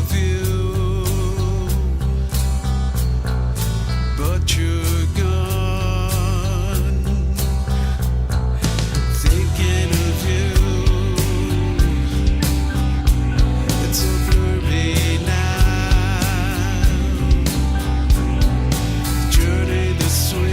of you, but you're gone. Thinking of you, it's so blurry now. Journey this way.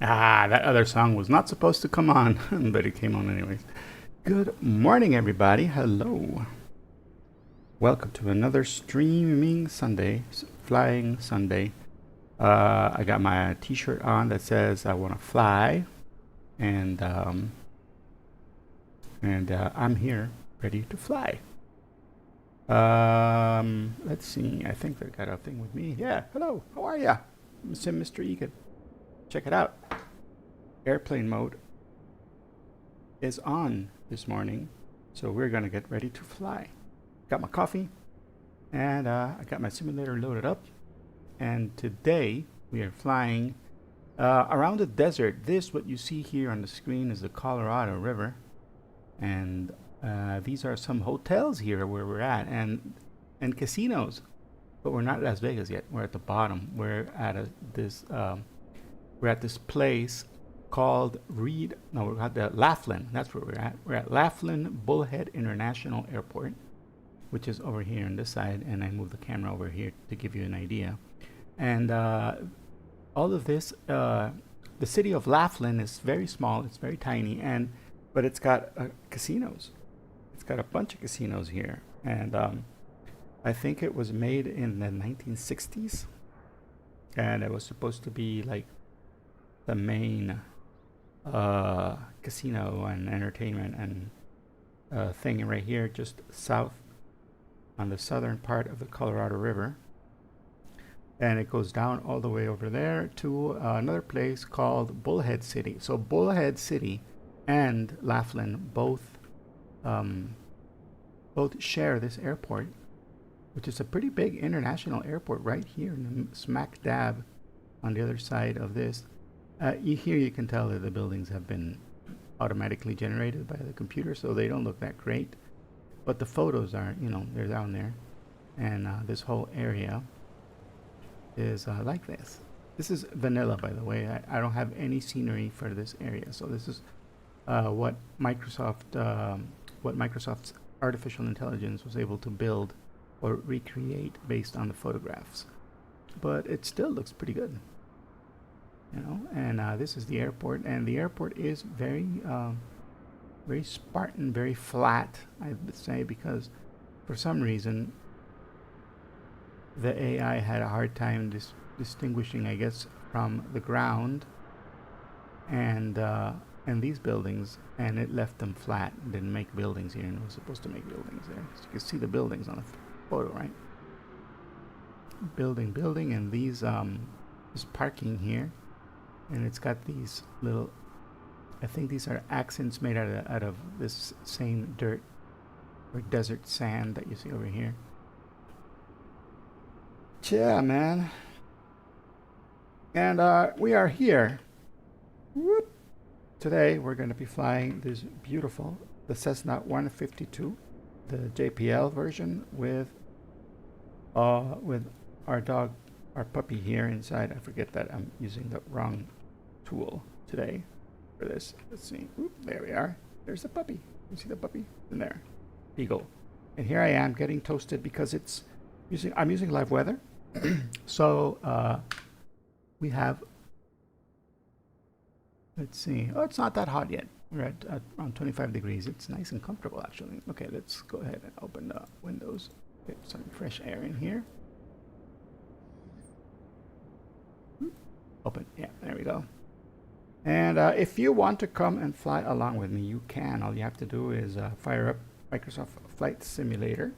Ah, that other song was not supposed to come on, but it came on anyways. Good morning, everybody. Hello. Welcome to another streaming Sunday, flying Sunday. I got my t-shirt on that says I want to fly, and I'm here ready to fly. Let's see. I think they got a thing with me. Yeah. Hello. How are ya? Mr. Egan. Check it out. Airplane mode is on this morning, so we're gonna get ready to fly. Got my coffee, And I got my simulator loaded up. And today we are flying around the desert. This, what you see here on the screen, is the Colorado River. And these are some hotels here where we're at, and casinos. But we're not at Las Vegas yet. We're at the bottom. We're at this place called Reed. No, we're at the Laughlin. That's where we're at. We're at Laughlin Bullhead International Airport, which is over here on this side. And I moved the camera over here to give you an idea. And all of this, the city of Laughlin is very small. It's very tiny, but it's got casinos. It's got a bunch of casinos here, and I think it was made in the 1960s, and it was supposed to be like the main casino and entertainment and thing right here, just south on the southern part of the Colorado River. And it goes down all the way over there to another place called Bullhead City. So Bullhead City and Laughlin both share this airport, which is a pretty big international airport right here in the smack dab on the other side of this. Here you can tell that the buildings have been automatically generated by the computer, so they don't look that great. But the photos are, they're down there. And this whole area is like this. This is vanilla, by the way. I don't have any scenery for this area. So this is what Microsoft's artificial intelligence was able to build or recreate based on the photographs. But it still looks pretty good, And this is the airport, and the airport is very, very Spartan, very flat, I would say, because for some reason the AI had a hard time distinguishing, I guess, from the ground and these buildings, and it left them flat. It didn't make buildings here, and it was supposed to make buildings there. So you can see the buildings on the photo, right? Building, and these is parking here, and it's got these little, I think these are accents made out of this same dirt or desert sand that you see over here. Yeah, man. And we are here. Whoop. Today we're going to be flying this beautiful, the Cessna 152, the JPL version with our dog, our puppy here inside. I forget that I'm using the wrong tool today for this. Let's see. Oop, there we are. There's the puppy. You see the puppy in there? Beagle. And here I am getting toasted because I'm using live weather. So we have, let's see. Oh, it's not that hot yet. We're at around 25 degrees. It's nice and comfortable, actually. Okay, let's go ahead and open the windows. Get some fresh air in here. Open. Yeah, there we go. And if you want to come and fly along with me, you can. All you have to do is fire up Microsoft Flight Simulator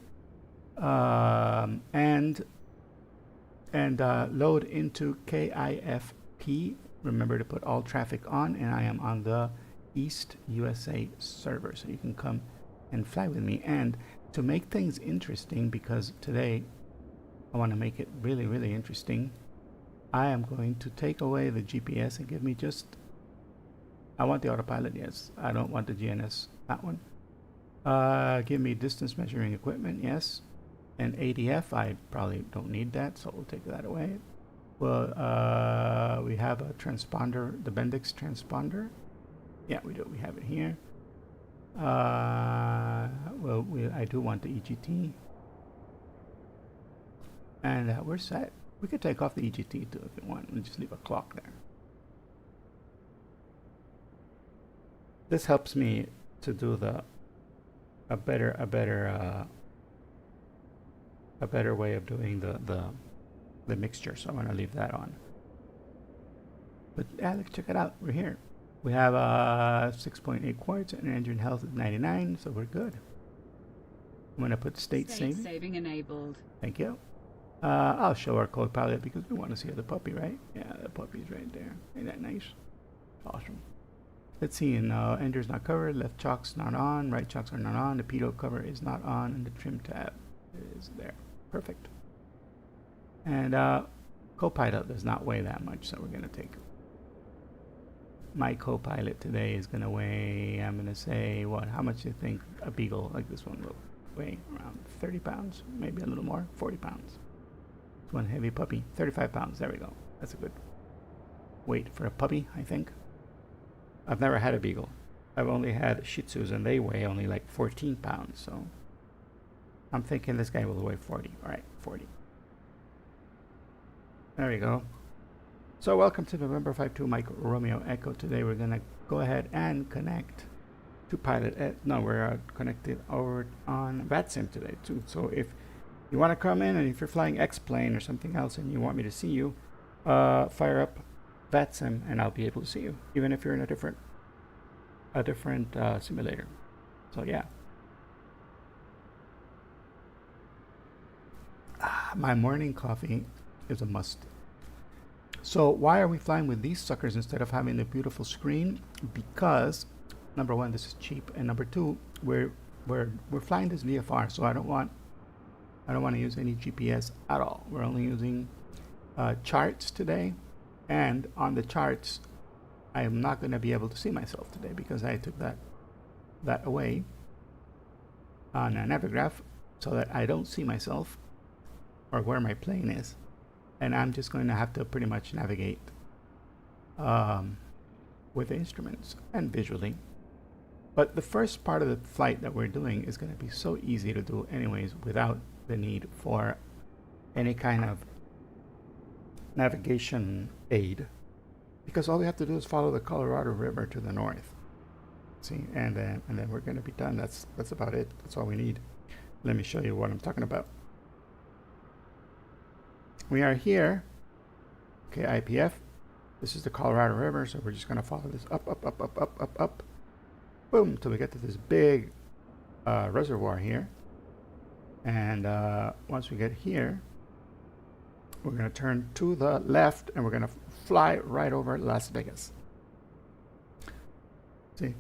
and load into KIFP. Remember to put all traffic on, and I am on the East USA server, so you can come and fly with me. And to make things interesting, because today I want to make it really, really interesting, I am going to take away the GPS and give me just, I want the autopilot, yes. I don't want the GNS, that one. Give me distance measuring equipment, yes. And ADF, I probably don't need that, so we'll take that away. Well, we have a transponder, the Bendix transponder. Yeah, we do. We have it here. Well, I do want the EGT. And we're set. We could take off the EGT too if you want, and just leave a clock there. This helps me to do a better way of doing the mixture, so I'm going to leave that on. But Alex, check it out. We're here. We have 6.8 quarts and engine health is 99, so we're good. I'm going to put state saving enabled. Thank you. I'll show our co-pilot because we want to see the puppy, right? Yeah, the puppy's right there. Ain't that nice? Awesome. Let's see, and engine's not covered, left chocks not on, right chocks are not on, the pitot cover is not on, and the trim tab is there. Perfect. And Copilot does not weigh that much, so we're going to take my Copilot today is going to weigh, I'm going to say, what? How much do you think a beagle like this one will weigh? Around 30 pounds, maybe a little more, 40 pounds. It's one heavy puppy, 35 pounds. There we go. That's a good weight for a puppy, I think. I've never had a beagle. I've only had Shih Tzus, and they weigh only like 14 pounds, so I'm thinking this guy will weigh 40. All right, 40. There we go. So welcome to November 52 Mike Romeo Echo. Today we're gonna go ahead and connect to Pilot. No, we're connected over on VATSIM today too. So if you want to come in, and if you're flying X-plane or something else, and you want me to see you, fire up VATSIM, and I'll be able to see you, even if you're in a different simulator. So yeah. My morning coffee is a must. So why are we flying with these suckers instead of having the beautiful screen? Because number one, this is cheap, and number two, we're flying this VFR, so I don't want to use any GPS at all. We're only using charts today, and on the charts, I am not going to be able to see myself today because I took that away on a Navigraph so that I don't see myself or where my plane is. And I'm just going to have to pretty much navigate with the instruments and visually. But the first part of the flight that we're doing is going to be so easy to do anyways without the need for any kind of navigation aid. Because all we have to do is follow the Colorado River to the north. See, and then we're going to be done. That's about it. That's all we need. Let me show you what I'm talking about. We are here, KIPF. This is the Colorado River, so we're just going to follow this up, boom, till we get to this big reservoir here. And once we get here, we're going to turn to the left, and we're going to fly right over Las Vegas. See,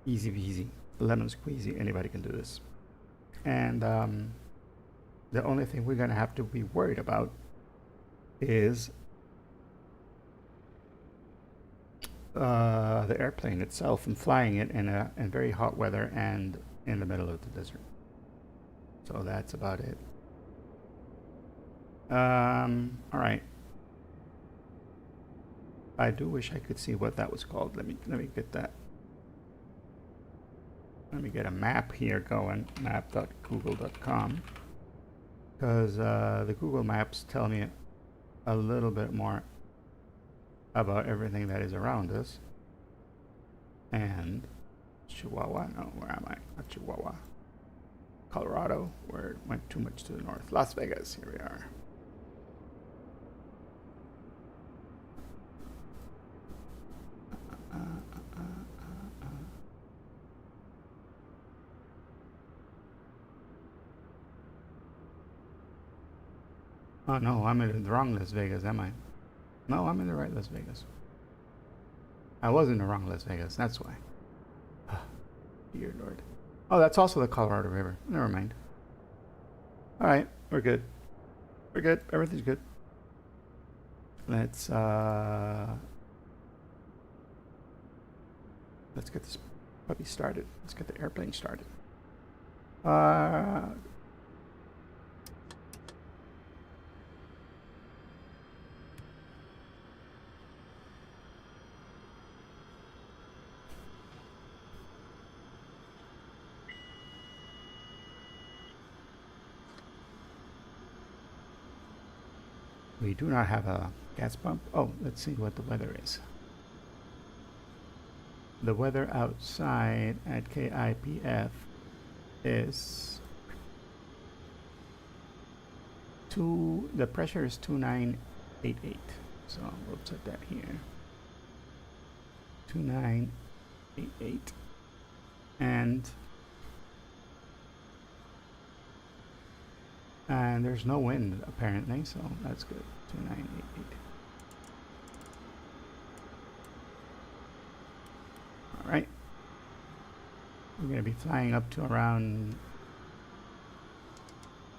easy peasy, lemon squeezy. Anybody can do this. And the only thing we're going to have to be worried about is the airplane itself and flying it in very hot weather and in the middle of the desert. So that's about it. All right. I do wish I could see what that was called. Let me get that. Let me get a map here going, map.google.com, because the Google Maps tell me a little bit more about everything that is around us. And Chihuahua, no, where am I? Not Chihuahua. Colorado, where it went too much to the north. Las Vegas, here we are. Oh no, I'm in the wrong Las Vegas, am I? No, I'm in the right Las Vegas. I was in the wrong Las Vegas, that's why. Dear Lord. Oh, that's also the Colorado River. Never mind. Alright, we're good. We're good. Everything's good. Let's get this puppy started. Let's get the airplane started. We do not have a gas pump. Oh, let's see what the weather is. The weather outside at KIPF is the pressure is 2988. So we'll set that here. 2988. And there's no wind apparently, so that's good. 2988. All right. We're going to be flying up to around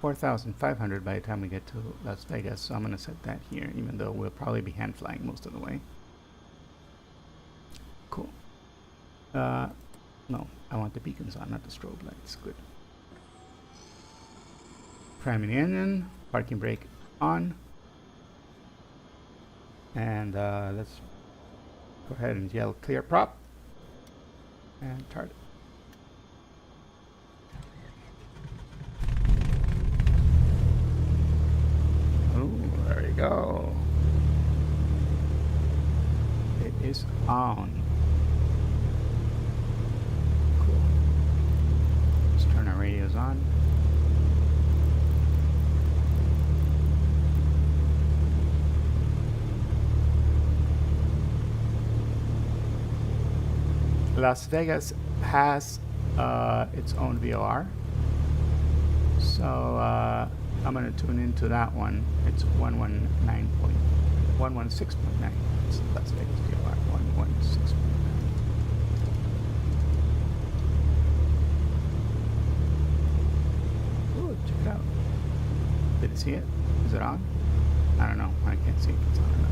4,500 by the time we get to Las Vegas, so I'm going to set that here, even though we'll probably be hand flying most of the way. Cool. No, I want the beacons on, not the strobe lights. Good. Priming the engine, parking brake on, and let's go ahead and yell clear prop and start it. There you go. It is on. Cool. Let's turn our radios on. Las Vegas has its own VOR. So I'm going to tune into that one. It's 116.9. It's Las Vegas VOR 116.9. Ooh, check it out. Did you see it? Is it on? I don't know. I can't see if it's on or not.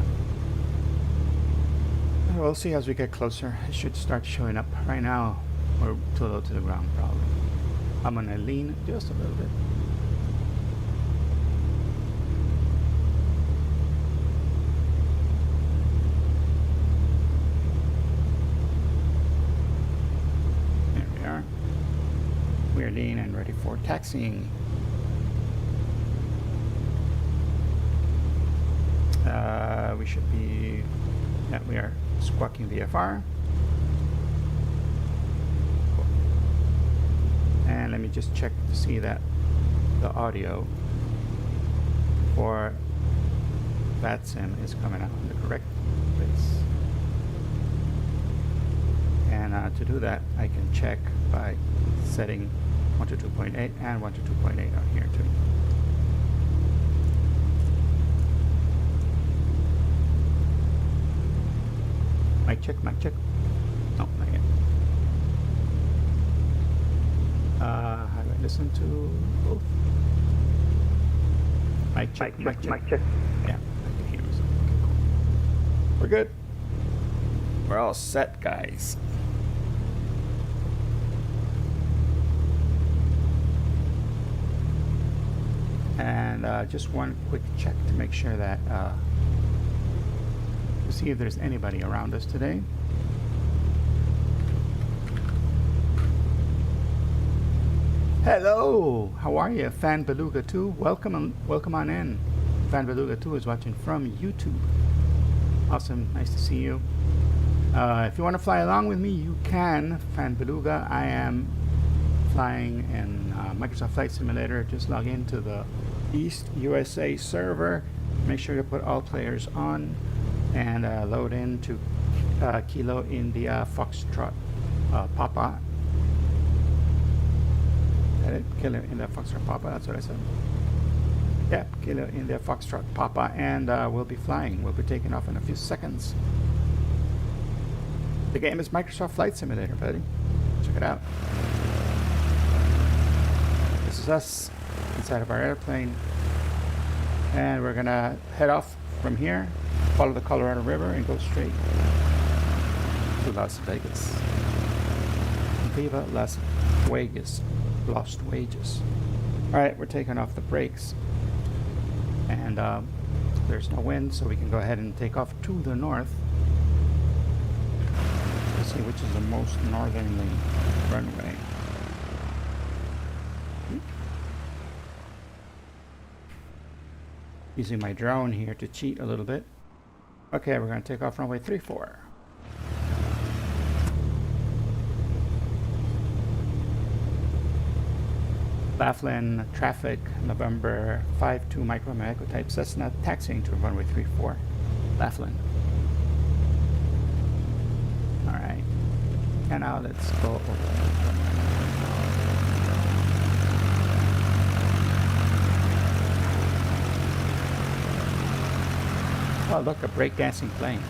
We'll see as we get closer. It should start showing up. Right now, we're too low to the ground, probably. I'm going to lean just a little bit. We're lean and ready for taxiing. We should be, yeah, we are squawking VFR. Cool. And let me just check to see that the audio for VATSIM is coming out in the correct place. And to do that, I can check by setting 122.8 and 122.8 on here too. Mic check, mic check. No, not yet. How do I listen to both? Mic check, mic check, mic check. Yeah, I can hear myself. Okay, cool. We're good. We're all set, guys. And just one quick check to make sure that to see if there's anybody around us today. Hello, how are you, Fan Beluga 2? Welcome on in. Fan Beluga 2 is watching from YouTube. Awesome, nice to see you. If you want to fly along with me, you can. Fan Beluga, I am flying in Microsoft Flight Simulator. Just log into the East USA server. Make sure to put all players on and load into Kilo India Foxtrot Papa. Is that it? Kilo India Foxtrot Papa, that's what I said. Yeah, Kilo India Foxtrot Papa, and we'll be flying. We'll be taking off in a few seconds. The game is Microsoft Flight Simulator, buddy. Check it out. This is us inside of our airplane, and we're gonna head off from here, follow the Colorado River, and go straight to Las Vegas. Viva Las Vegas, lost wages. All right, we're taking off the brakes, and there's no wind, so we can go ahead and take off to the north. Let's see which is the most northerly runway. Using my drone here to cheat a little bit. Okay, we're going to take off runway 34. Laughlin traffic, November 5-2 Micro Echo type Cessna, taxiing to runway 34. Laughlin. Alright. And now let's go over. Oh, look, a breakdancing plane.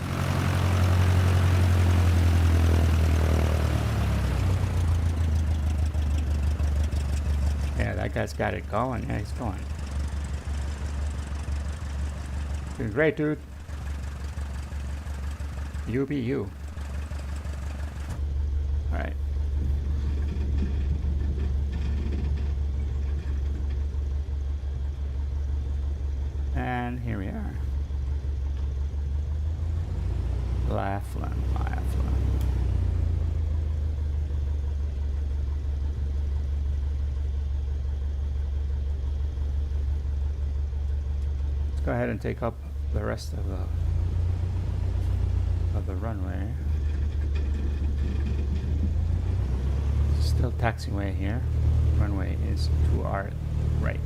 Yeah, that guy's got it going. Yeah, he's going. Doing great, dude. You be you. All right. And here we are. Laughlin. Let's go ahead and take up the rest of the runway. Still taxiway here. Runway is to our right.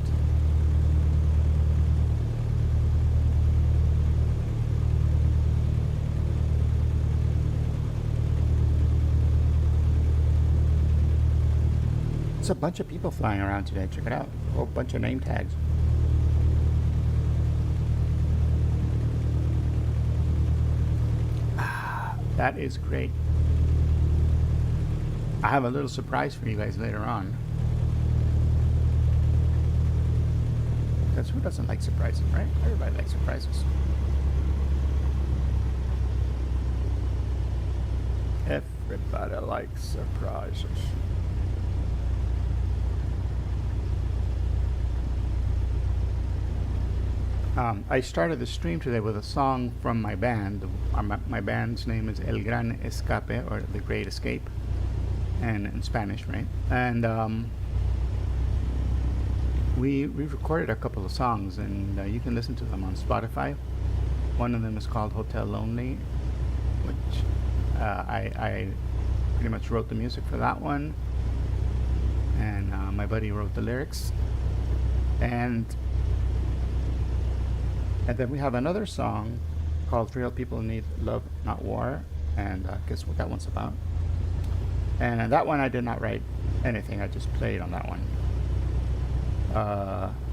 There's a bunch of people flying around today. Check it out. A whole bunch of name tags. That is great. I have a little surprise for you guys later on. Because who doesn't like surprises, right? Everybody likes surprises. Everybody likes surprises. I started the stream today with a song from my band. My band's name is El Gran Escape, or The Great Escape, and in Spanish, right? And we recorded a couple of songs, and you can listen to them on Spotify. One of them is called Hotel Lonely, which I pretty much wrote the music for that one, and my buddy wrote the lyrics. And then we have another song called Real People Need Love, Not War, and guess what that one's about. And that one I did not write anything, I just played on that one.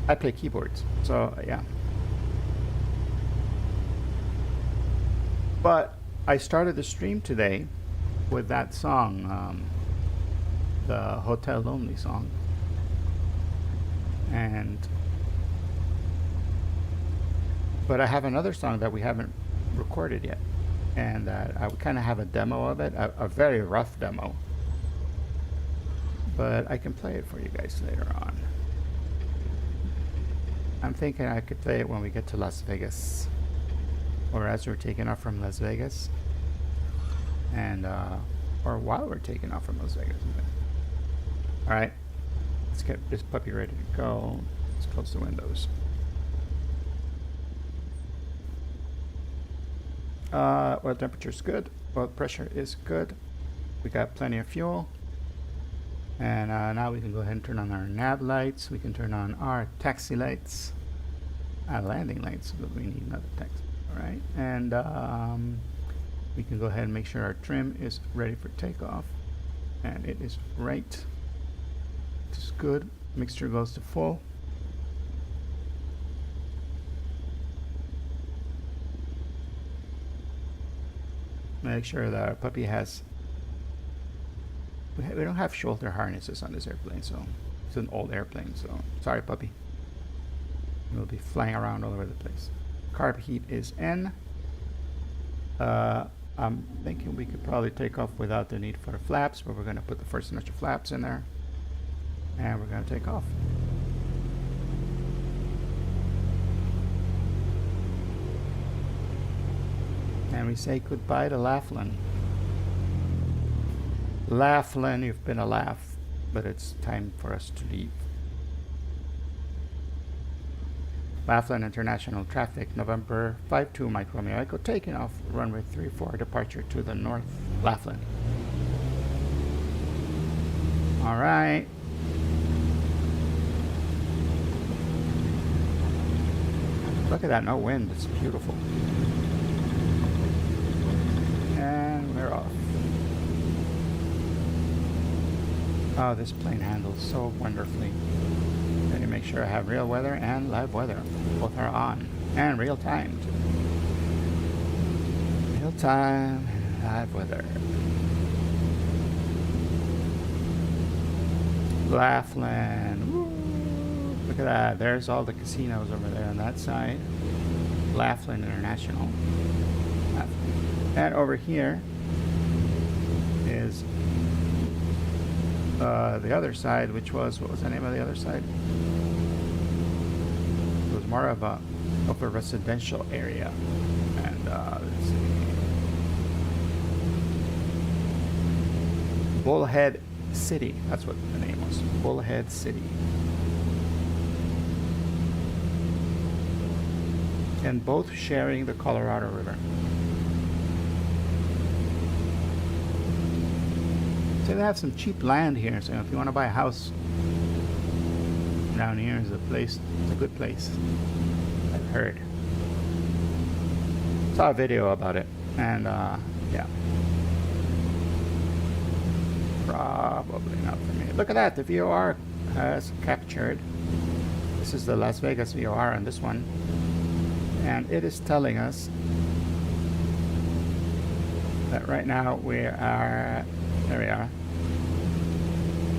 I play keyboards, so yeah. But I started the stream today with that song, the Hotel Lonely song. But I have another song that we haven't recorded yet, and I kind of have a demo of it, a very rough demo. But I can play it for you guys later on. I'm thinking I could play it when we get to Las Vegas, or as we're taking off from Las Vegas, and or while we're taking off from Las Vegas. All right, let's get this puppy ready to go. Let's close the windows. Oil temperature is good. Oil pressure is good. We got plenty of fuel. And now we can go ahead and turn on our nav lights. We can turn on our taxi lights. Landing lights, but we need another taxi. All right. And we can go ahead and make sure our trim is ready for takeoff. And it is right. It's good. Mixture goes to full. Make sure that our puppy has, we don't have shoulder harnesses on this airplane, so it's an old airplane, so sorry puppy. We'll be flying around all over the place. Carb heat is in. I'm thinking we could probably take off without the need for the flaps, but we're going to put the first initial flaps in there, and we're going to take off. And we say goodbye to Laughlin. Laughlin, you've been a laugh, but it's time for us to leave. Laughlin International Traffic, November 52 Mike Romeo Echo, taking off runway 34, departure to the north, Laughlin. All right. Look at that, no wind, it's beautiful. And we're off. Oh, this plane handles so wonderfully. Let me make sure I have real weather and live weather. Both are on. And real time, too. Real time and live weather. Laughlin. Woo. Look at that. There's all the casinos over there on that side. Laughlin International. And over here is the other side, which was, what was the name of the other side? It was more of a residential area. And let's see. Bullhead City. That's what the name was. Bullhead City. And both sharing the Colorado River. So they have some cheap land here. So if you want to buy a house down here, is a place. It's a good place. I've heard. Saw a video about it, and yeah. Probably not for me. Look at that. The VOR has captured. This is the Las Vegas VOR on this one. And it is telling us that right now we are, there we are.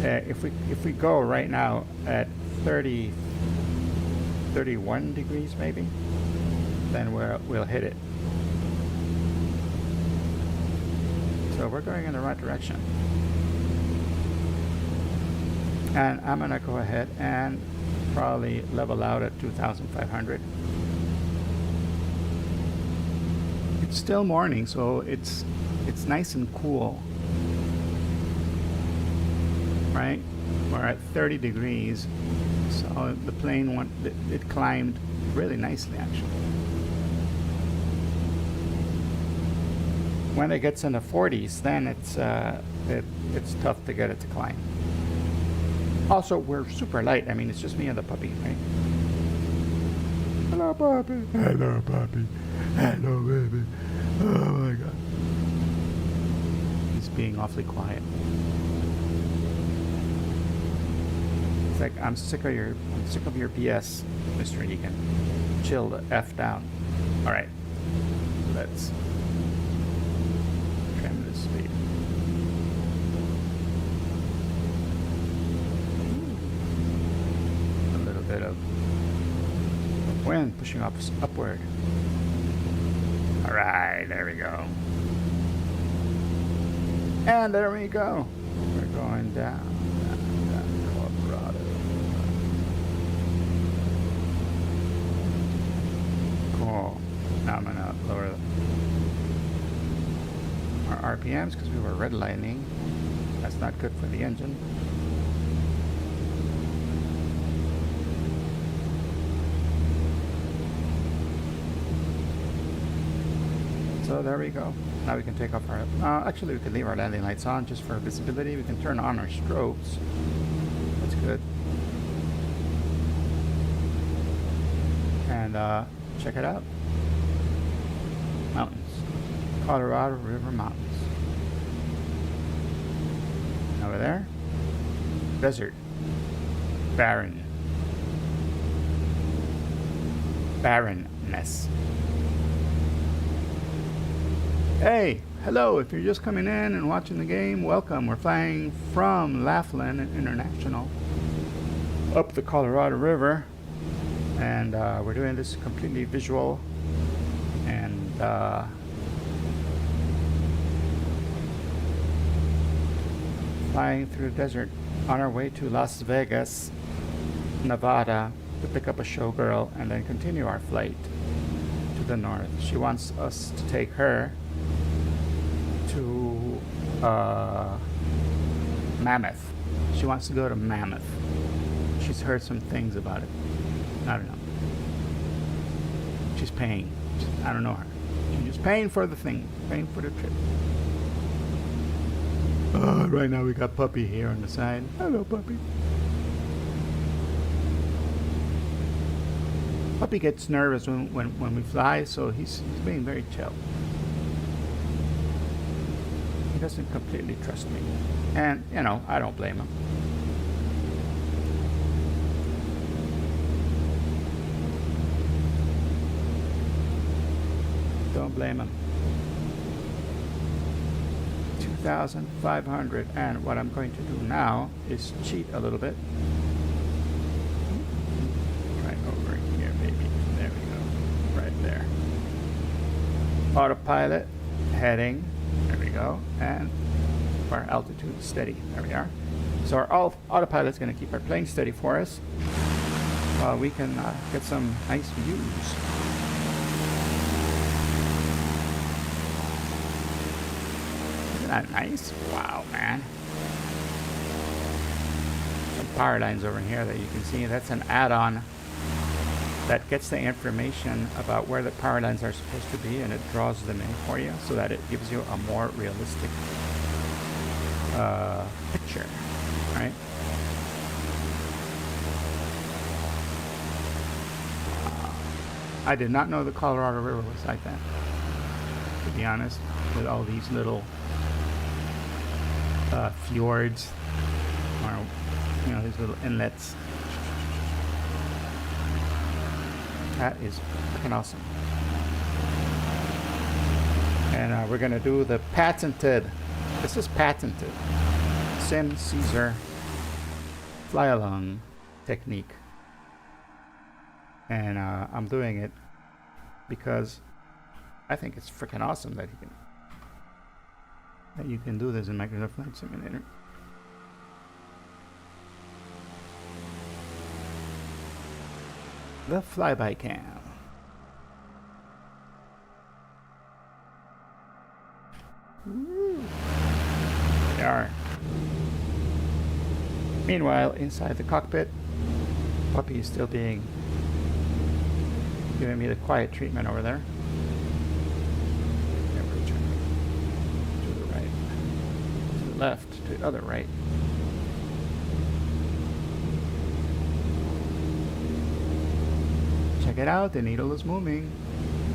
If we go right now at 31 degrees maybe, then we'll hit it. So we're going in the right direction. And I'm gonna go ahead and probably level out at 2,500. It's still morning, so it's nice and cool, right? We're at 30 degrees, so the plane it climbed really nicely actually. When it gets in the 40s, then it's tough to get it to climb. Also, we're super light. I mean, it's just me and the puppy, right? Hello, puppy. Hello, puppy. Hello, baby. Oh my God. He's being awfully quiet. It's like, I'm sick of your BS, Mr. Egan. Chill the F down. All right. Let's trim the speed. A little bit of wind pushing us upward. All right, there we go. And there we go. We're going down Colorado. Cool. Now I'm gonna lower our RPMs because we were redlining. That's not good for the engine. So there we go. Now we can take off our, actually we could leave our landing lights on just for visibility. We can turn on our strobes. That's good. And check it out. Mountains. Colorado River Mountains. Over there. Desert. Barren. Barrenness. Hey, hello, if you're just coming in and watching the game, welcome. We're flying from Laughlin International up the Colorado River, and we're doing this completely visual, and flying through the desert on our way to Las Vegas, Nevada, to pick up a showgirl and then continue our flight to the north. She wants us to take her to Mammoth. She wants to go to Mammoth. She's heard some things about it. I don't know. She's paying. I don't know her. She's just paying for the thing, paying for the trip. Right now we got Puppy here on the side. Hello, Puppy. Puppy gets nervous when we fly, so he's being very chill. He doesn't completely trust me. And, you know, I don't blame him. Don't blame him. 2,500. And what I'm going to do now is cheat a little bit. autopilot, heading, there we go, and our altitude is steady, there we are. So our autopilot is going to keep our plane steady for us while we can get some nice views. Isn't that nice? Wow, man. Some power lines over here that you can see. That's an add-on that gets the information about where the power lines are supposed to be, and it draws them in for you so that it gives you a more realistic picture, right? I did not know the Colorado River was like that, to be honest, with all these little fjords, or you know, these little inlets. That is freaking awesome. And we're gonna do the patented, this is patented, Sim Caesar fly along technique. And I'm doing it because I think it's freaking awesome that you can do this in Microsoft Flight Simulator. The flyby cam. They are. Meanwhile, inside the cockpit, Puppy is still giving me the quiet treatment over there. Yeah, we're turning to the right, to the left, to the other right. Check it out, the needle is moving.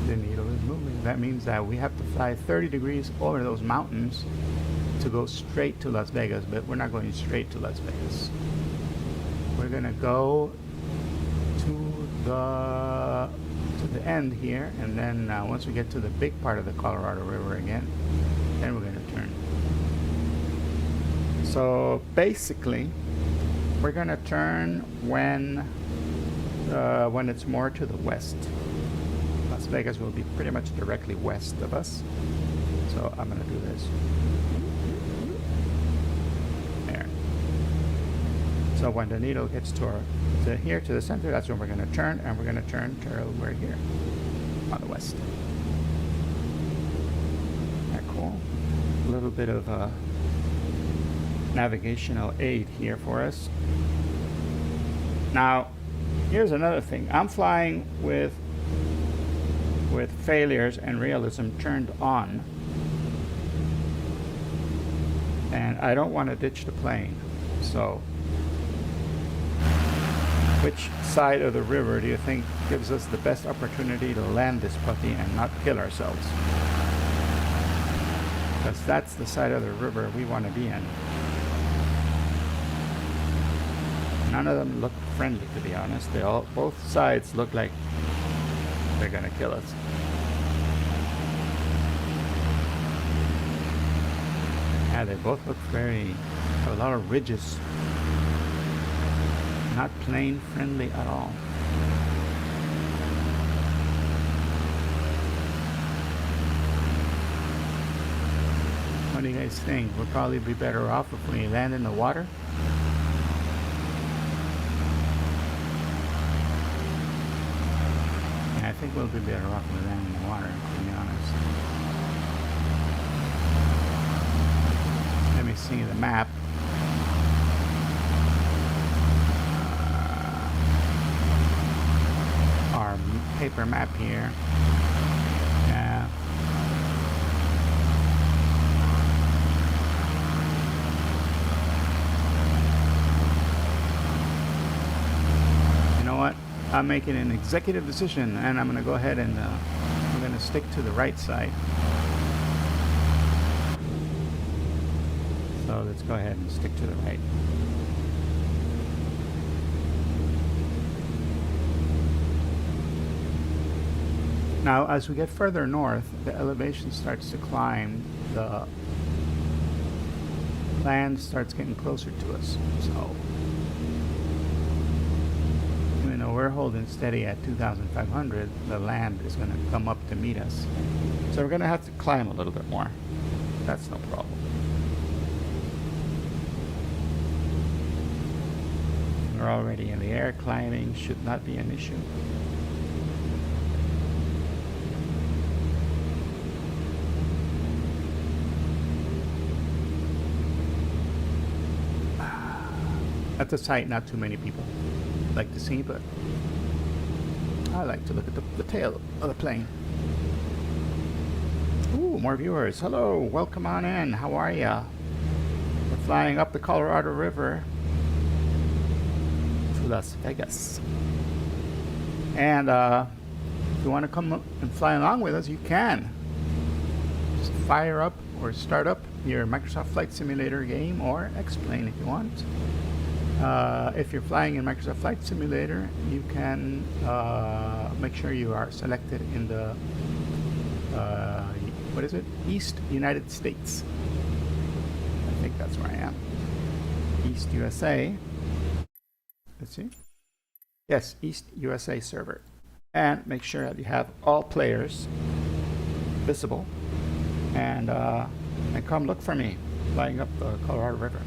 The needle is moving. That means that we have to fly 30 degrees over those mountains to go straight to Las Vegas, but we're not going straight to Las Vegas. We're gonna go to the end here, and then once we get to the big part of the Colorado River again, then we're gonna turn. So basically, we're gonna turn when it's more to the west. Las Vegas will be pretty much directly west of us. So I'm gonna do this. There. So when the needle gets to here to the center, that's when we're gonna turn, and we're gonna turn till we're here on the west. Isn't that cool? A little bit of a navigational aid here for us. Now, here's another thing. I'm flying with failures and realism turned on, and I don't want to ditch the plane. So, which side of the river do you think gives us the best opportunity to land this puppy and not kill ourselves? Because that's the side of the river we want to be in. None of them look friendly, to be honest. Both sides look like they're gonna kill us. Yeah, they both look have a lot of ridges. Not plane friendly at all. What do you guys think? We'll probably be better off if we land in the water. I think we'll be better off with landing in the water, to be honest. Let me see the map. Our paper map here. Yeah. You know what? I'm making an executive decision, and I'm going to go ahead and I'm going to stick to the right side. So let's go ahead and stick to the right. Now, as we get further north, the elevation starts to climb. The land starts getting closer to us. So we're holding steady at 2,500, the land is going to come up to meet us. So we're gonna have to climb a little bit more. That's no problem. We're already in the air. Climbing should not be an issue. At the site, not too many people like to see, but I like to look at the tail of the plane. Ooh, more viewers. Hello, welcome on in. How are ya? We're flying up the Colorado River to Las Vegas. And if you want to come and fly along with us, you can. Just fire up or start up your Microsoft Flight Simulator game or X-Plane if you want. If you're flying in Microsoft Flight Simulator, you can make sure you are selected in the what is it? East United States. I think that's where I am. East USA. Let's see. Yes, East USA server. And make sure that you have all players visible. And come look for me flying up the Colorado River.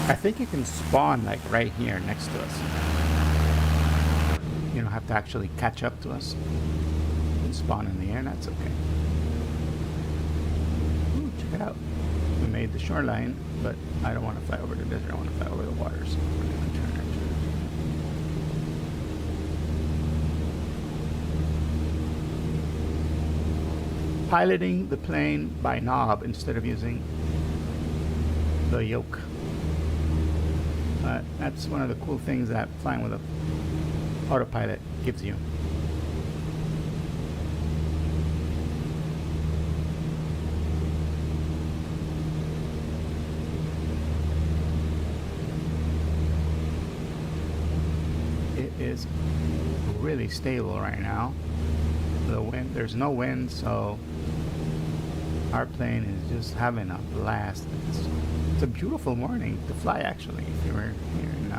I think you can spawn like right here next to us. You don't have to actually catch up to us. You can spawn in the air, that's okay. Ooh, check it out. We made the shoreline, but I don't want to fly over the desert. I want to fly over the waters. Piloting the plane by knob instead of using the yoke. That's one of the cool things that flying with a autopilot gives you. It is really stable right now. The wind, there's no wind, so our plane is just having a blast. It's a beautiful morning to fly, actually, if you were here in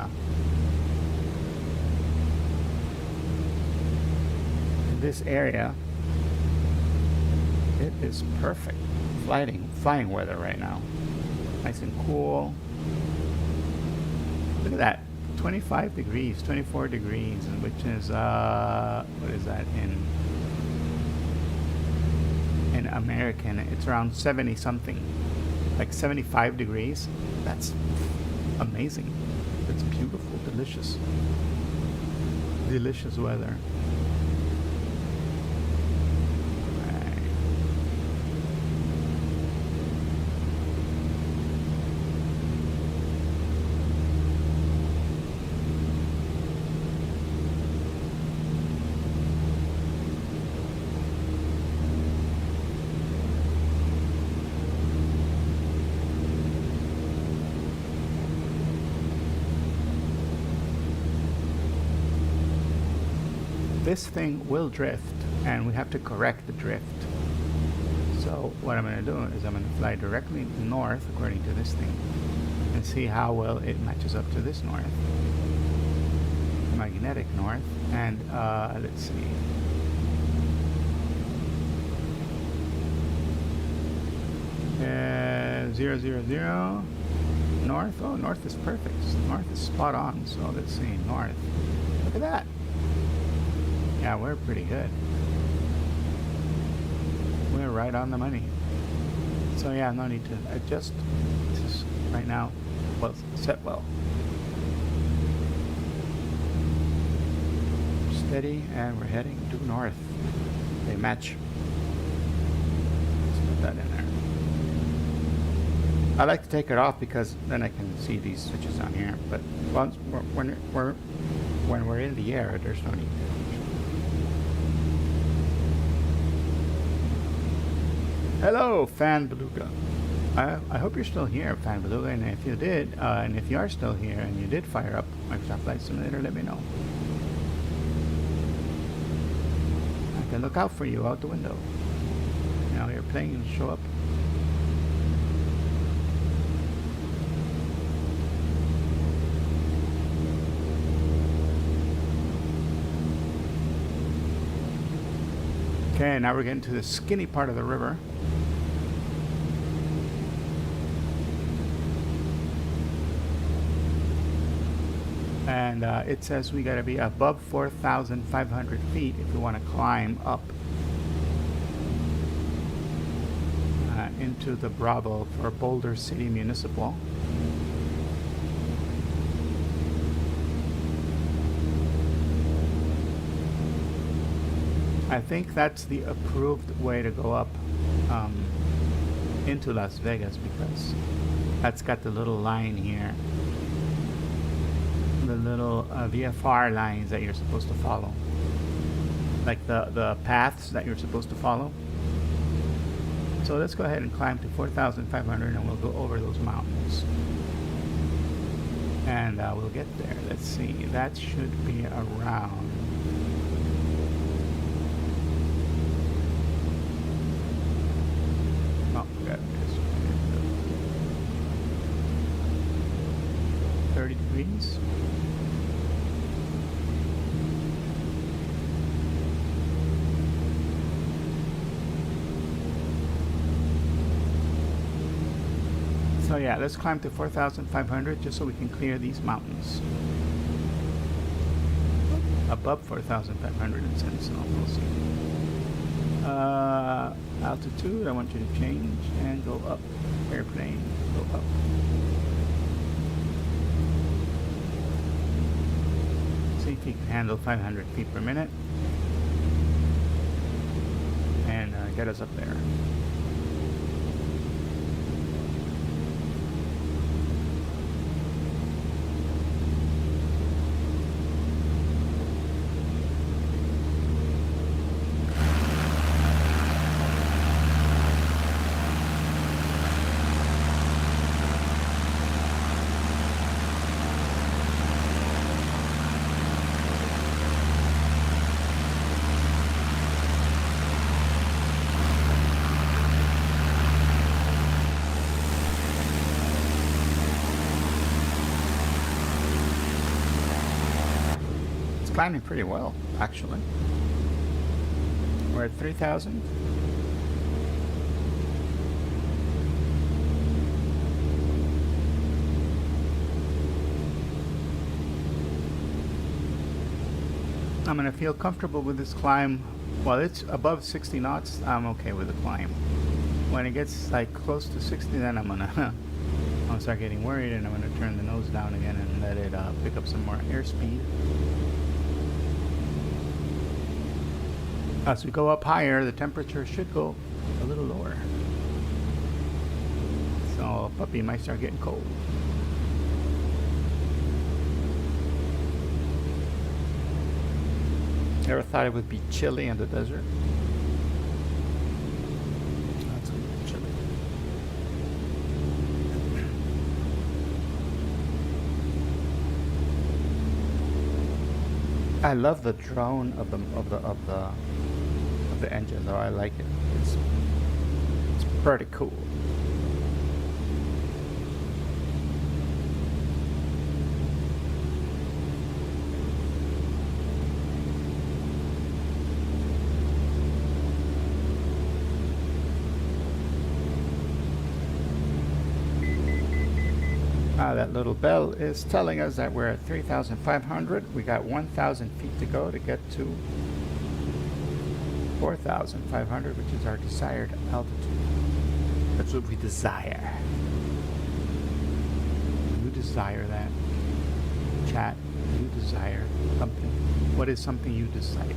this area. It is perfect flying weather right now. Nice and cool. Look at that, 25 degrees, 24 degrees, which is what is that in American? It's around 70 something, like 75 degrees. That's amazing. It's beautiful, delicious weather. This thing will drift, and we have to correct the drift. So what I'm going to do is I'm going to fly directly north according to this thing and see how well it matches up to this north, magnetic north. And let's see, uh, 000 north. Oh, north is perfect. North is spot on. So let's see, north. Look at that. Yeah, we're pretty good. We're right on the money. So yeah, no need to adjust. This is right now, well, set well. Steady, and we're heading due north. They match. Let's put that in there. I like to take it off because then I can see these switches on here. But once when we're in the air, there's no need. Hello, Fan Beluga. I hope you're still here, Fan Beluga, and if you did, and if you are still here and you did fire up Microsoft Flight Simulator, let me know. I can look out for you out the window. You know, your plane will show up. Okay, now we're getting to the skinny part of the river. And it says we got to be above 4,500 feet if we want to climb up into the Bravo for Boulder City Municipal. I think that's the approved way to go up into Las Vegas, because that's got the little line here, the little VFR lines that you're supposed to follow, like the paths that you're supposed to follow. So let's go ahead and climb to 4,500 and we'll go over those mountains. And we'll get there. Let's see. That should be around... Oh, got this. 30 degrees. So yeah, let's climb to 4,500 just so we can clear these mountains. Above 4,500 in Sentinel, we'll see. Altitude, I want you to change and go up. Airplane, go up. See if you can handle 500 feet per minute. And get us up there. Climbing pretty well, actually. We're at 3,000. I'm gonna feel comfortable with this climb. While it's above 60 knots, I'm okay with the climb. When it gets like close to 60, then I'm gonna start getting worried, and I'm gonna turn the nose down again and let it pick up some more airspeed. As we go up higher, the temperature should go a little lower. So puppy might start getting cold. Ever thought it would be chilly in the desert? That's a little chilly. I love the drone of the engine, though. I like it. It's pretty cool. That little bell is telling us that we're at 3,500. We got 1,000 feet to go to get to 4,500, which is our desired altitude. That's what we desire. You desire that. Chat, you desire something. What is something you desire?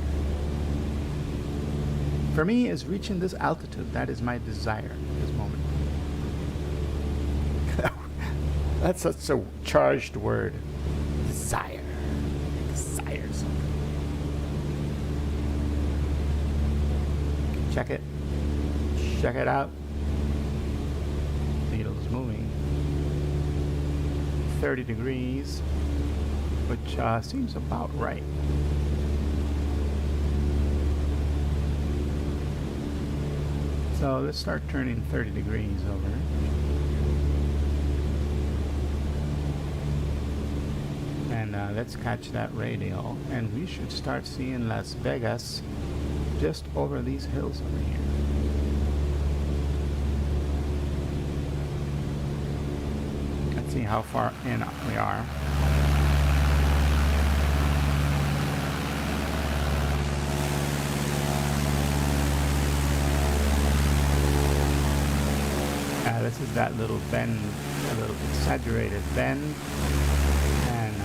For me, is reaching this altitude. That is my desire at this moment. That's such a charged word. Desire. Desire something. Check it. Check it out. Needle's moving. 30 degrees, which seems about right. So let's start turning 30 degrees over. And let's catch that radial, and we should start seeing Las Vegas just over these hills over here. Let's see how far in we are. This is that little bend, a little exaggerated bend, and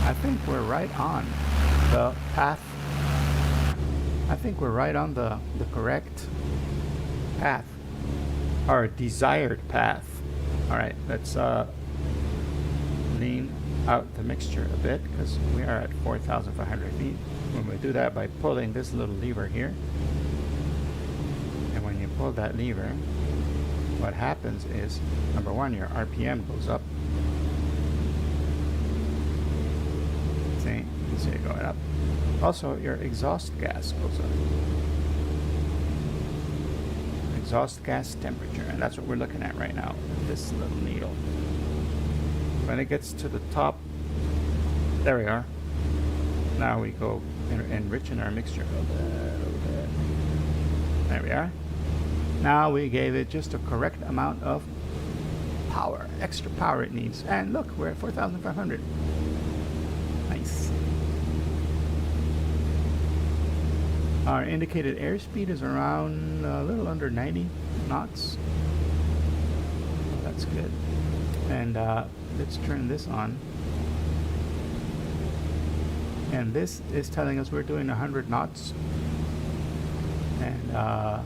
I think we're right on the path. I think we're right on the correct path, our desired path. All right, let's lean out the mixture a bit because we are at 4,500 feet. When we do that by pulling this little lever here, and when you pull that lever, what happens is, number one, your RPM goes up. See, you can see it going up. Also, your exhaust gas goes up. Exhaust gas temperature, and that's what we're looking at right now, this little needle. When it gets to the top, there we are. Now we go enriching our mixture a little bit. There we are. Now we gave it just a correct amount of power, extra power it needs. And look, we're at 4,500. Nice. Our indicated airspeed is around a little under 90 knots. That's good. And let's turn this on. And this is telling us we're doing 100 knots. And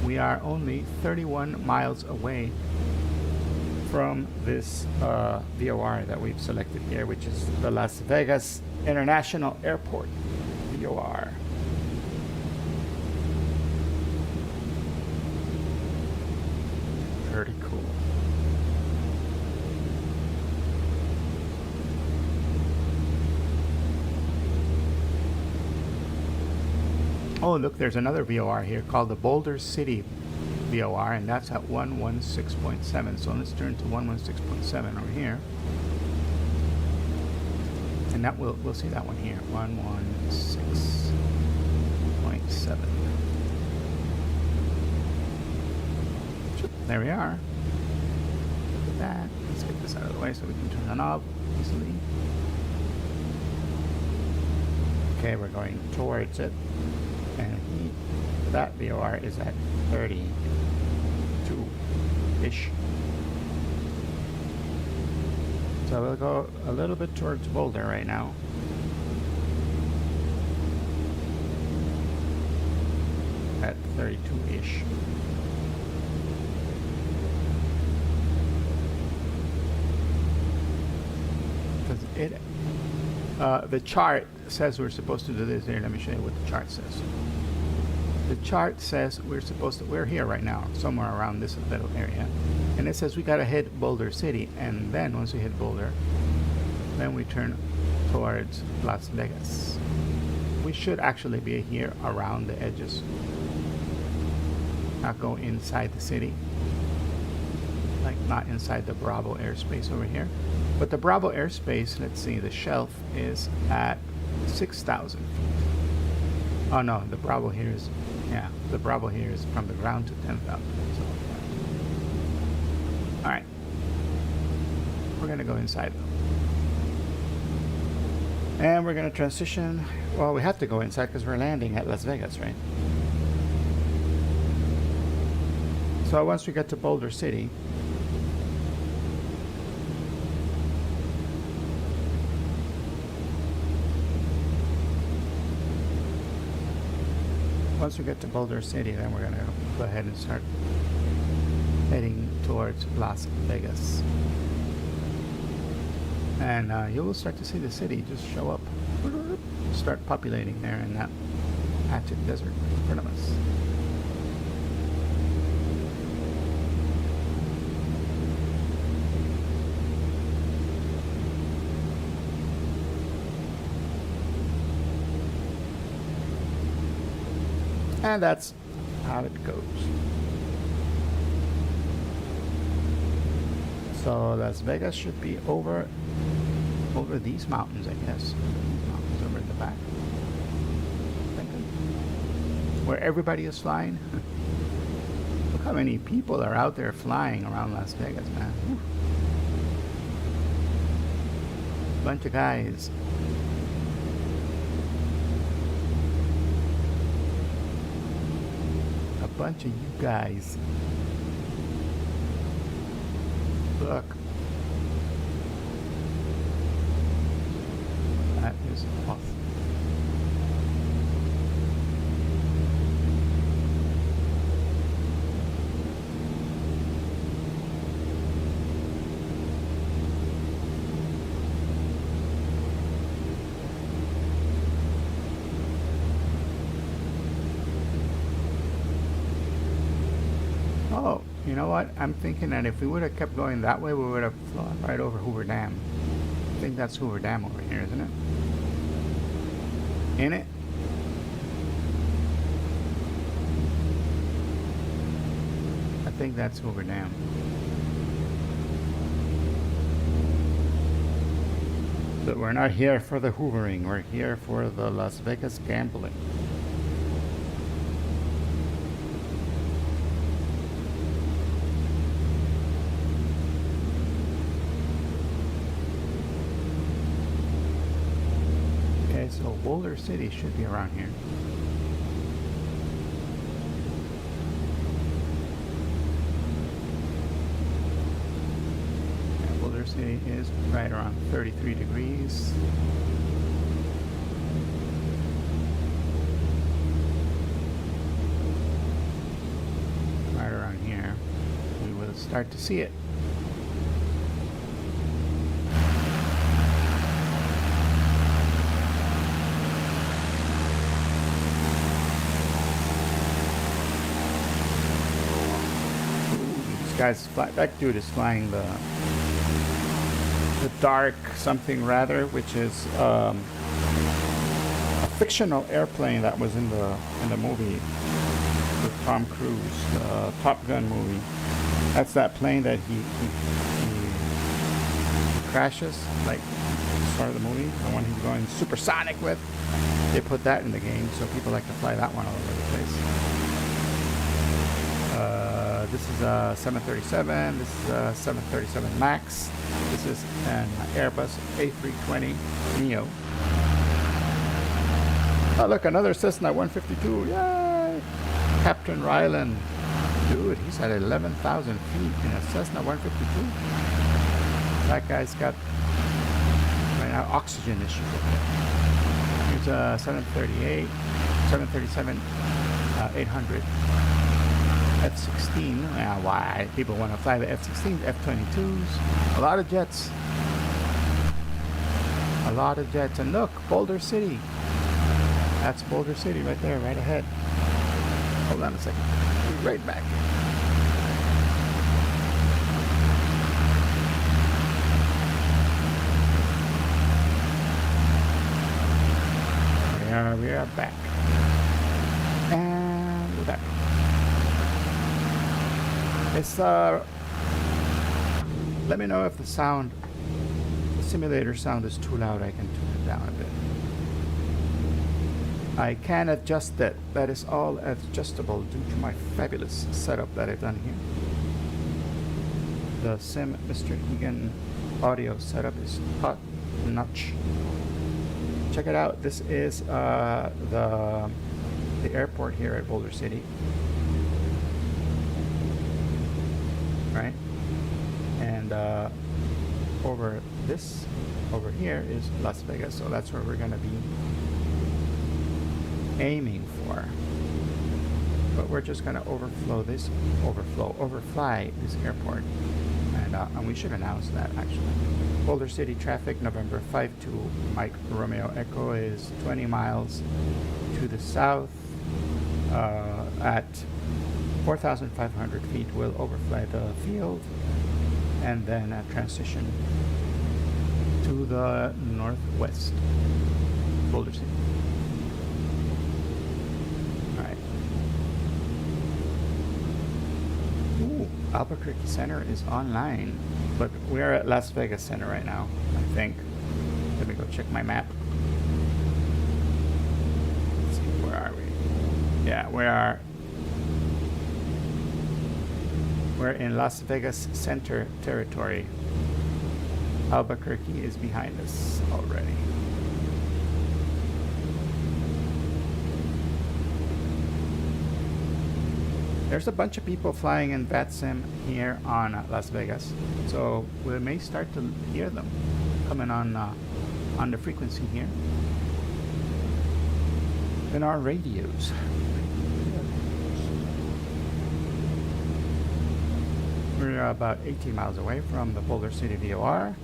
we are only 31 miles away from this VOR that we've selected here, which is the Las Vegas International Airport VOR. Pretty cool. Oh, look, there's another VOR here called the Boulder City VOR, and that's at 116.7. So let's turn to 116.7 over here. And that we'll see that one here, 116.7. There we are. Look at that. Let's get this out of the way so we can turn the knob easily. Okay, we're going towards it. And that VOR is at 32-ish. So we'll go a little bit towards Boulder right now. At 32-ish. Because the chart says we're supposed to do this here. Let me show you what the chart says. The chart says we're here right now, somewhere around this little area. And it says we gotta hit Boulder City. And then once we hit Boulder, then we turn towards Las Vegas. We should actually be here around the edges. Not go inside the city. Like not inside the Bravo airspace over here. But the Bravo airspace, let's see, the shelf is at 6,000 feet. Oh no, the Bravo here is, yeah, the Bravo here is from the ground to 10,000. So, all right, we're gonna go inside though. And we're gonna transition, well, we have to go inside because we're landing at Las Vegas, right? So once we get to Boulder City, then we're going to go ahead and start heading towards Las Vegas. And you will start to see the city just show up, start populating there in that Atchit Desert in front of us. And that's how it goes. So Las Vegas should be over these mountains, I guess. These mountains over in the back. where everybody is flying. Look how many people are out there flying around Las Vegas, man. Whew. Bunch of guys. A bunch of you guys. Look. That is awesome. Oh, you know what? I'm thinking that if we would have kept going that way, we would have flown right over Hoover Dam. I think that's Hoover Dam over here, isn't it? In it? I think that's Hoover Dam. But we're not here for the hoovering. We're here for the Las Vegas gambling. So Boulder City should be around here. Yeah, Boulder City is right around 33 degrees. Right around here. We will start to see it. That dude is flying the dark something rather, which is a fictional airplane that was in the movie with Tom Cruise, the Top Gun movie. That's that plane that he crashes, like start of the movie, the one he's going supersonic with. They put that in the game, so people like to fly that one all over the place. This is a 737, this is a 737 MAX, this is an Airbus A320 Neo. Oh look, another Cessna 152, yay! Captain Ryland, dude, he's at 11,000 feet in a Cessna 152. That guy's got, right now, oxygen issues up there. Here's a 738, 737 800. F-16. Now, why people want to fly the F-16, F-22s? A lot of jets. A lot of jets. And look, Boulder City. That's Boulder City right there, right ahead. Hold on a second. Be right back. We are back. And we're back. It's let me know if the simulator sound is too loud. I can tune it down a bit. I can adjust it. That is all adjustable due to my fabulous setup that I've done here. The Sim Mr. Egan audio setup is top notch. Check it out. This is the airport here at Boulder City. Right, and over here is Las Vegas, so that's where we're going to be aiming for. But we're just going to overfly this airport, and we should announce that actually. Boulder City traffic, November 5 to Mike Romeo Echo is 20 miles to the south at 4,500 feet. Will overfly the field and then transition to the northwest, Boulder City. All right. Ooh, Albuquerque Center is online, but we're at Las Vegas Center right now, I think. Let me go check my map. Let's see, where are we? Yeah, we're in Las Vegas Center territory. Albuquerque is behind us already. There's a bunch of people flying in VATSIM here on Las Vegas, so we may start to hear them coming on the frequency here in our radios. We're about 18 miles away from the Boulder City VOR.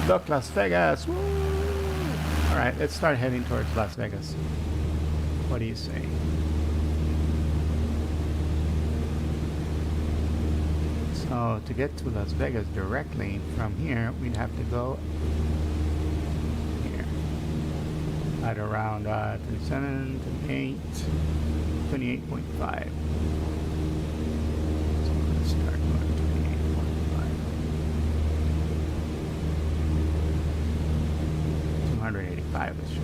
Look, Las Vegas! Woo! All right, let's start heading towards Las Vegas. What do you say? So to get to Las Vegas directly from here, we'd have to go here at around 27, 28, 28.5. So let's start going 28.5. 285 is sure.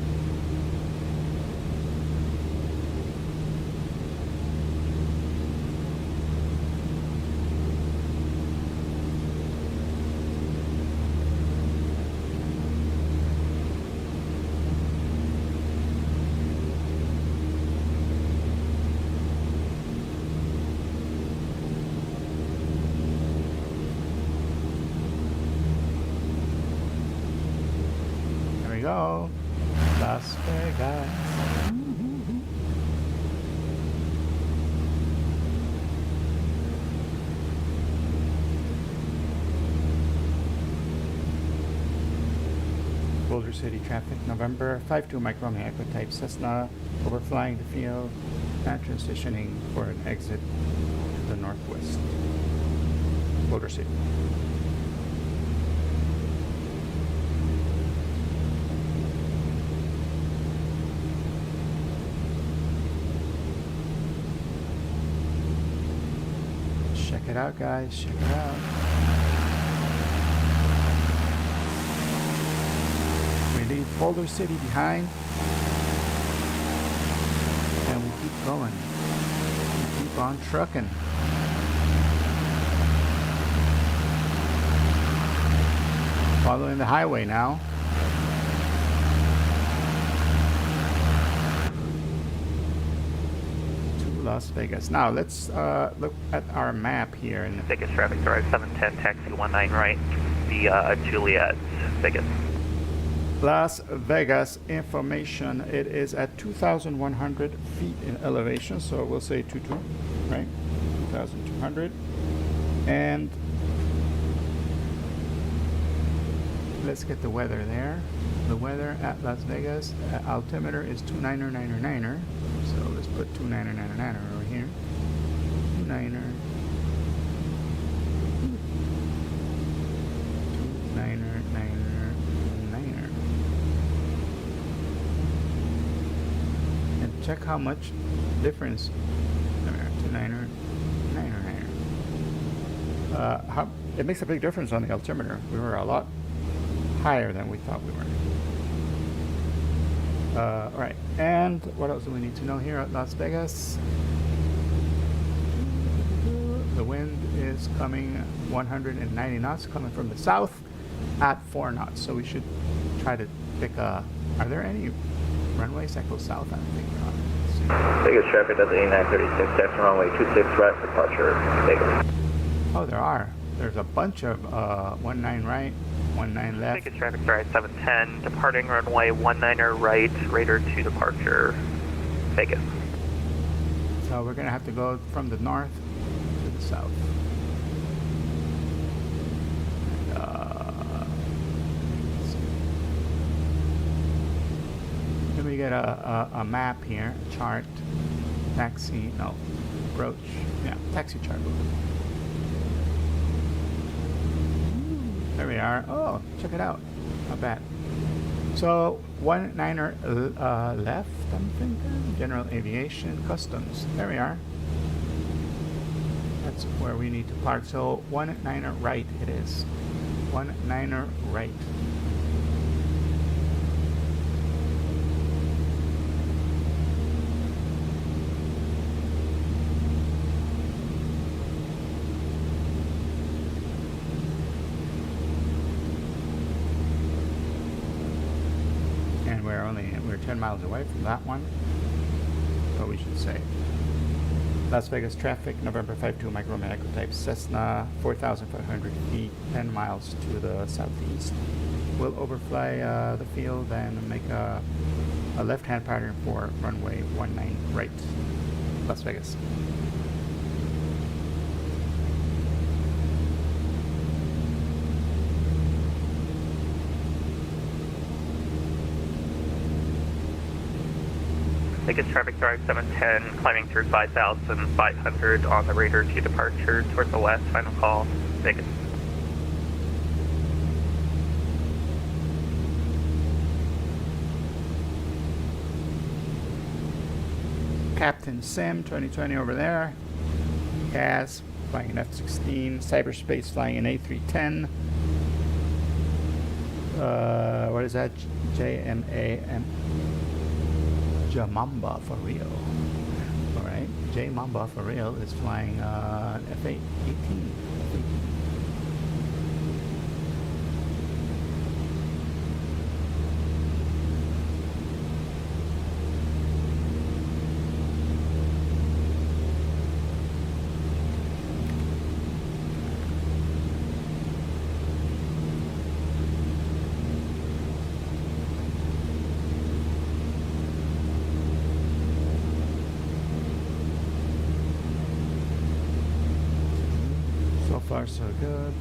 Go, Las Vegas. Boulder City traffic, November 52 Micron Echo type Cessna, overflying the field and transitioning for an exit to the northwest. Boulder City. Check it out, guys. Check it out. We leave Boulder City behind, and we keep going. We keep on trucking. Following the highway now. Las Vegas. Now let's look at our map here. In Vegas traffic drive 710 taxi 19 right via Juliet, Vegas. Las Vegas information. It is at 2,100 feet in elevation, so we'll say 22, right? 2,200. And let's get the weather there. The weather at Las Vegas altimeter is 29er. So let's put 29er over here. 29er. 29er. And check how much difference. 29er. How it makes a big difference on the altimeter. We were a lot higher than we thought we were. All right, and what else do we need to know here at Las Vegas? The wind is coming 190 knots, coming from the south at 4 knots. So we should try to pick a. Are there any runways that go south? I don't think there are. Vegas traffic at the 8936, taxi runway 26 right, departure Vegas. Oh, there are. There's a bunch of 19 right, 19 left. Vegas traffic drive 710, departing runway 19er right, radar to departure Vegas. So we're gonna have to go from the north to the south. Let me get a map here, a chart, taxi, no, approach, yeah, taxi chart. There we are. Oh, check it out. Not bad. So 19er left, I'm thinking. General Aviation Customs. There we are. that's where we need to park. So 19er right it is. 19er right. And we're 10 miles away from that one. But we should say Las Vegas traffic, November 52, Mike Roman Echo type Cessna, 4,500 feet, 10 miles to the southeast. We'll overfly the field and make a left-hand pattern for runway 19 right, Las Vegas. Vegas traffic drive 710, climbing through 5,500 on the radar to departure towards the west, final call, Vegas. Captain Sim, 2020 over there. KLAS, flying an F-16. Cyberspace, flying an A310. What is that? JMAM. Jamamba for real. Alright, J Mamba for real is flying F-18. So far so good.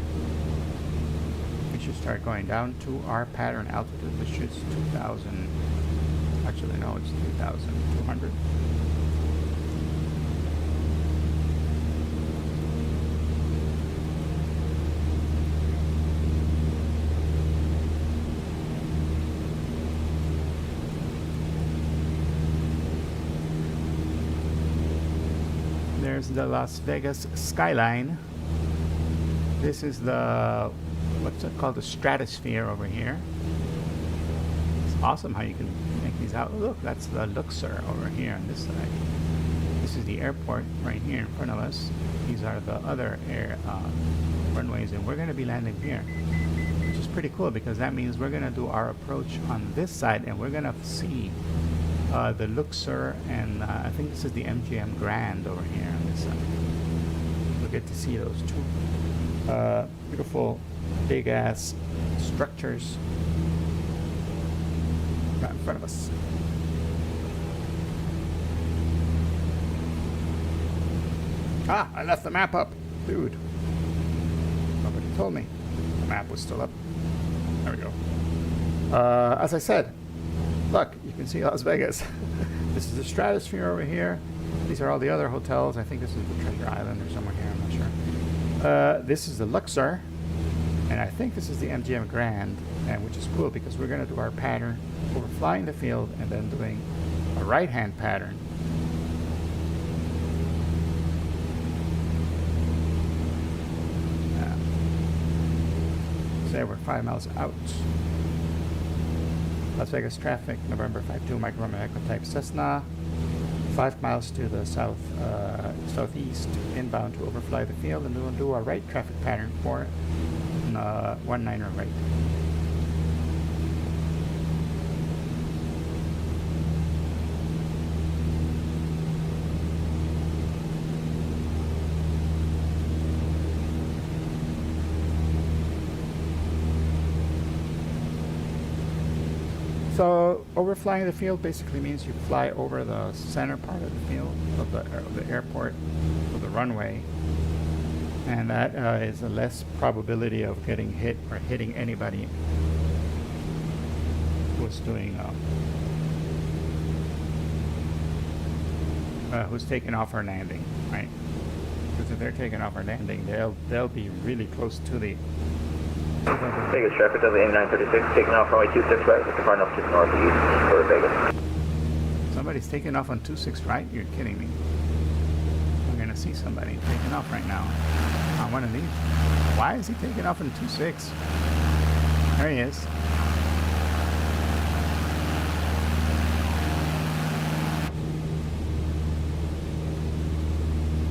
We should start going down to our pattern altitude, which is 2,000. Actually, no, it's 2,200. There's the Las Vegas skyline. This is the, what's it called, the stratosphere over here. It's awesome how you can make these out. Look, that's the Luxor over here on this side. This is the airport right here in front of us. These are the other air runways, and we're going to be landing here, which is pretty cool because that means we're going to do our approach on this side, and we're going to see the Luxor, and I think this is the MGM Grand over here on this side. We'll get to see those two. Beautiful big ass structures right in front of us. Ah, I left the map up, dude. Nobody told me the map was still up. There we go. As I said, look, you can see Las Vegas. This is the stratosphere over here. These are all the other hotels. I think this is the Treasure Island or somewhere here, I'm not sure. This is the Luxor, and I think this is the MGM Grand, and which is cool because we're going to do our pattern overflying the field and then doing a right-hand pattern. So we're 5 miles out. Las Vegas traffic, November 52, Mike Roman Echo type Cessna. 5 miles to the southeast, inbound to overfly the field, and we'll do our right traffic pattern for 19er right. So overflying the field basically means you fly over the center part of the field of the airport, of the runway, and that is a less probability of getting hit or hitting anybody who's doing who's taking off or landing, right? Because if they're taking off or landing, they'll be really close to the Vegas traffic, W8936, taking off runway 26 right, departing up to the northeast for Vegas. Somebody's taking off on 26 right? You're kidding me. I'm gonna to see somebody taking off right now on one of these. Why is he taking off in 2.6? There he is.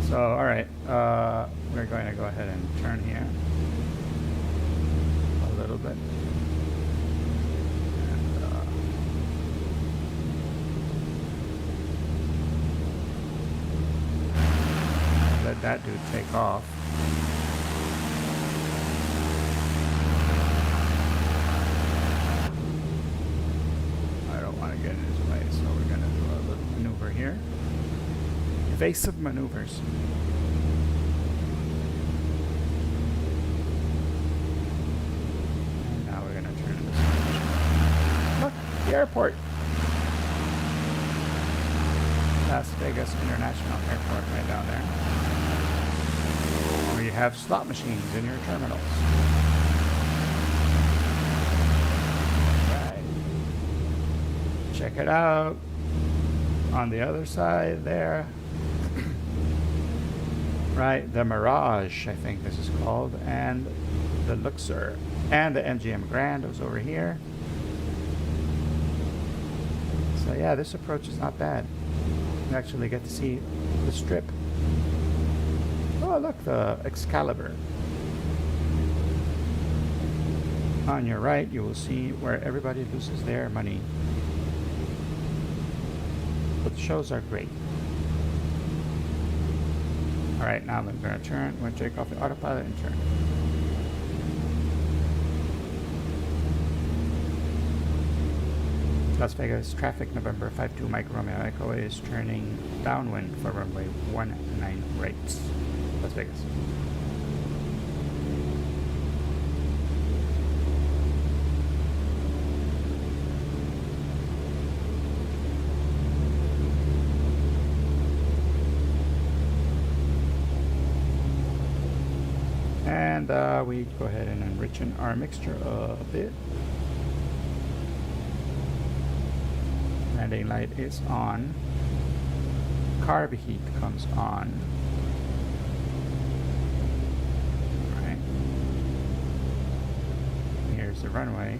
So, all right, we're going to go ahead and turn here a little bit. Let that dude take off. I don't want to get in his way, so we're going to do a little maneuver here. Evasive maneuvers. And now we're going to turn this. Look, the airport. Las Vegas International Airport right down there. Where you have slot machines in your terminals. Right. Check it out. On the other side there. Right, the Mirage, I think this is called, and the Luxor, and the MGM Grand was over here. So yeah, this approach is not bad. You actually get to see the strip. Oh, look, the Excalibur. On your right, you will see where everybody loses their money. But the shows are great. All right, now I'm going to turn. I'm going to take off the autopilot and turn. Las Vegas traffic, November 52 Mike Romeo Echo is turning downwind for runway 19 right. Las Vegas. And we go ahead and enrichen our mixture a bit. Landing light is on. Carb heat comes on. Alright. Here's the runway.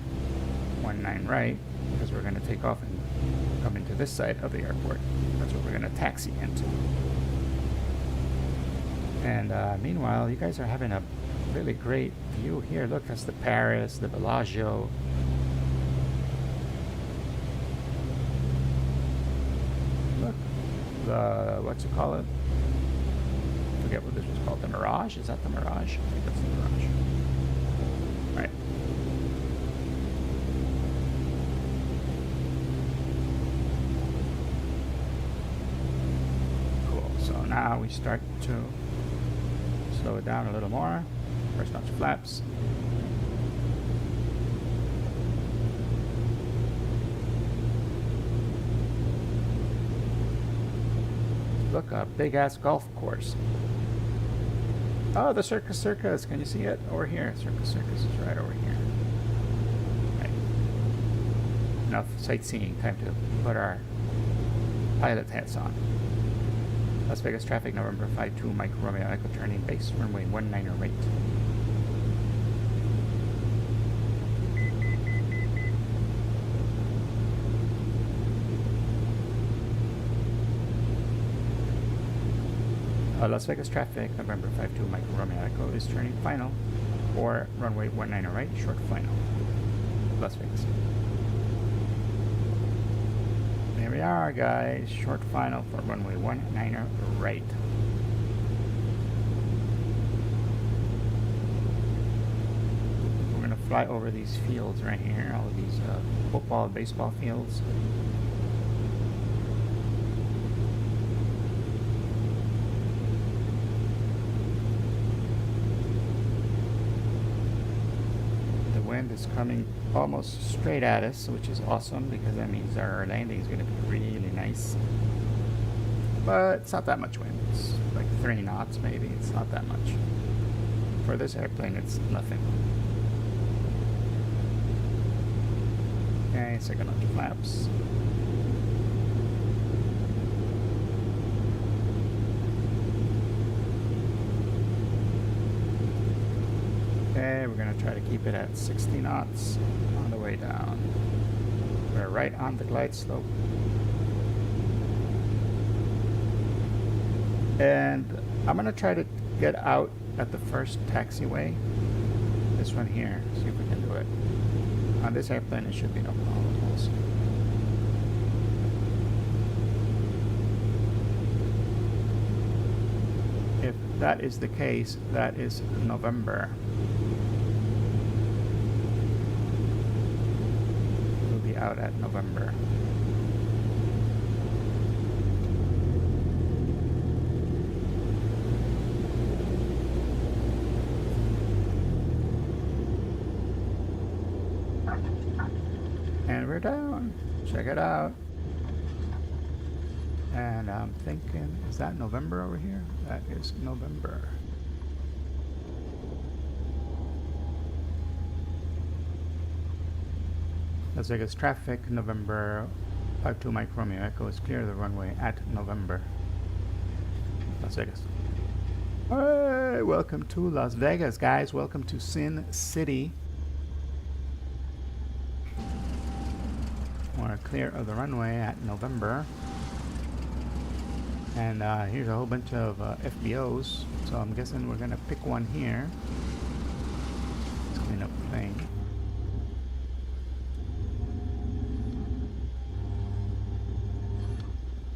19 right, because we're going to take off and come into this side of the airport. That's what we're going to taxi into. And meanwhile, you guys are having a really great view here. Look, that's the Paris, the Bellagio. Look, the, what's it called? I forget what this was called. The Mirage? Is that the Mirage? I think that's the Mirage. Right. Cool. So now we start to slow it down a little more. First notch flaps. Look, a big ass golf course. Oh, the Circus Circus. Can you see it? Over here. Circus Circus is right over here. Right. Enough sightseeing. Time to put our pilot hats on. Las Vegas traffic, November 52 Mike Romeo Echo turning base runway 19 right. Las Vegas traffic, November 52 Mike Romeo Echo is turning final for runway 19 right, short final. Las Vegas. There we are, guys. Short final for runway 19 right. We're going to fly over these fields right here, all of these football and baseball fields. The wind is coming almost straight at us, which is awesome because that means our landing is going to be really nice. But it's not that much wind. It's like 3 knots maybe. It's not that much. For this airplane, it's nothing. Okay, second notch flaps. gonna try to keep it at 60 knots on the way down. We're right on the glide slope. And I'm gonna try to get out at the first taxiway. This one here, see if we can do it. On this airplane, it should be no problem also. If that is the case, that is November. We'll be out at November. And we're down. Check it out. And I'm thinking, is that November over here? That is November. Las Vegas traffic, November 52 Mike Romeo Echo is clear of the runway at November. Las Vegas. Hey, welcome to Las Vegas, guys. Welcome to Sin City. We're clear of the runway at November. And here's a whole bunch of FBOs. So I'm guessing we're gonna pick one here. Let's clean up the thing.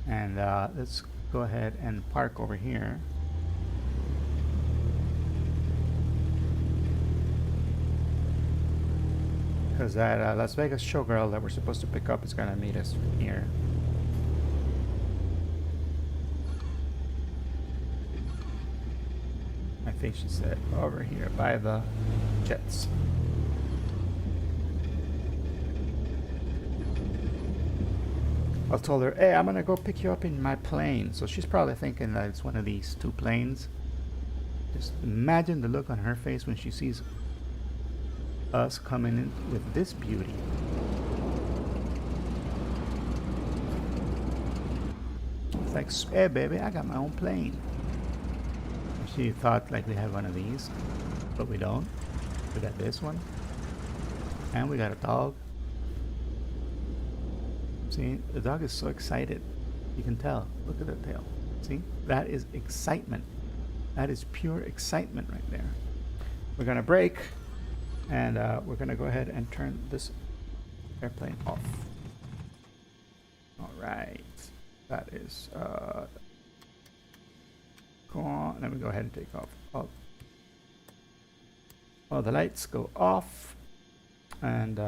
And let's go ahead and park over here. Because that Las Vegas showgirl that we're supposed to pick up is gonna meet us here. I think she said over here by the jets. I told her, hey, I'm gonna go pick you up in my plane. So she's probably thinking that it's one of these two planes. Just imagine the look on her face when she sees us coming in with this beauty. It's like, hey baby, I got my own plane. She thought like we had one of these, but we don't. We got this one, and we got a dog. See, the dog is so excited. You can tell. Look at the tail. See, that is excitement. That is pure excitement right there. We're gonna brake, and we're gonna go ahead and turn this airplane off. All right, that is go on. Let me go ahead and take off. All the lights go off, and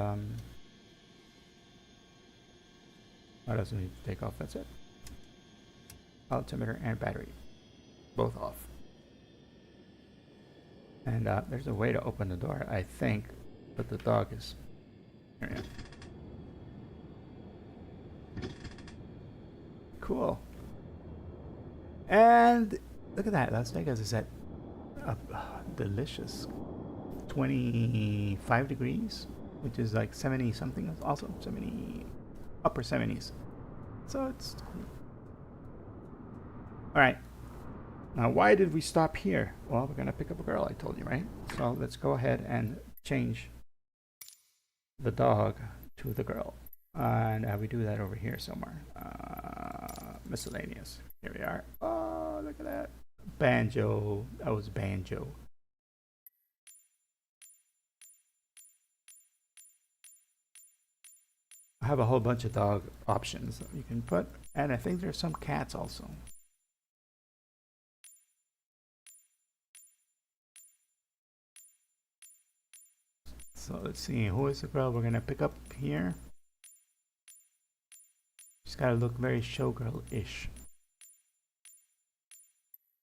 what else do we need to take off? That's it. Altimeter and battery, both off. And there's a way to open the door, I think, but the dog is here. Cool. And look at that. Las Vegas is at a delicious 25 degrees, which is like 70 something, also 70, upper 70s. So it's all right. Now, why did we stop here? Well, we're gonna pick up a girl, I told you, right? So let's go ahead and change the dog to the girl. And we do that over here somewhere. Miscellaneous. Here we are. Oh, look at that. Banjo. That was Banjo. I have a whole bunch of dog options that you can put. And I think there's some cats also. So let's see, who is the girl we're gonna pick up here? She's gotta look very showgirl-ish.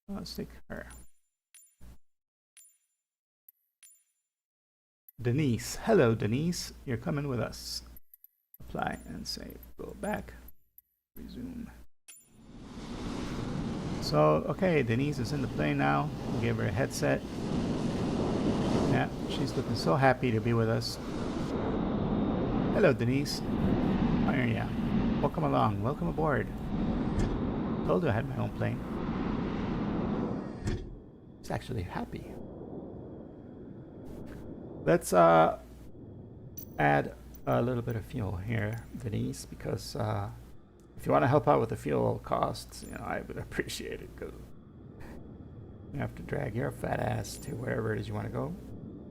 Let's take her. Denise. Hello, Denise. You're coming with us. Apply and save. Go back. Resume. So, okay, Denise is in the plane now. We gave her a headset. Yeah, she's looking so happy to be with us. Hello, Denise. How are you? Welcome along. Welcome aboard. Told you I had my own plane. She's actually happy. Let's add a little bit of fuel here, Denise, because if you want to help out with the fuel costs, you know, I would appreciate it, because you have to drag your fat ass to wherever it is you want to go.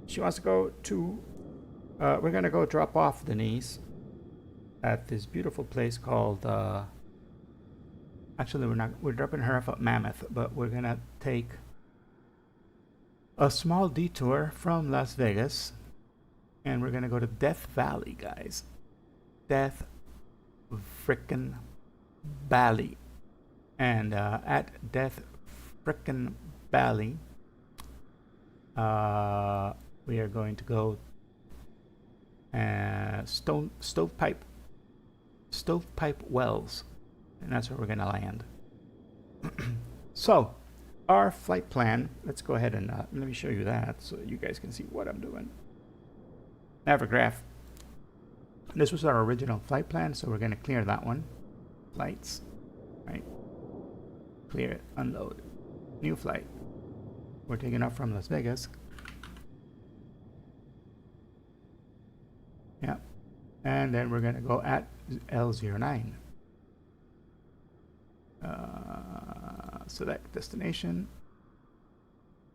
She wants to go to, we're going to go drop off Denise at this beautiful place called, actually we're dropping her off at Mammoth, but we're going to take a small detour from Las Vegas, and we're going to go to Death Valley, guys. Death frickin' Valley. And at Death frickin' Valley, we are going to go Stovepipe Wells, and that's where we're going to land. So our flight plan, let's go ahead and let me show you that so you guys can see what I'm doing. Navigraph. This was our original flight plan, so we're going to clear that one. Flights, right? Clear it, unload. New flight. We're taking off from Las Vegas. Yeah. And then we're going to go at L09. Select destination.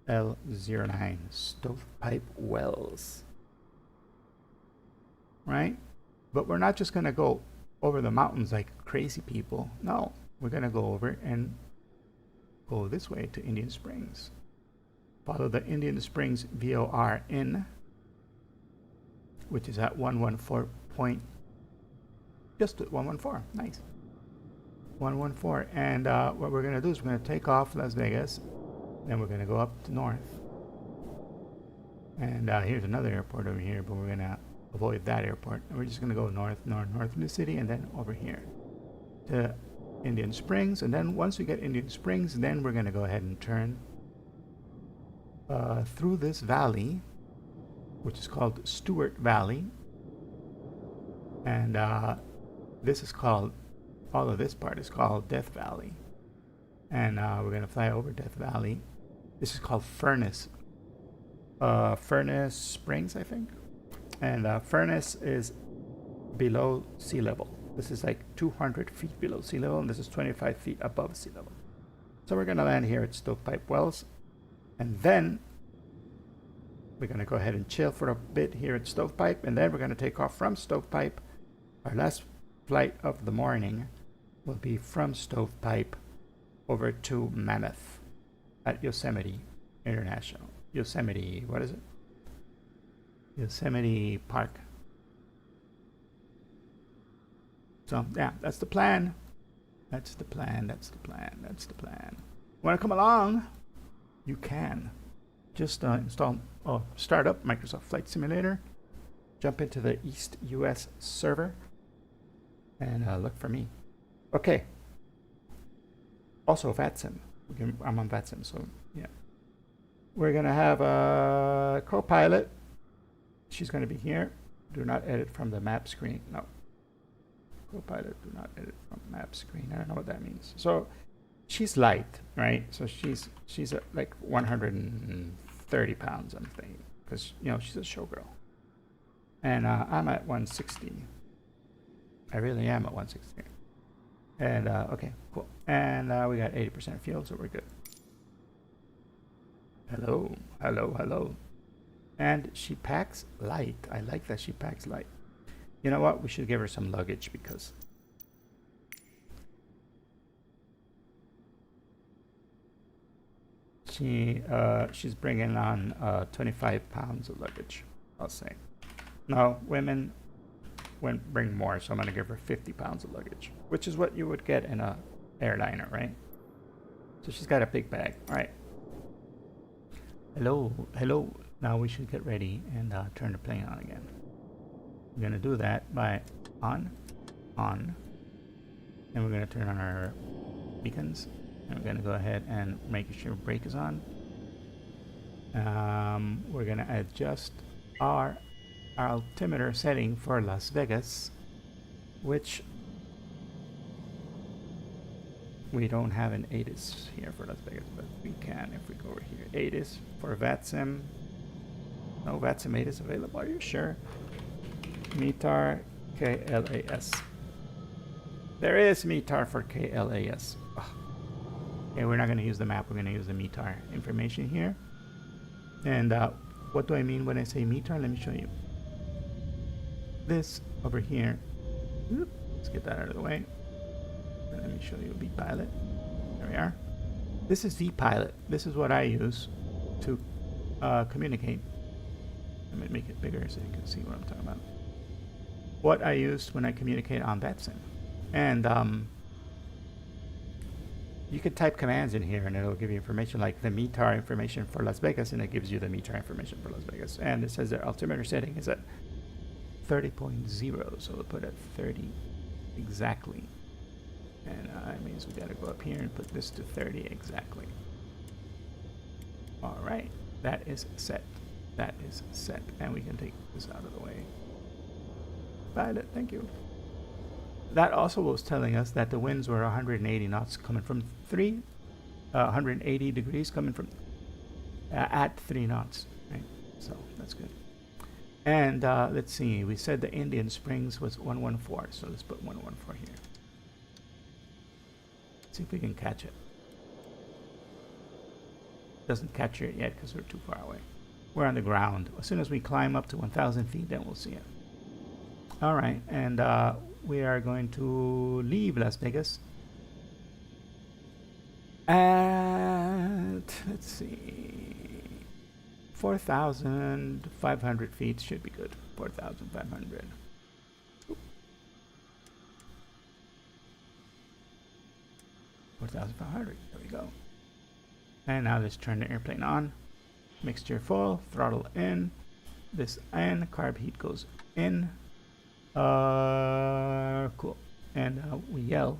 L09. Stovepipe Wells. Right? But we're not just going to go over the mountains like crazy people. No. We're going to go over and go this way to Indian Springs. Follow the Indian Springs VOR in, which is at 114 point, just at 114. Nice. 114. And what we're going to do is we're going to take off Las Vegas, then we're going to go up to north. And here's another airport over here, but we're going to avoid that airport. And we're just going to go north in the city, and then over here to Indian Springs. And then once we get Indian Springs, then we're going to go ahead and turn through this valley, which is called Stewart Valley. And this is called, all of this part is called Death Valley. And we're going to fly over Death Valley. This is called Furnace Springs, I think. And Furnace is below sea level. This is like 200 feet below sea level, and this is 25 feet above sea level. So we're going to land here at Stovepipe Wells, and then we're going to go ahead and chill for a bit here at Stovepipe, and then we're going to take off from Stovepipe. Our last flight of the morning will be from Stovepipe over to Mammoth at Yosemite International. Yosemite, what is it? Yosemite Park. So yeah, that's the plan. That's the plan. That's the plan. That's the plan. Want to come along? You can. Just start up Microsoft Flight Simulator. Jump into the East US server and look for me. Okay. Also VATSIM. I'm on VATSIM, so yeah. We're gonna have a co-pilot. She's gonna be here. Do not edit from the map screen. No. Co-pilot, do not edit from map screen. I don't know what that means. So she's light, right? So she's like 130 pounds, I'm thinking, because you know she's a showgirl. And I'm at 160. I really am at 160. And okay, cool. And we got 80% fuel, so we're good. Hello, hello, hello. And she packs light. I like that she packs light. You know what? We should give her some luggage because she's bringing on 25 pounds of luggage, I'll say. No, women bring more, so I'm gonna give her 50 pounds of luggage, which is what you would get in a airliner, right? So she's got a big bag. All right. Hello, hello. Now we should get ready and turn the plane on again. We're gonna do that by on, and we're gonna turn on our beacons, and we're gonna go ahead and make sure brake is on. We're gonna adjust our altimeter setting for Las Vegas, which we don't have an ATIS here for Las Vegas, but we can if we go over here. ATIS for VATSIM. No Vatsimate is available. Are you sure? METAR KLAS. There is METAR for KLAS. Ugh. Okay, we're not going to use the map. We're going to use the METAR information here. And what do I mean when I say METAR? Let me show you. This over here. Oop, let's get that out of the way. And let me show you vPilot. There we are. This is vPilot. This is what I use to communicate. Let me make it bigger so you can see what I'm talking about. What I use when I communicate on VetSim. And you could type commands in here and it'll give you information like the METAR information for Las Vegas, and it gives you the METAR information for Las Vegas. And it says the altimeter setting is at 30.0, so we'll put at 30 exactly. And that means we gotta go up here and put this to 30 exactly. All right, that is set. That is set. And we can take this out of the way. Pilot, thank you. That also was telling us that the winds were 180 knots coming from 180 degrees coming from at 3 knots, right? So that's good. And let's see, we said the Indian Springs was 114, so let's put 114 here. See if we can catch it. Doesn't catch it yet because we're too far away. We're on the ground. As soon as we climb up to 1,000 feet, then we'll see it. All right, and we are going to leave Las Vegas at, let's see, 4,500 feet should be good. 4,500. 4,500. There we go. And now let's turn the airplane on. Mixture full. Throttle in. This in. Carb heat goes in. Cool. And we yell.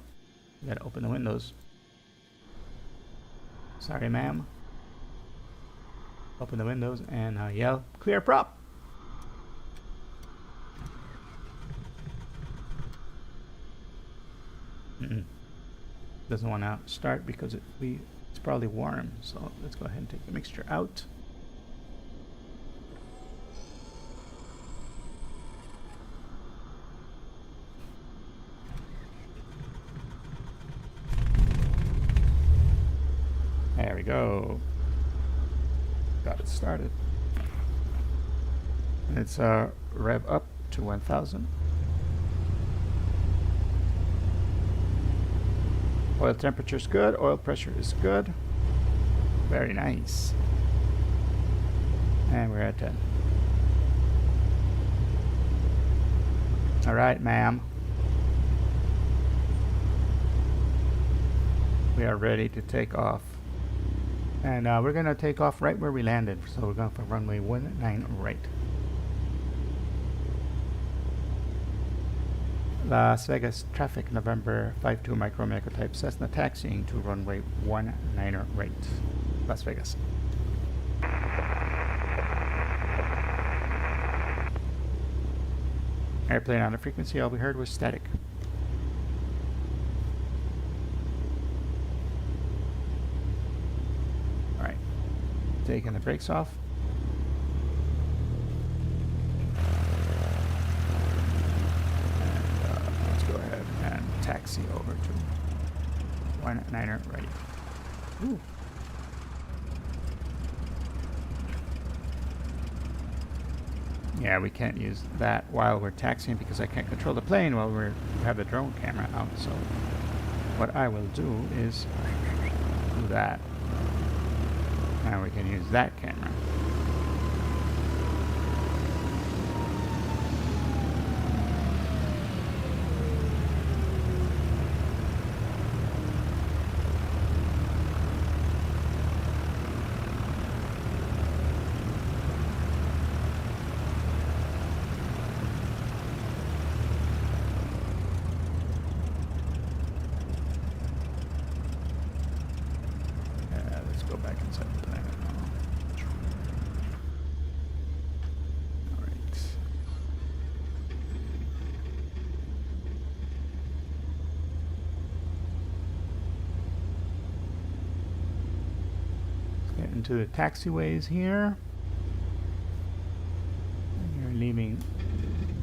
We gotta open the windows. Sorry, ma'am. Open the windows and yell, clear prop. Doesn't want to start because it's probably warm. So let's go ahead and take the mixture out. There we go. Got it started. And it's rev up to 1,000. Oil temperature is good. Oil pressure is good. Very nice. And we're at 10. All right, ma'am. We are ready to take off. And we're going to take off right where we landed. So we're going for runway 19 right. Las Vegas traffic, November 52 Micro America type Cessna taxiing to runway 19 right. Las Vegas. Airplane on the frequency, all we heard was static. Taking the brakes off. And let's go ahead and taxi over to 19 right. Ooh. Yeah, we can't use that while we're taxiing because I can't control the plane while we have the drone camera out. So what I will do is do that. Now we can use that camera. Let's go back inside the plane. Into the taxiways here.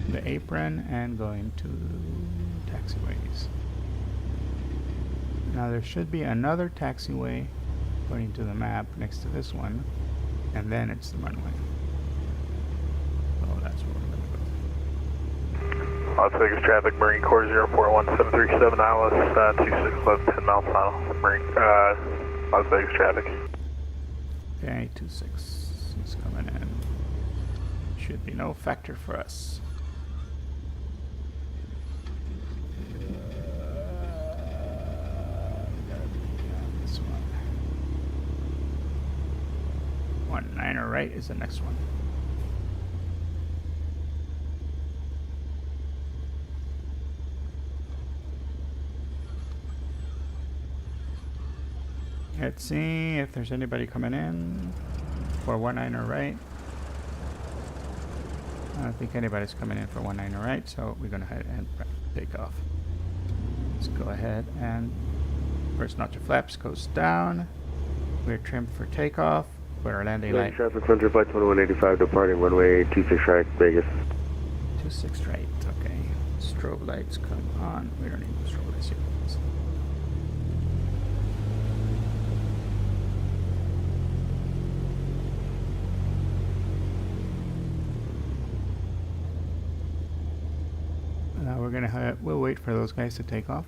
the apron and going to taxiways. Now there should be another taxiway according to the map next to this one, and then it's the runway. So that's where we're going to go. Las Vegas traffic, Marine Corps 041737 ILS 26 left 10 mile final. Las Vegas traffic. Okay, 26 is coming in. Should be no factor for us. This one. 19er right is the next one. Let's see if there's anybody coming in for 19er right. I don't think anybody's coming in for 19er right, so we're going to head and take off. Let's go ahead and first notch of flaps goes down. We're trimmed for takeoff. Put our landing light. Traffic Frontier Flight 2185 departing runway 26 right, Vegas. 26 right, okay. Strobe lights come on. We don't need the strobe lights yet. We'll wait for those guys to take off.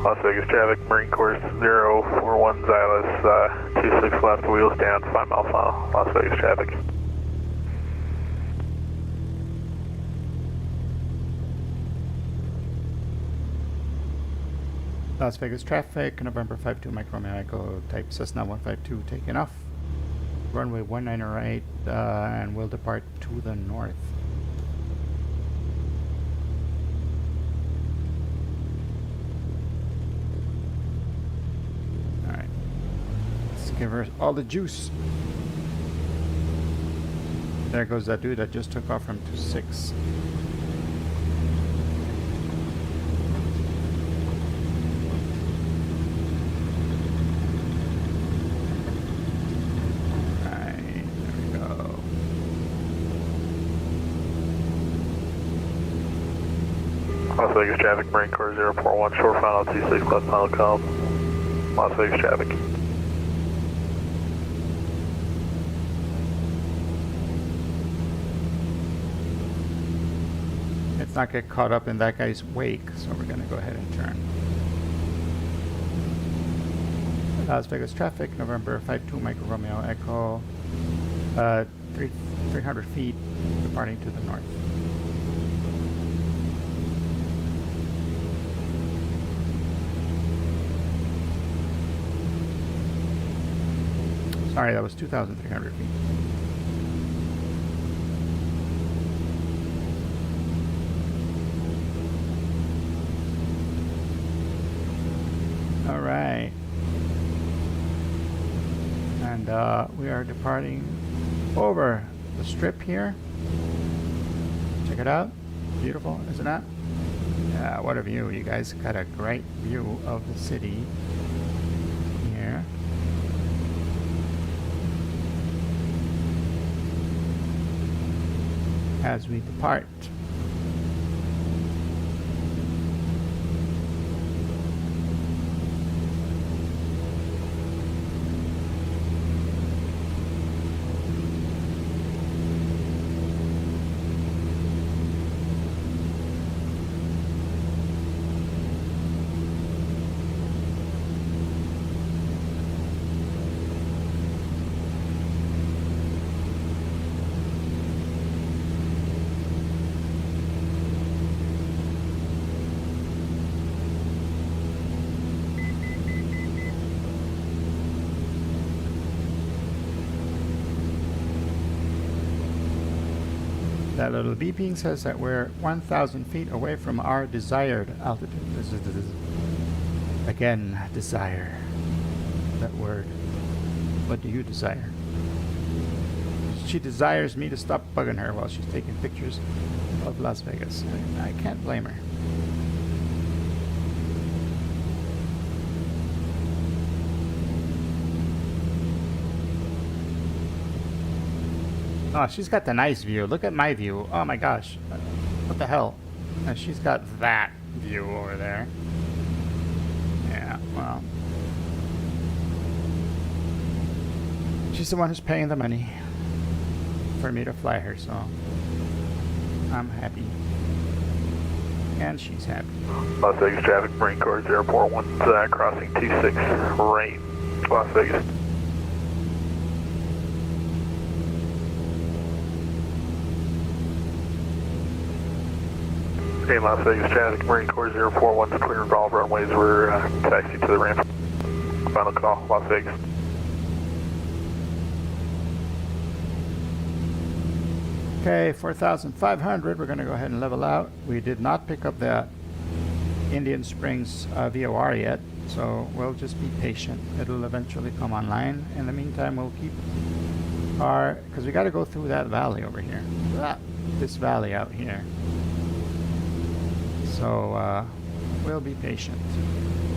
Las Vegas traffic, Marine Corps 041 Xylus 26 left, wheels down, 5 mile final. Las Vegas traffic. Las Vegas traffic, November 52 Mike Romeo Echo, type Cessna 152 taking off. Runway 19er right, and we'll depart to the north. Alright. Let's give her all the juice. There goes that dude that just took off from 26. Las Vegas traffic, Marine Corps 041, short final 26 left final come. Las Vegas traffic. Let's not get caught up in that guy's wake, so we're going to go ahead and turn. Las Vegas traffic, November 52 Mike Romeo Echo, 300 feet departing to the north. Sorry, that was 2,300 feet. All right. And we are departing over the strip here. Check it out. Beautiful, isn't it? Yeah, what a view. You guys got a great view of the city here. As we depart. That little beeping says that we're 1,000 feet away from our desired altitude. Again, desire. That word. What do you desire? She desires me to stop bugging her while she's taking pictures of Las Vegas. I can't blame her. Oh, she's got the nice view. Look at my view. Oh my gosh. What the hell? And she's got that view over there. Yeah, well. She's the one who's paying the money for me to fly her, so I'm happy. And she's happy. Las Vegas traffic, Marine Corps Airport 1, crossing 26, right, Las Vegas. Okay, Las Vegas traffic, Marine Corps Airport 1, clear of all runways. We're taxiing to the ramp. Final call, Las Vegas. Okay, 4,500. We're going to go ahead and level out. We did not pick up the Indian Springs VOR yet, so we'll just be patient. It'll eventually come online. In the meantime, we'll keep our, because we got to go through that valley over here. This valley out here. So we'll be patient.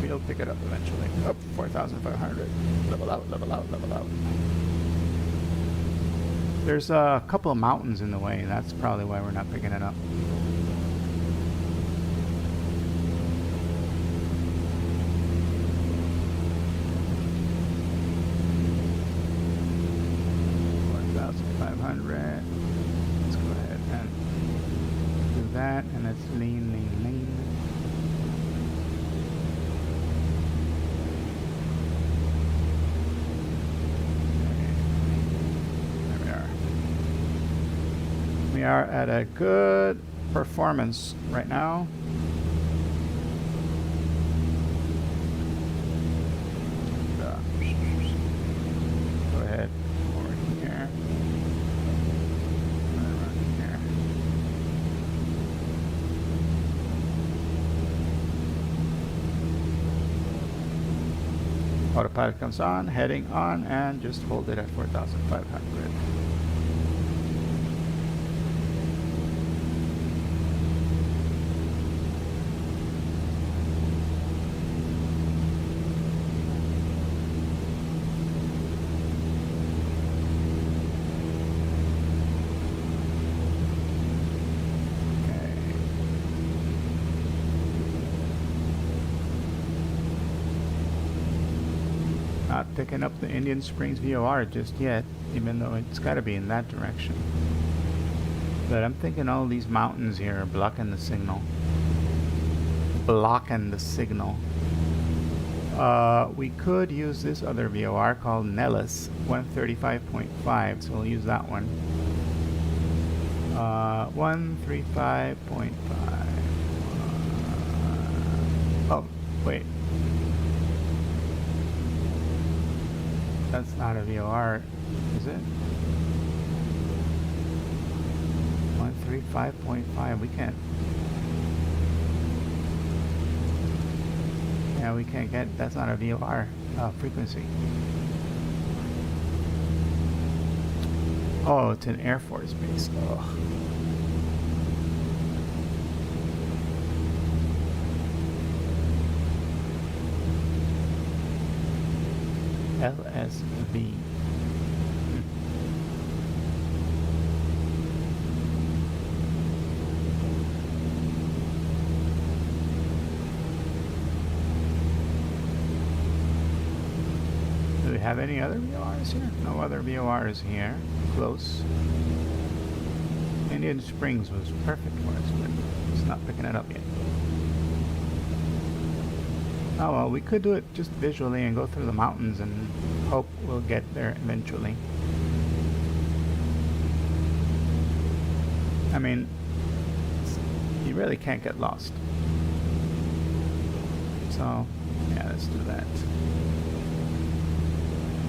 We'll pick it up eventually. Up 4,500. Level out, level out, level out. There's a couple of mountains in the way. That's probably why we're not picking it up. Let's go ahead and do that, and let's lean, lean, lean. We are at a good performance right now. Go ahead over here. Around here. Autopilot comes on, heading on, and just hold it at 4,500. Not picking up the Indian Springs VOR just yet, even though it's got to be in that direction. But I'm thinking all these mountains here are blocking the signal. Blocking the signal. We could use this other VOR called Nellis 135.5, so we'll use that one. 135.5. Oh, wait. That's not a VOR, is it? 135.5, we can't. Yeah, we can't get, that's not a VOR frequency. Oh, it's an Air Force base. Ugh. LSV. Do we have any other VORs here? No other VORs here. Close. Indian Springs was perfect for us, but it's not picking it up yet. Oh well, we could do it just visually and go through the mountains and hope we'll get there eventually. I mean, you really can't get lost. So, yeah, let's do that.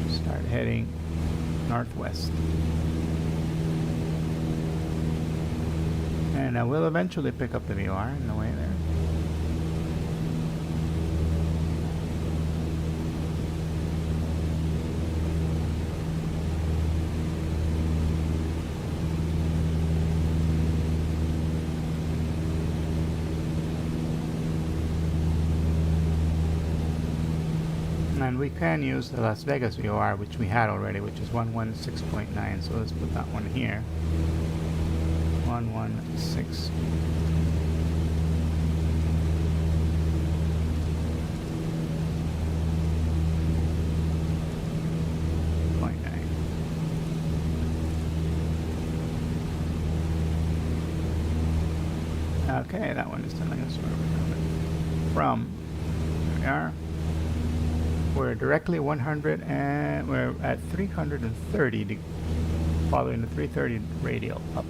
Start heading northwest. And I will eventually pick up the VOR in the way there. And we can use the Las Vegas VOR, which we had already, which is 116.9. So let's put that one here. 116. Okay, that one is telling us where we're coming from. There we are. We're directly 100 and we're at 330, following the 330 radial up.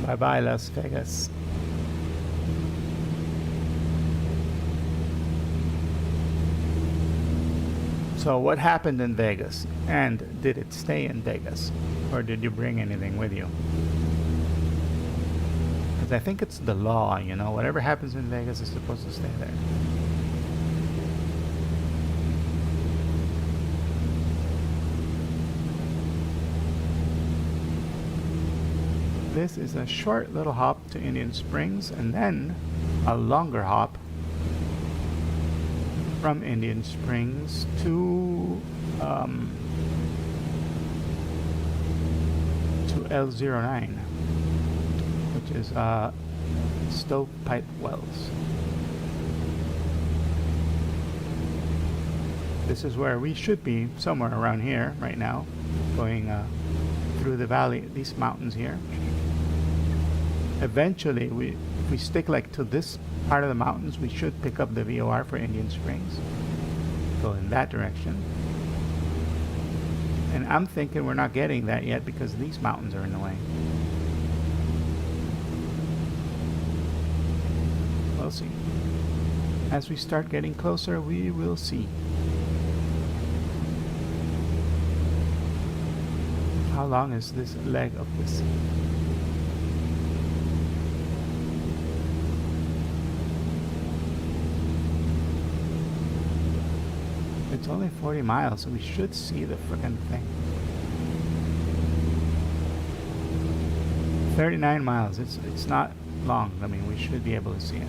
Bye-bye, Las Vegas. So what happened in Vegas? And did it stay in Vegas? Or did you bring anything with you? Because I think it's the law, you know, whatever happens in Vegas is supposed to stay there. This is a short little hop to Indian Springs and then a longer hop from Indian Springs to L09, which is Stovepipe Wells. This is where we should be, somewhere around here right now, going through the valley, these mountains here. Eventually, if we stick like to this part of the mountains, we should pick up the VOR for Indian Springs. Go in that direction. And I'm thinking we're not getting that yet because these mountains are in the way. We'll see. As we start getting closer, we will see. How long is this leg of this? It's only 40 miles, so we should see the frickin' thing. 39 miles. It's not long. I mean, we should be able to see it.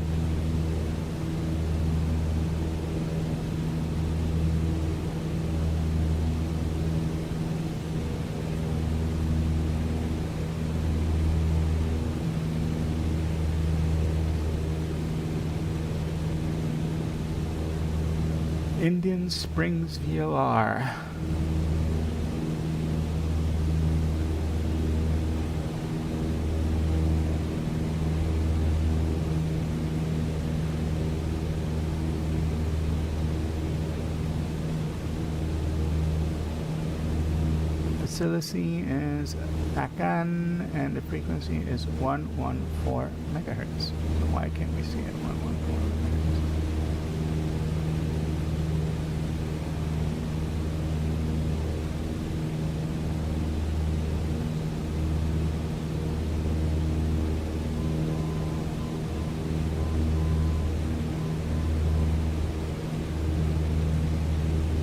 Indian Springs VOR. Facility is Takan and the frequency is 114 megahertz. So why can't we see it 114 megahertz?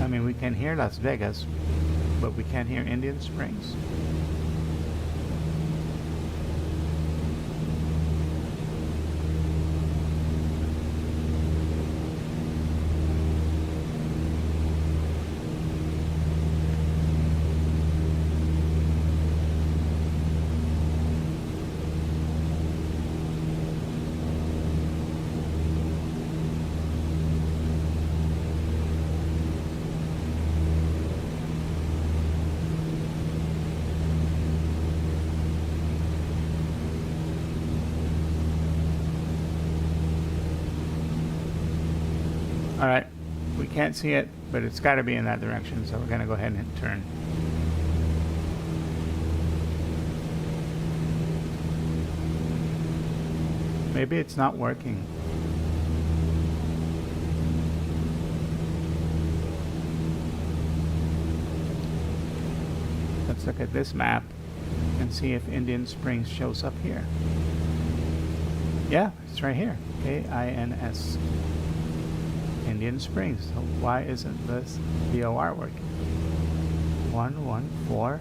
I mean, we can hear Las Vegas, but we can't hear Indian Springs. Alright, we can't see it, but it's got to be in that direction, so we're going to go ahead and hit turn. Maybe it's not working. Let's look at this map and see if Indian Springs shows up here. Yeah, it's right here. KINS. Indian Springs. So why isn't this VOR working? 114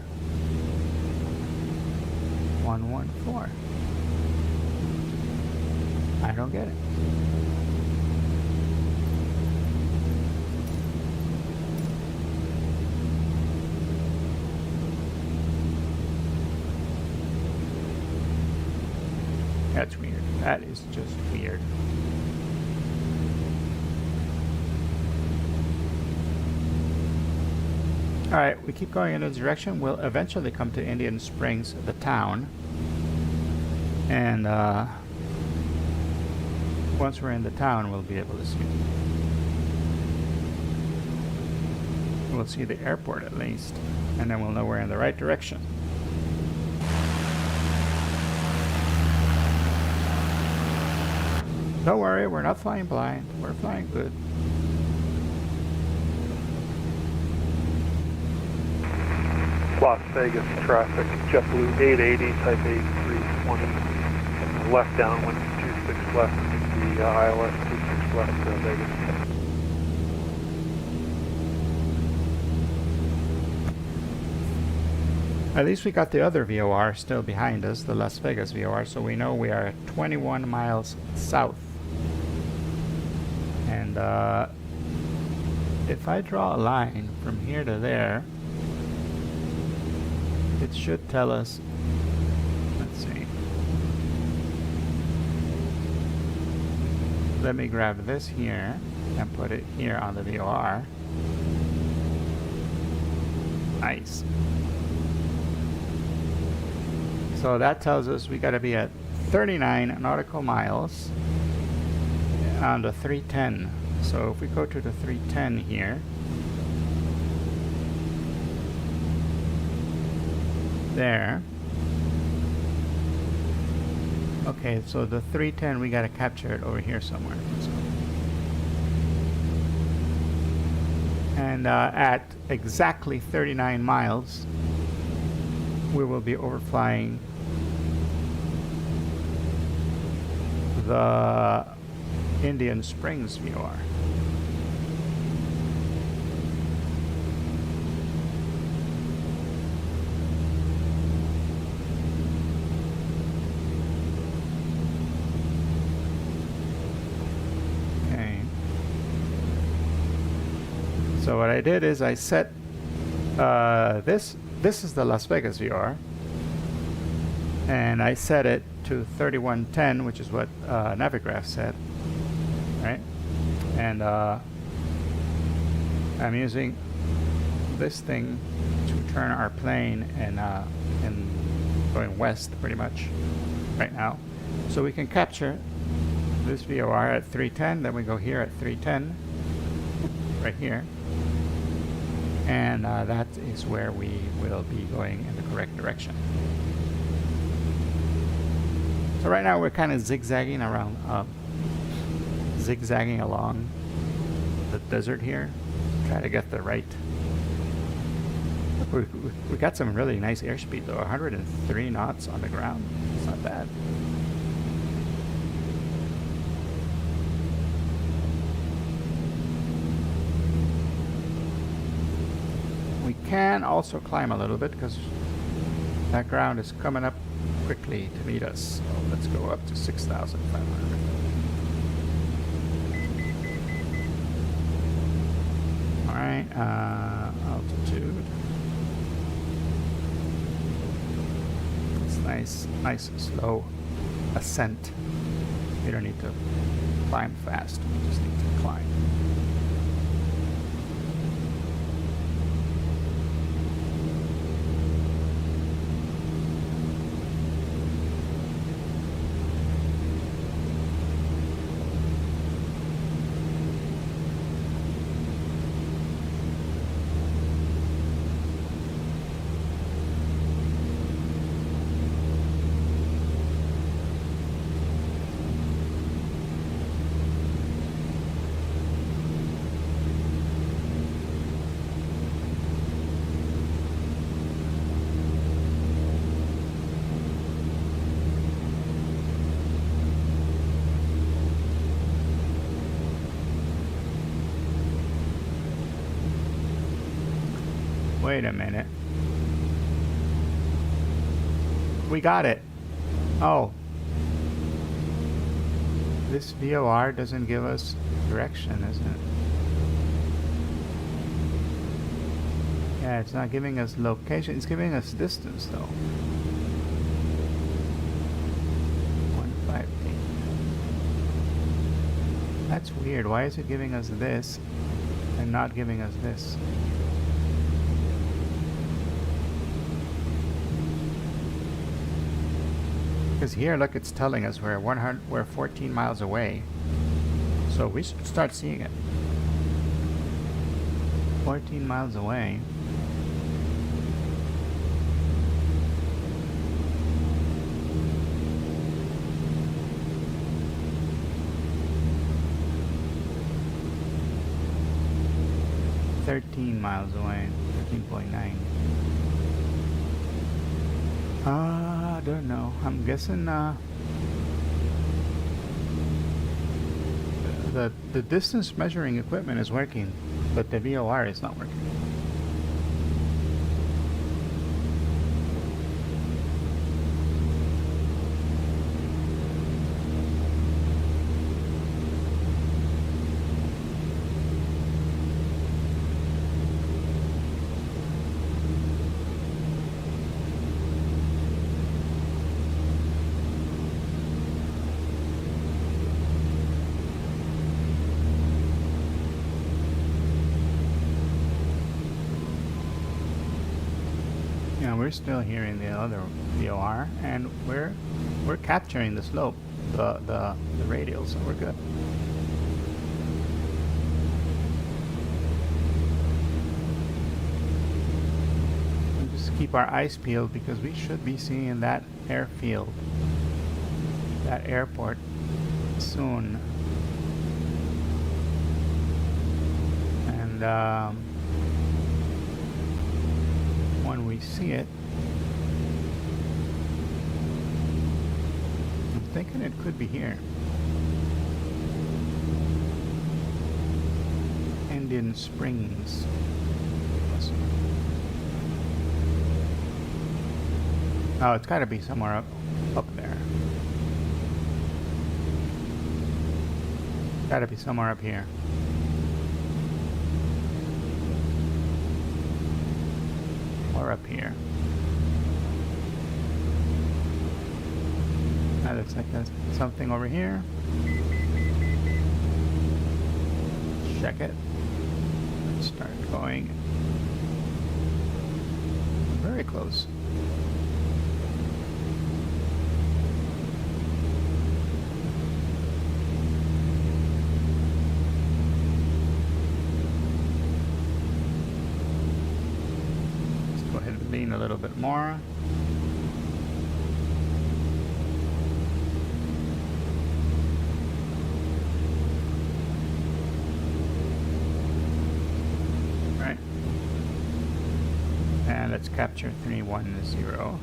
114. I don't get it. That's weird. That is just weird. Alright, we keep going in this direction. We'll eventually come to Indian Springs, the town. And once we're in the town, we'll be able to see. We'll see the airport at least. And then we'll know we're in the right direction. Don't worry, we're not flying blind. We're flying good. Las Vegas traffic, JetBlue 880, Type A320, left downwind 26 left, the ILS 26 left Vegas. At least we got the other VOR still behind us, the Las Vegas VOR, so we know we are 21 miles south. And if I draw a line from here to there, it should tell us, let's see. Let me grab this here and put it here on the VOR. Nice. So that tells us we got to be at 39 nautical miles on the 310. So if we go to the 310 here, there. Okay, so the 310 we got to capture it over here somewhere. And at exactly 39 miles, we will be overflying the Indian Springs VOR. Okay. So what I did is I set this is the Las Vegas VOR, and I set it to 3110, which is what Navigraph said, right? And I'm using this thing to turn our plane and going west pretty much right now, so we can capture this VOR at 310. Then we go here at 310, right here. And that is where we will be going in the correct direction. So right now we're kind of zigzagging around, zigzagging along the desert here, try to get the right. We got some really nice airspeed though, 103 knots on the ground. It's not bad. We can also climb a little bit because that ground is coming up quickly to meet us. So let's go up to 6,500. All right, altitude. It's nice slow ascent. You don't need to climb fast. You just need to climb. Wait a minute. We got it. Oh. This VOR doesn't give us direction, isn't it? Yeah, it's not giving us location. It's giving us distance, though. 158. That's weird. Why is it giving us this and not giving us this? Because here, look, it's telling us we're 14 miles away. So we should start seeing it. 14 miles away. .9 I don't know. I'm guessing the distance measuring equipment is working, but the VOR is not working. We're still hearing the other VOR, and we're capturing the slope, the radial, so we're good. And just keep our eyes peeled because we should be seeing that airfield, that airport soon. And when we see it, I'm thinking it could be here. Indian Springs. Oh, it's got to be somewhere up there. Got to be somewhere up here. Or up here. That looks like there's something over here. Check it. Let's start going. Very close. Lean a little bit more. Right. And let's capture 310.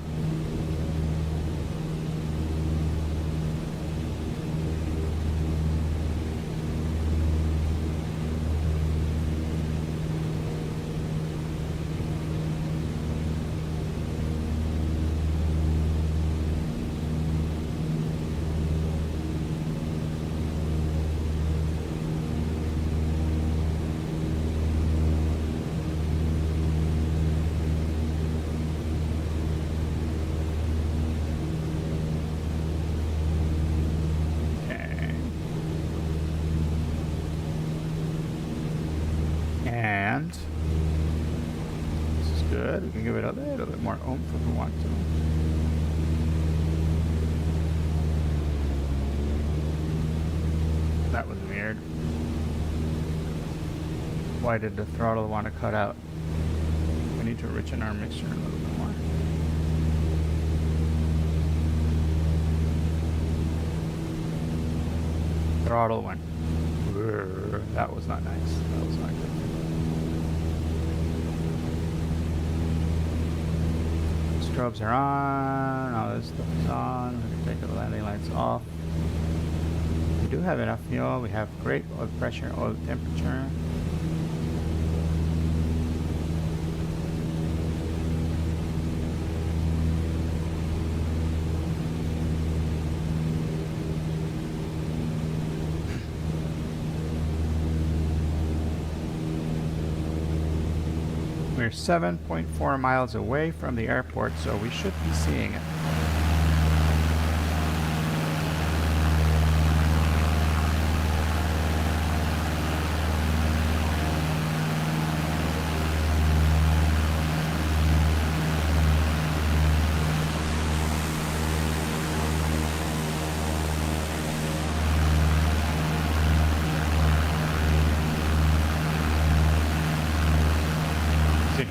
And this is good. We can give it a little bit more oomph if we want to. That was weird. Why did the throttle want to cut out? We need to enrich our mixture a little bit more. Throttle went. That was not nice. That was not good. Strobes are on. All this stuff is on. We can take the landing lights off. We do have enough fuel. We have great oil pressure, oil temperature. We're 7.4 miles away from the airport, so we should be seeing it.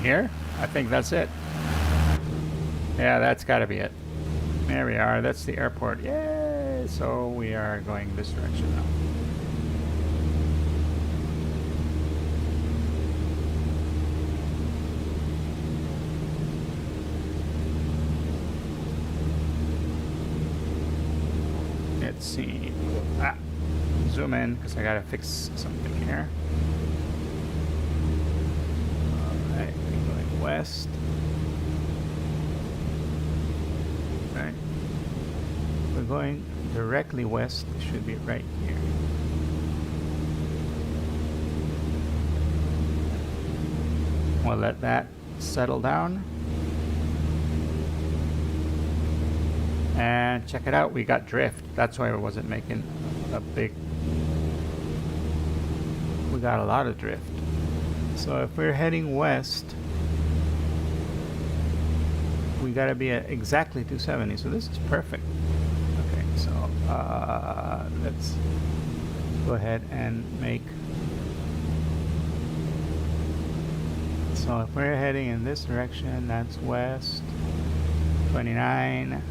Here? I think that's it. Yeah, that's gotta be it. There we are. That's the airport. Yay! So we are going this direction now. Let's see. Zoom in because I gotta fix something here. West. Right. We're going directly west. It should be right here. We'll let that settle down. And check it out. We got drift. That's why I wasn't making a big... We got a lot of drift. So if we're heading west, we gotta be at exactly 270, so this is perfect. Okay, so let's go ahead and make. So if we're heading in this direction, that's west. 29,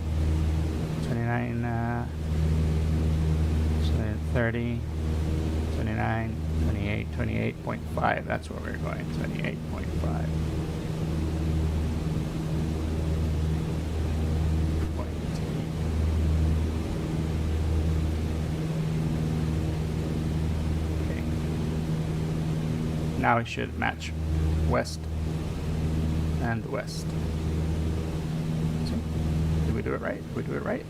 29, 30, 29, 28, 28.5. That's where we're going. 28.5. Now it should match west and west. So, did we do it right? Did we do it right?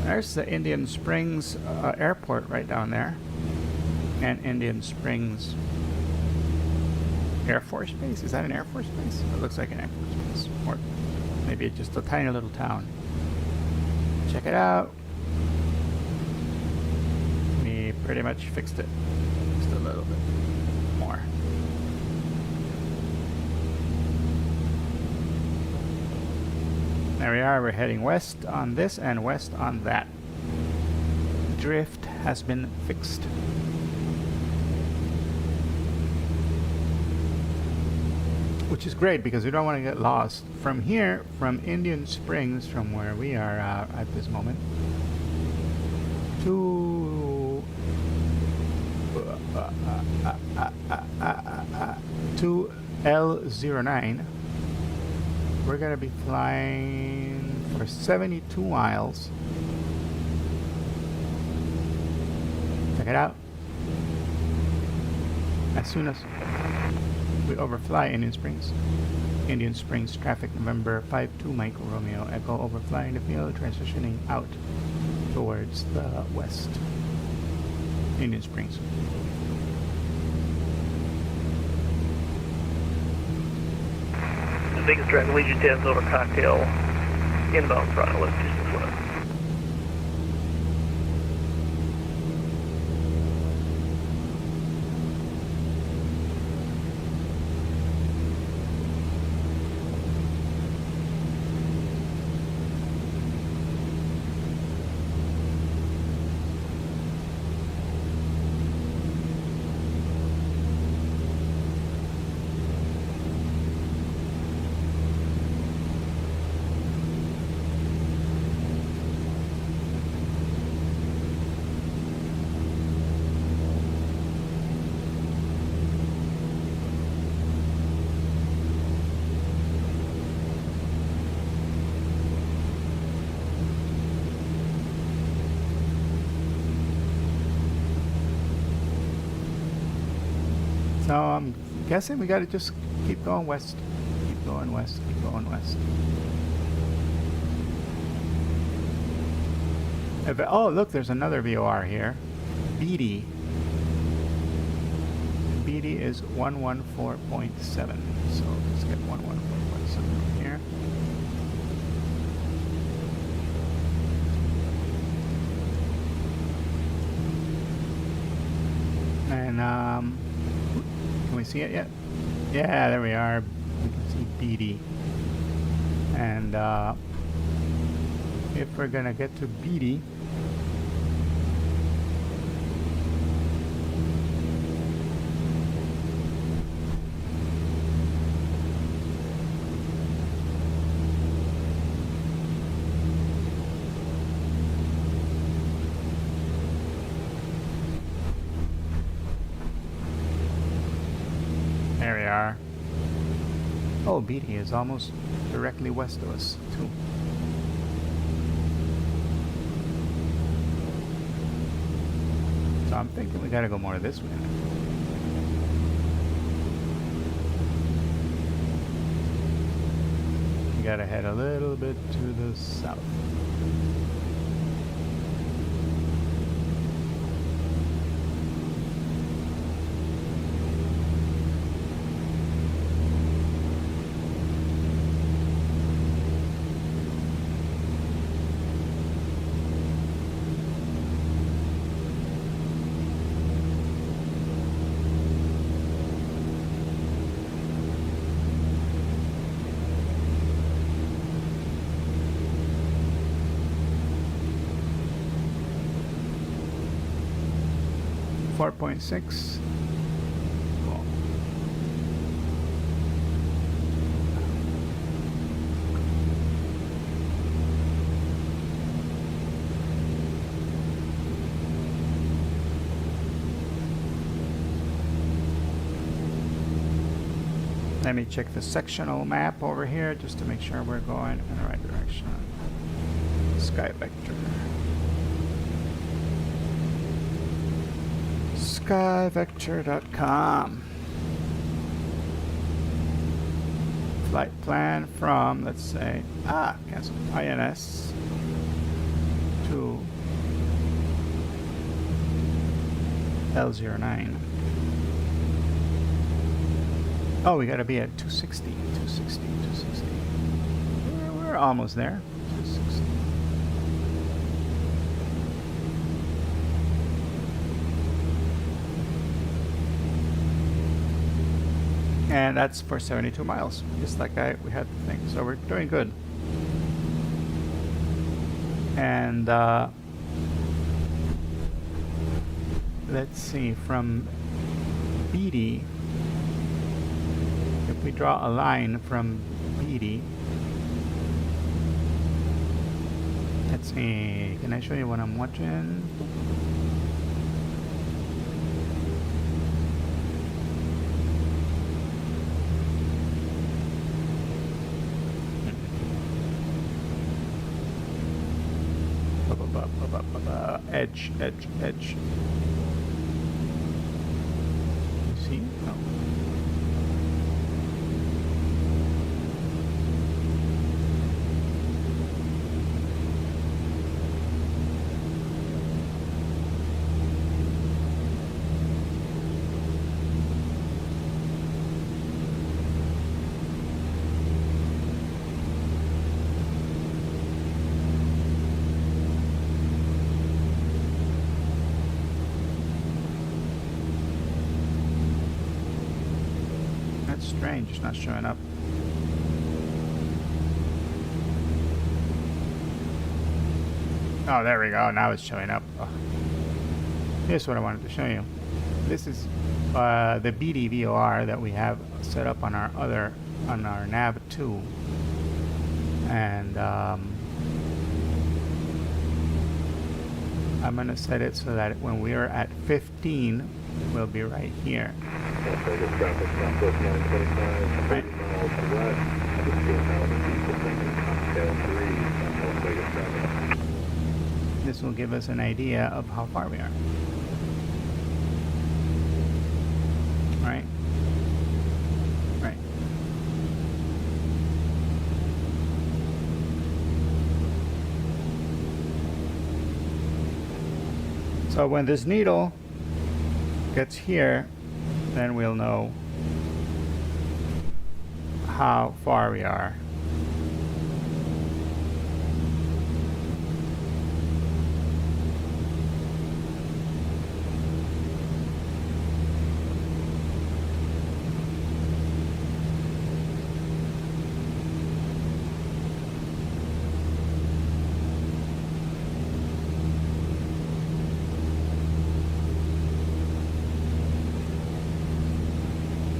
There's the Indian Springs airport right down there. And Indian Springs Air Force Base. Is that an Air Force Base? It looks like an Air Force Base. Or maybe it's just a tiny little town. Check it out. Pretty much fixed it, just a little bit more. There we are. We're heading west on this and west on that. Drift has been fixed. Which is great because we don't want to get lost. From here, from Indian Springs, from where we are at this moment, to L09, we're gonna be flying for 72 miles. Check it out. As soon as we overfly Indian Springs traffic, November 52 Mike Romeo Echo, overflying the field, transitioning out towards the west. Indian Springs. The biggest Dragon Legion 10's over Cocktail, inbound throttle at distance left. So I'm guessing we gotta just keep going west. Keep going west, keep going west. Oh, look, there's another VOR here. Beatty. BD is 114.7. So let's get 114.7 here. And can we see it yet? Yeah, there we are. We can see BD. And if we're gonna get to BD, there we are. Oh, BD is almost directly west of us, too. So I'm thinking we gotta go more this way. We gotta head a little bit to the south. Four 4.6. Cool. Let me check the sectional map over here just to make sure we're going in the right direction. Sky vector. Skyvector.com. Flight plan from, let's say, cancel, INS to L09. Oh, we gotta be at 260, 260, 260. We're almost there. 260. And that's for 72 miles, just like we had the thing. So we're doing good. And let's see, from BD, if we draw a line from BD, let's see, can I show you what I'm watching? Edge, edge, edge. You see? No. Strange, it's not showing up. Oh, there we go. Now it's showing up. Oh. Here's what I wanted to show you. This is the BD VOR that we have set up on our nav 2, and I'm gonna set it so that when we are at 15, we'll be right here. Right. This will give us an idea of how far we are. Right? Right. So when this needle gets here, then we'll know how far we are.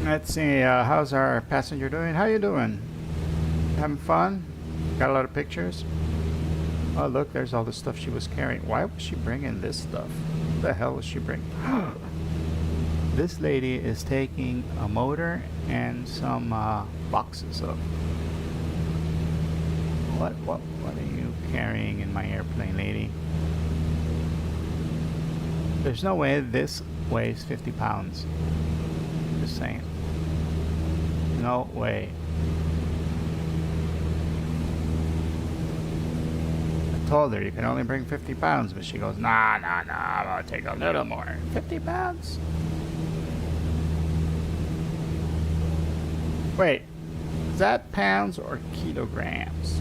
Let's see, how's our passenger doing? How you doing? Having fun? Got a lot of pictures? Oh look, there's all the stuff she was carrying. Why was she bringing this stuff? What the hell was she bringing? This lady is taking a motor and some boxes of... What are you carrying in my airplane, lady? There's no way this weighs 50 pounds. Just saying. No way. I told her you can only bring 50 pounds, but she goes, nah, I'm gonna take a little more. 50 pounds? Wait, is that pounds or kilograms?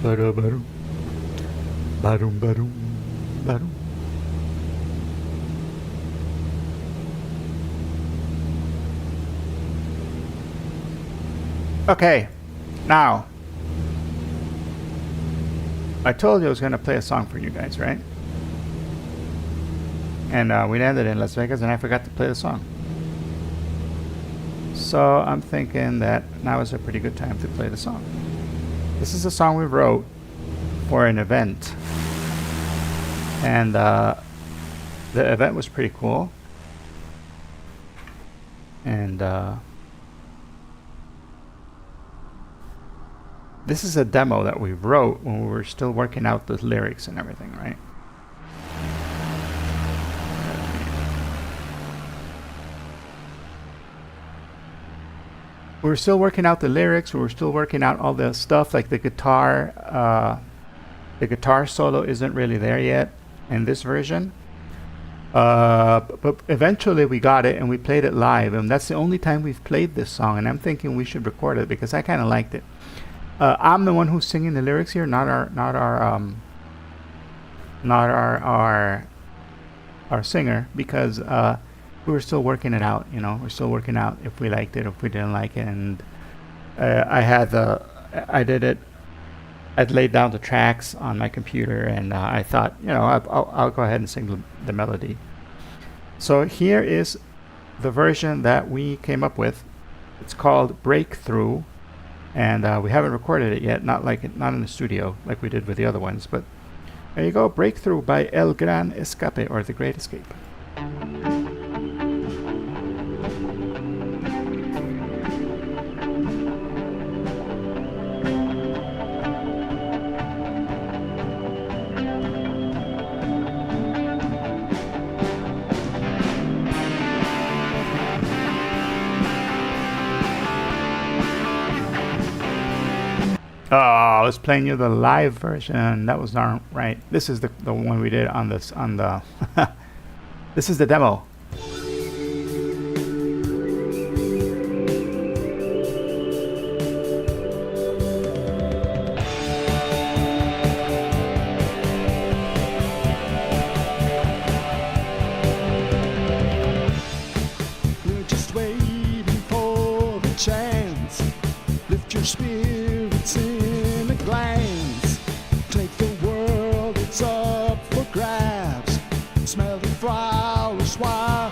Barum, barum, barum, barum. Okay, now I told you I was going to play a song for you guys, right? And we landed in Las Vegas and I forgot to play the song. So I'm thinking that now is a pretty good time to play the song. This is a song we wrote for an event, and the event was pretty cool. And this is a demo that we wrote when we were still working out the lyrics and everything, right? We were still working out the lyrics. We were still working out all the stuff, like the guitar solo isn't really there yet in this version. But eventually we got it and we played it live, and that's the only time we've played this song, and I'm thinking we should record it because I kind of liked it. I'm the one who's singing the lyrics here, not our singer, because we were still working it out, you know. We're still working out if we liked it, if we didn't like it, and I'd laid down the tracks on my computer, and I thought, you know, I'll go ahead and sing the melody. So here is the version that we came up with. It's called Breakthrough, and we haven't recorded it yet, not in the studio like we did with the other ones, but there you go, Breakthrough by El Gran Escape, or The Great Escape. Oh, I was playing you the live version. That was not right. This is the one we did on this this is the demo. We're just waiting for the chance. Lift your spirits in a glance. Take the world, it's up for grabs. Smell the flowers while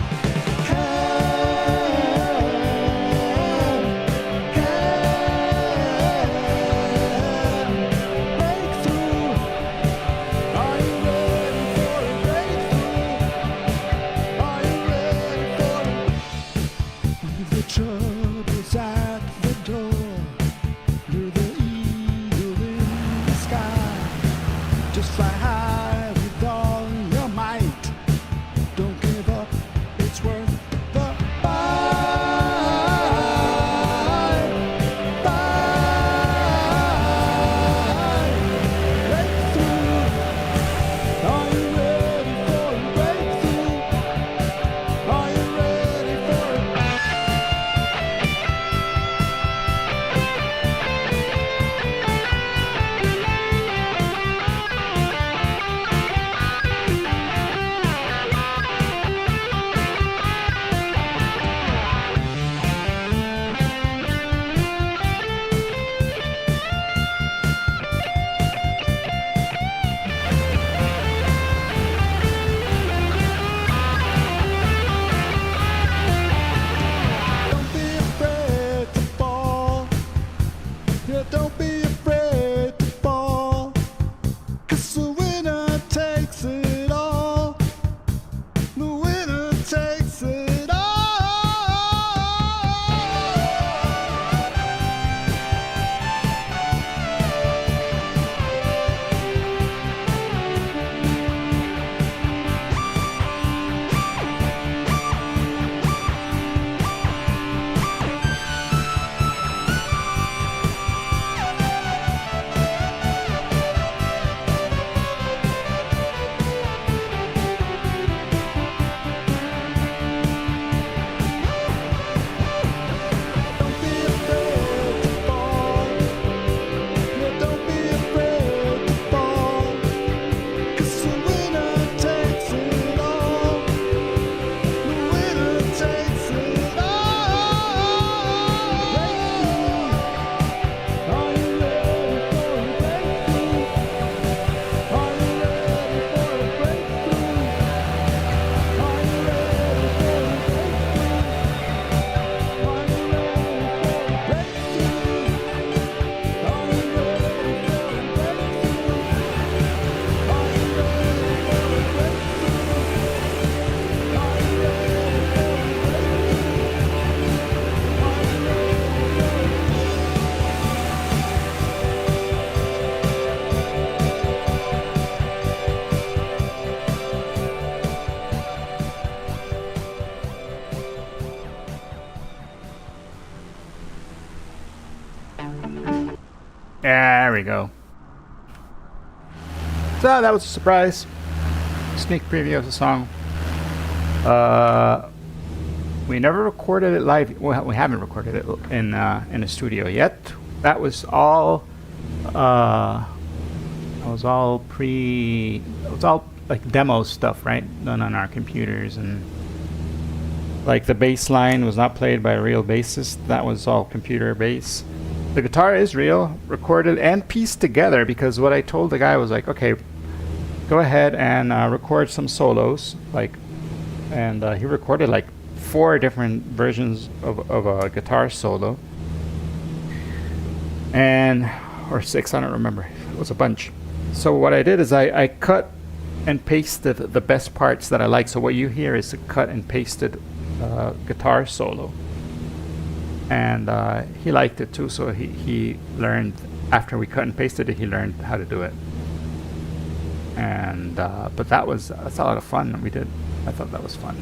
breakthrough. Are you ready for a breakthrough? Are you ready for it? Leave the troubles at the door. You're the There we go. So that was a surprise. Sneak preview of the song. We never recorded it live. Well, we haven't recorded it in the studio yet. That was all. It was all like demo stuff, right? Done on our computers, and like the bass line was not played by a real bassist. That was all computer bass. The guitar is real, recorded and pieced together, because what I told the guy was like, okay, go ahead and record some solos, and he recorded like 4 different versions of a guitar solo, or 6, I don't remember. It was a bunch. So what I did is I cut and pasted the best parts that I like. So what you hear is a cut and pasted guitar solo, and he liked it too. So he learned, after we cut and pasted it, he learned how to do it. And but that's a lot of fun that we did. I thought that was fun.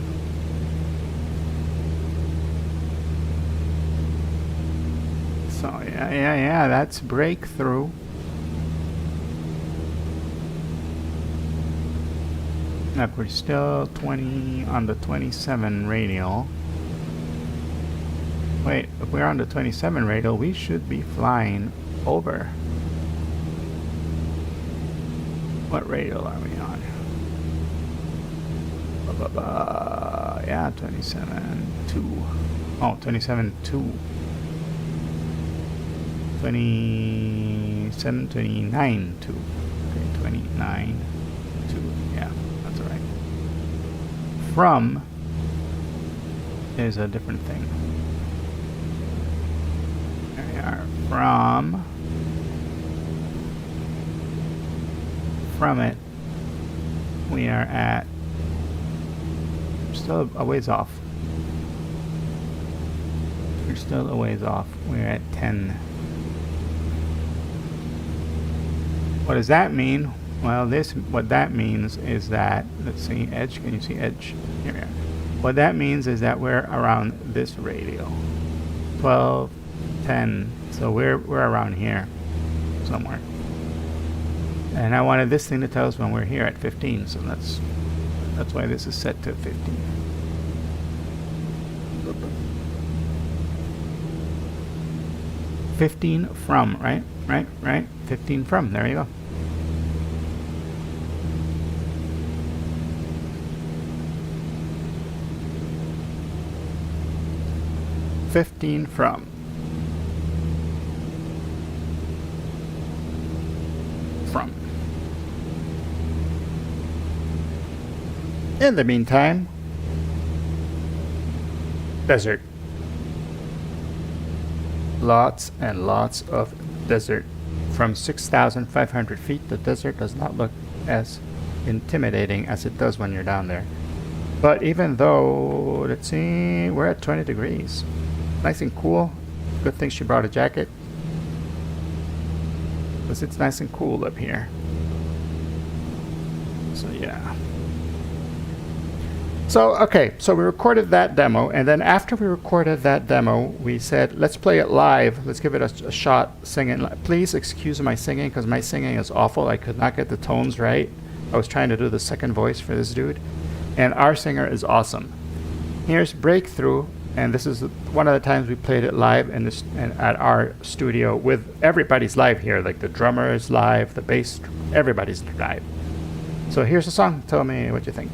So yeah, that's Breakthrough. Look, we're still 20 on the 27 radial. Wait, if we're on the 27 radial, we should be flying over. What radial are we on? Yeah, 27.2. Oh, 27.2. 27, 29, 2. Okay, 29, 2. Yeah, that's all right. From is a different thing. There we are. From it, we are at, still a ways off. We're still a ways off. We're at 10. What does that mean? Well, what that means is that, let's see, edge, can you see edge? Here we are. What that means is that we're around this radial. 12, 10, so we're around here somewhere. And I wanted this thing to tell us when we're here at 15, so that's why this is set to 15. 15 from, right? 15 from, there you go. From. In the meantime, desert. Lots and lots of desert. From 6,500 feet, the desert does not look as intimidating as it does when you're down there. But even though, let's see, we're at 20 degrees. Nice and cool. Good thing she brought a jacket, because it's nice and cool up here. So yeah. So okay, so we recorded that demo, and then after we recorded that demo, we said, let's play it live. Let's give it a shot singing. Please excuse my singing, because my singing is awful. I could not get the tones right. I was trying to do the second voice for this dude, and our singer is awesome. Here's Breakthrough, and this is one of the times we played it live in this and at our studio with everybody's live here, like the drummer is live, the bass, everybody's live. So here's the song. Tell me what you think.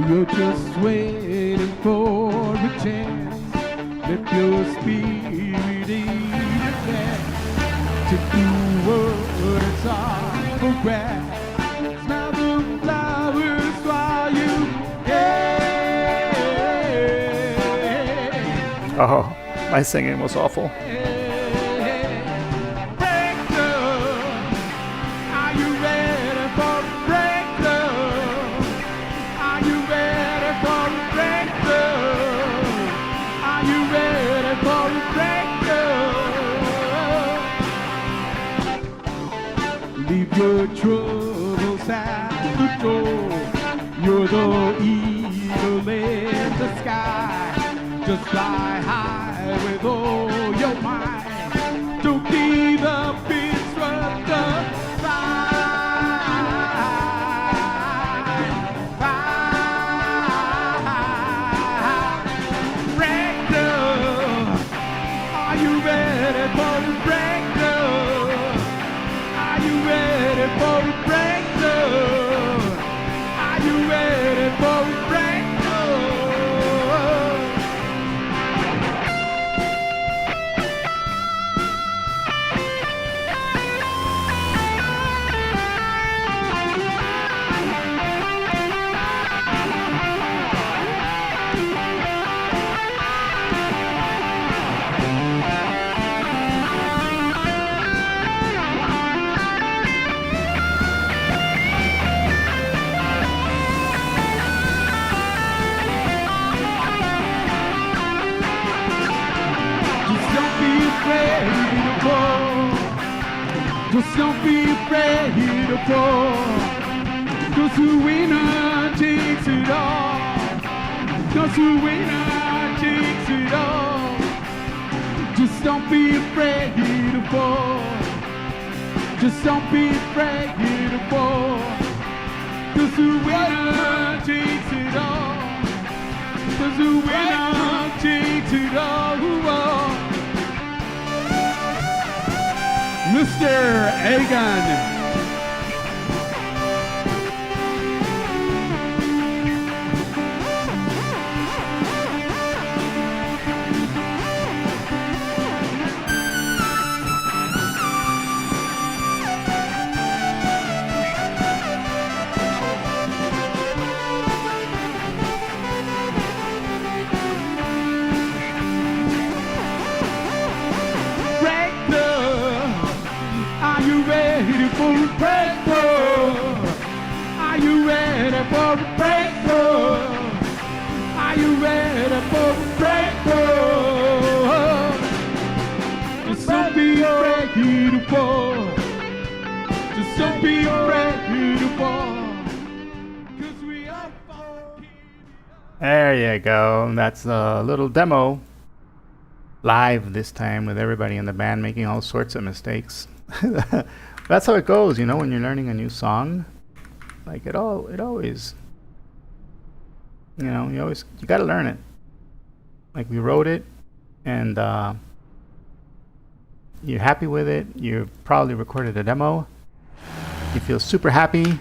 You're just waiting for a chance. Let your spirit advance to do what it's all for grabs. Smell the flowers while you can. Oh, My singing was awful. Breakthrough. Are you ready for a breakthrough? Are you ready for a breakthrough? Are you ready for a breakthrough? Leave your troubles at the door. You're the eagle in the sky. Just fly high with all your might. Don't give up, it's what the breakthrough. Are you ready for the breakthrough? Are you ready for the breakthrough? Are you ready for the breakthrough? Just don't be afraid to fall. 'Cause the winner takes it all. 'Cause the winner takes it all. Just don't be afraid to fall. Just don't be afraid to fall. 'Cause the winner takes it all. 'Cause the winner takes it all. Mr. Agan. Are you ready for a breakthrough? Are you ready for a breakthrough? Are you ready for a breakthrough? Just don't be afraid to fall. Just don't be afraid to fall. 'Cause we all fall. There you go. That's a little demo. Live this time with everybody in the band making all sorts of mistakes. That's how it goes, you know, when you're learning a new song. Like it always, you know, you gotta learn it. Like we wrote it, and you're happy with it. You probably recorded a demo. You feel super happy,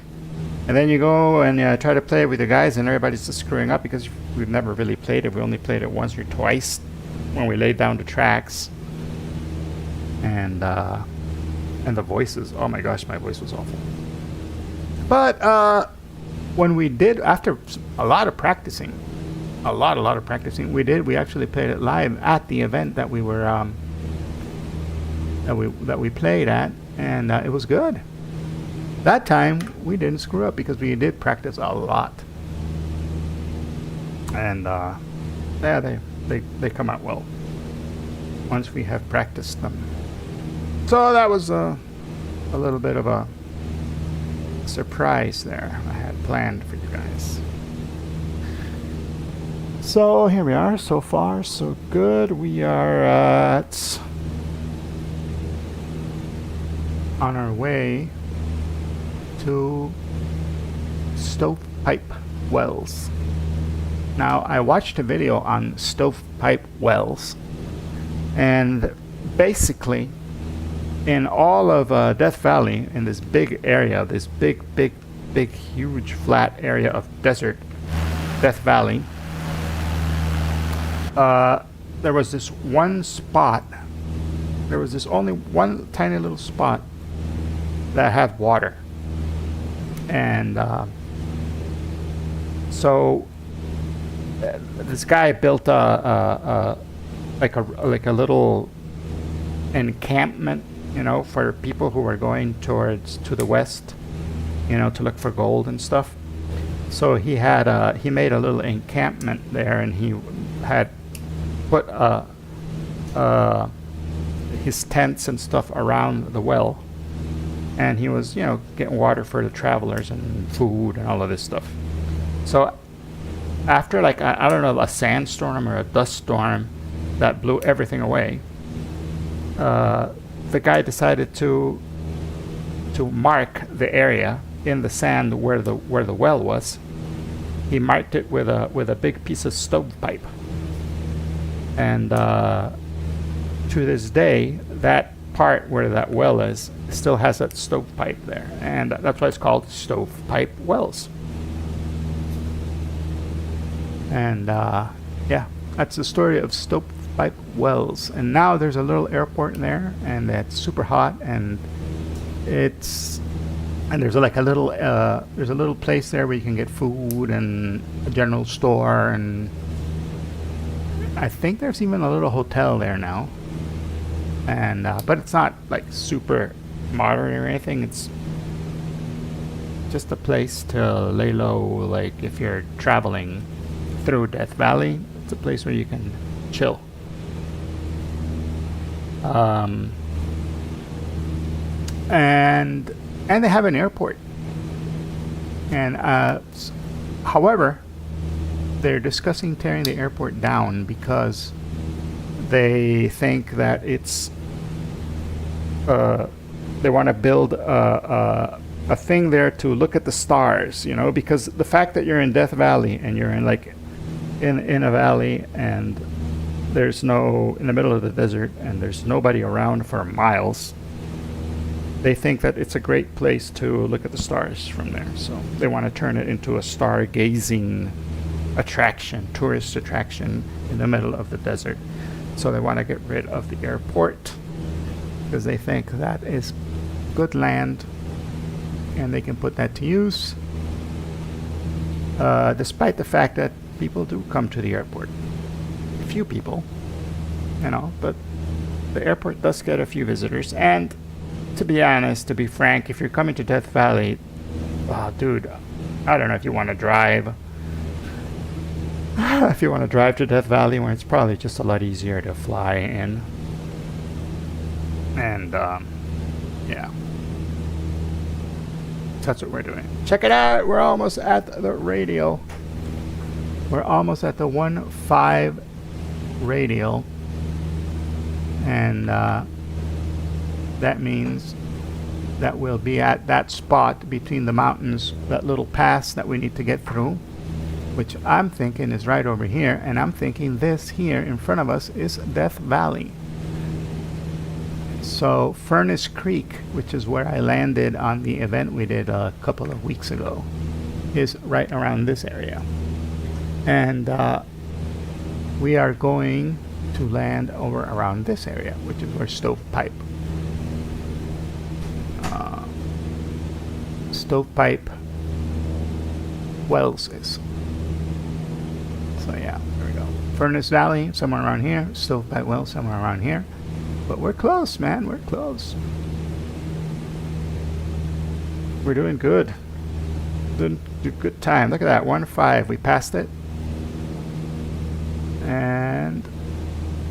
and then you go and try to play it with the guys, and everybody's just screwing up because we've never really played it. We only played it once or twice when we laid down the tracks, and the voices. Oh my gosh, my voice was awful. But when we did, after a lot of practicing, we actually played it live at the event that we were that we played at, and it was good. That time we didn't screw up because we did practice a lot, and yeah, they come out well once we have practiced them. So that was a little bit of a surprise there I had planned for you guys. So here we are. So far, so good. We are on our way to stovepipe wells. Now, I watched a video on stovepipe wells, and basically in all of Death Valley, in this big area, this big, huge flat area of desert, Death Valley, there was this one spot, there was this only one tiny little spot that had water. And so this guy built a like a little encampment, you know, for people who were going to the west, you know, to look for gold and stuff. So he made a little encampment there, and he had put his tents and stuff around the well, and he was, you know, getting water for the travelers and food and all of this stuff. So after, like, I don't know, a sandstorm or a dust storm that blew everything away, the guy decided to mark the area in the sand where the well was. He marked it with a big piece of stovepipe, and to this day, that part where that well is still has that stovepipe there, and that's why it's called stovepipe wells. And yeah, that's the story of stovepipe wells. And now there's a little airport in there, and that's super hot, and there's like a little place there where you can get food and a general store, and I think there's even a little hotel there now. And but it's not like super modern or anything. It's just a place to lay low. Like if you're traveling through Death Valley, it's a place where you can chill. And they have an airport. And however, they're discussing tearing the airport down because they think that it's they want to build a thing there to look at the stars, you know, because the fact that you're in Death Valley and you're in like in a valley, and there's no, in the middle of the desert, and there's nobody around for miles, they think that it's a great place to look at the stars from there. So they want to turn it into a stargazing attraction, tourist attraction in the middle of the desert. So they want to get rid of the airport because they think that is good land and they can put that to use, despite the fact that people do come to the airport. A few people, you know, but the airport does get a few visitors. And to be honest, to be frank, if you're coming to Death Valley, dude, I don't know if you want to drive. If you want to drive to Death Valley, where it's probably just a lot easier to fly in. And yeah, that's what we're doing. Check it out, we're almost at the radial. We're almost at the 1-5 radial, and that means that we'll be at that spot between the mountains, that little pass that we need to get through, which I'm thinking is right over here, and I'm thinking this here in front of us is Death Valley. So Furnace Creek, which is where I landed on the event we did a couple of weeks ago, is right around this area. And we are going to land over around this area, which is where Stovepipe Wells is. So yeah, there we go. Furnace Valley, somewhere around here. Stovepipe Wells, somewhere around here. But we're close, man. We're close. We're doing good. Doing good time. Look at that. 1-5. We passed it. And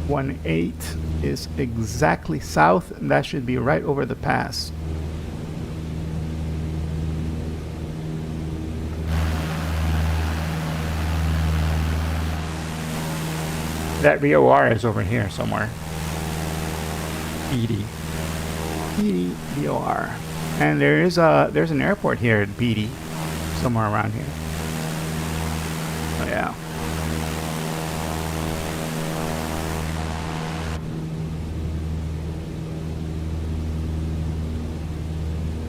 1-8 is exactly south, and that should be right over the pass. That VOR is over here somewhere. Beatty VOR. And there's an airport here at Beatty, somewhere around here. Oh yeah.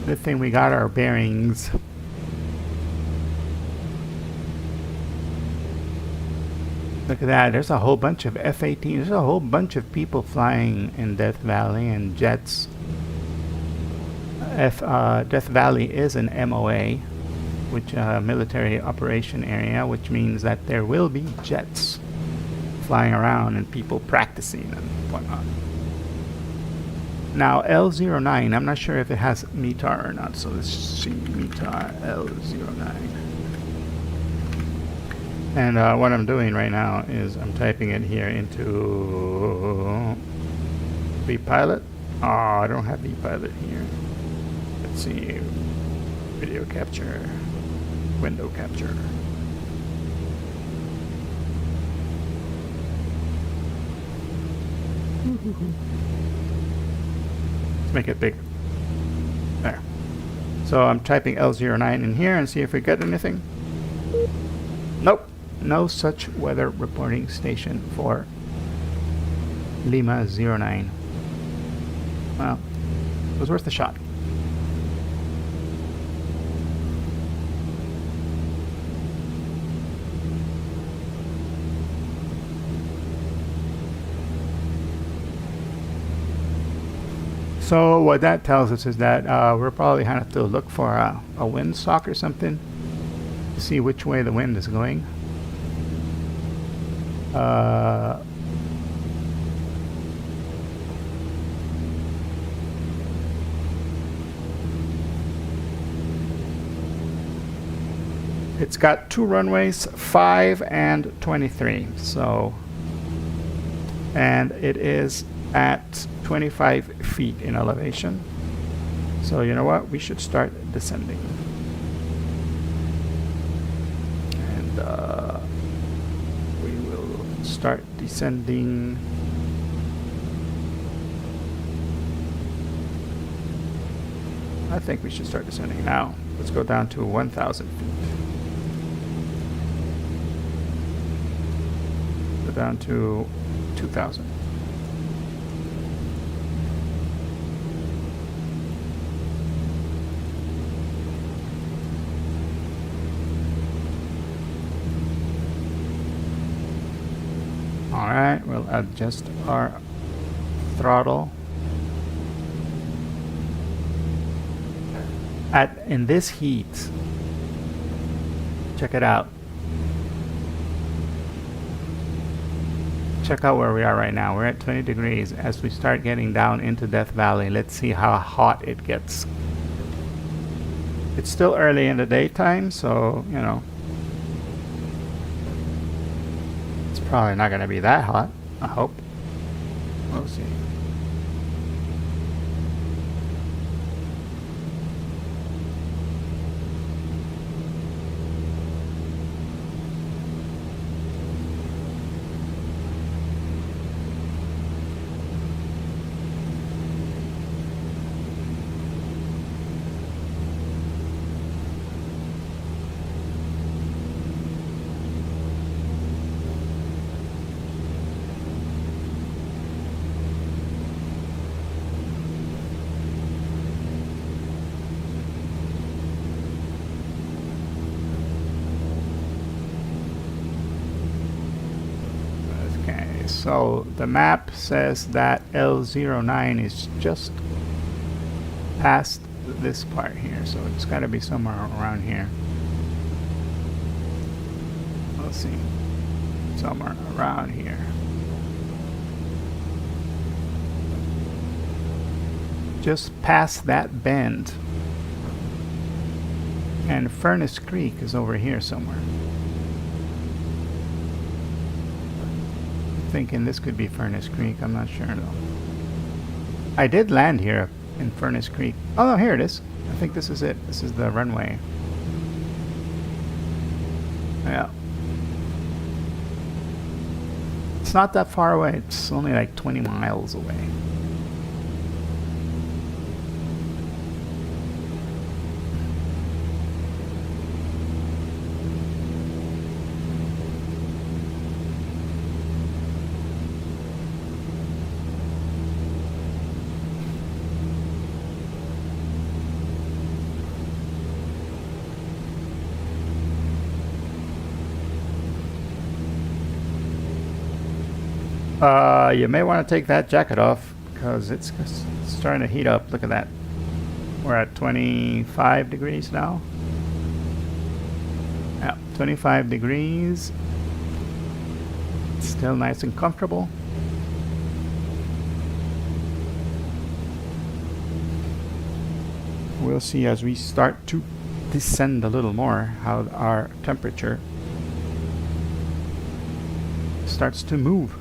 Good thing we got our bearings. Look at that, there's a whole bunch of F-18s. There's a whole bunch of people flying in Death Valley and jets. Death Valley is an MOA, which military operation area, which means that there will be jets flying around and people practicing and whatnot. Now L09, I'm not sure if it has METAR or not, so let's see METAR L09. And what I'm doing right now is I'm typing it here into vPilot. Oh, I don't have vPilot here. Let's see, video capture, window capture. Let's make it big. There. So I'm typing L09 in here and see if we get anything. Nope. No such weather reporting station for Lima 09. Well, it was worth a shot. So what that tells us is that we're probably gonna have to look for a windsock or something to see which way the wind is going. It's got two runways, 5 and 23. So, and it is at 25 feet in elevation. So you know what? We should start descending. And we will start descending. I think we should start descending now. Let's go down to 1,000 feet. Go down to 2,000. Alright, we'll adjust our throttle. In this heat, check it out. Check out where we are right now. We're at 20 degrees. As we start getting down into Death Valley, let's see how hot it gets. It's still early in the daytime, so, you know, it's probably not going to be that hot, I hope. We'll see. So the map says that L09 is just past this part here, so it's got to be somewhere around here. Let's see, somewhere around here. Just past that bend. And Furnace Creek is over here somewhere. Thinking this could be Furnace Creek. I'm not sure though. I did land here in Furnace Creek. Oh no, here it is. I think this is it. This is the runway. Yeah. It's not that far away. It's only like 20 miles away. You may want to take that jacket off because it's starting to heat up. Look at that. We're at 25 degrees now. Yeah, 25 degrees. It's Still nice and comfortable. We'll see as we start to descend a little more how our temperature starts to move.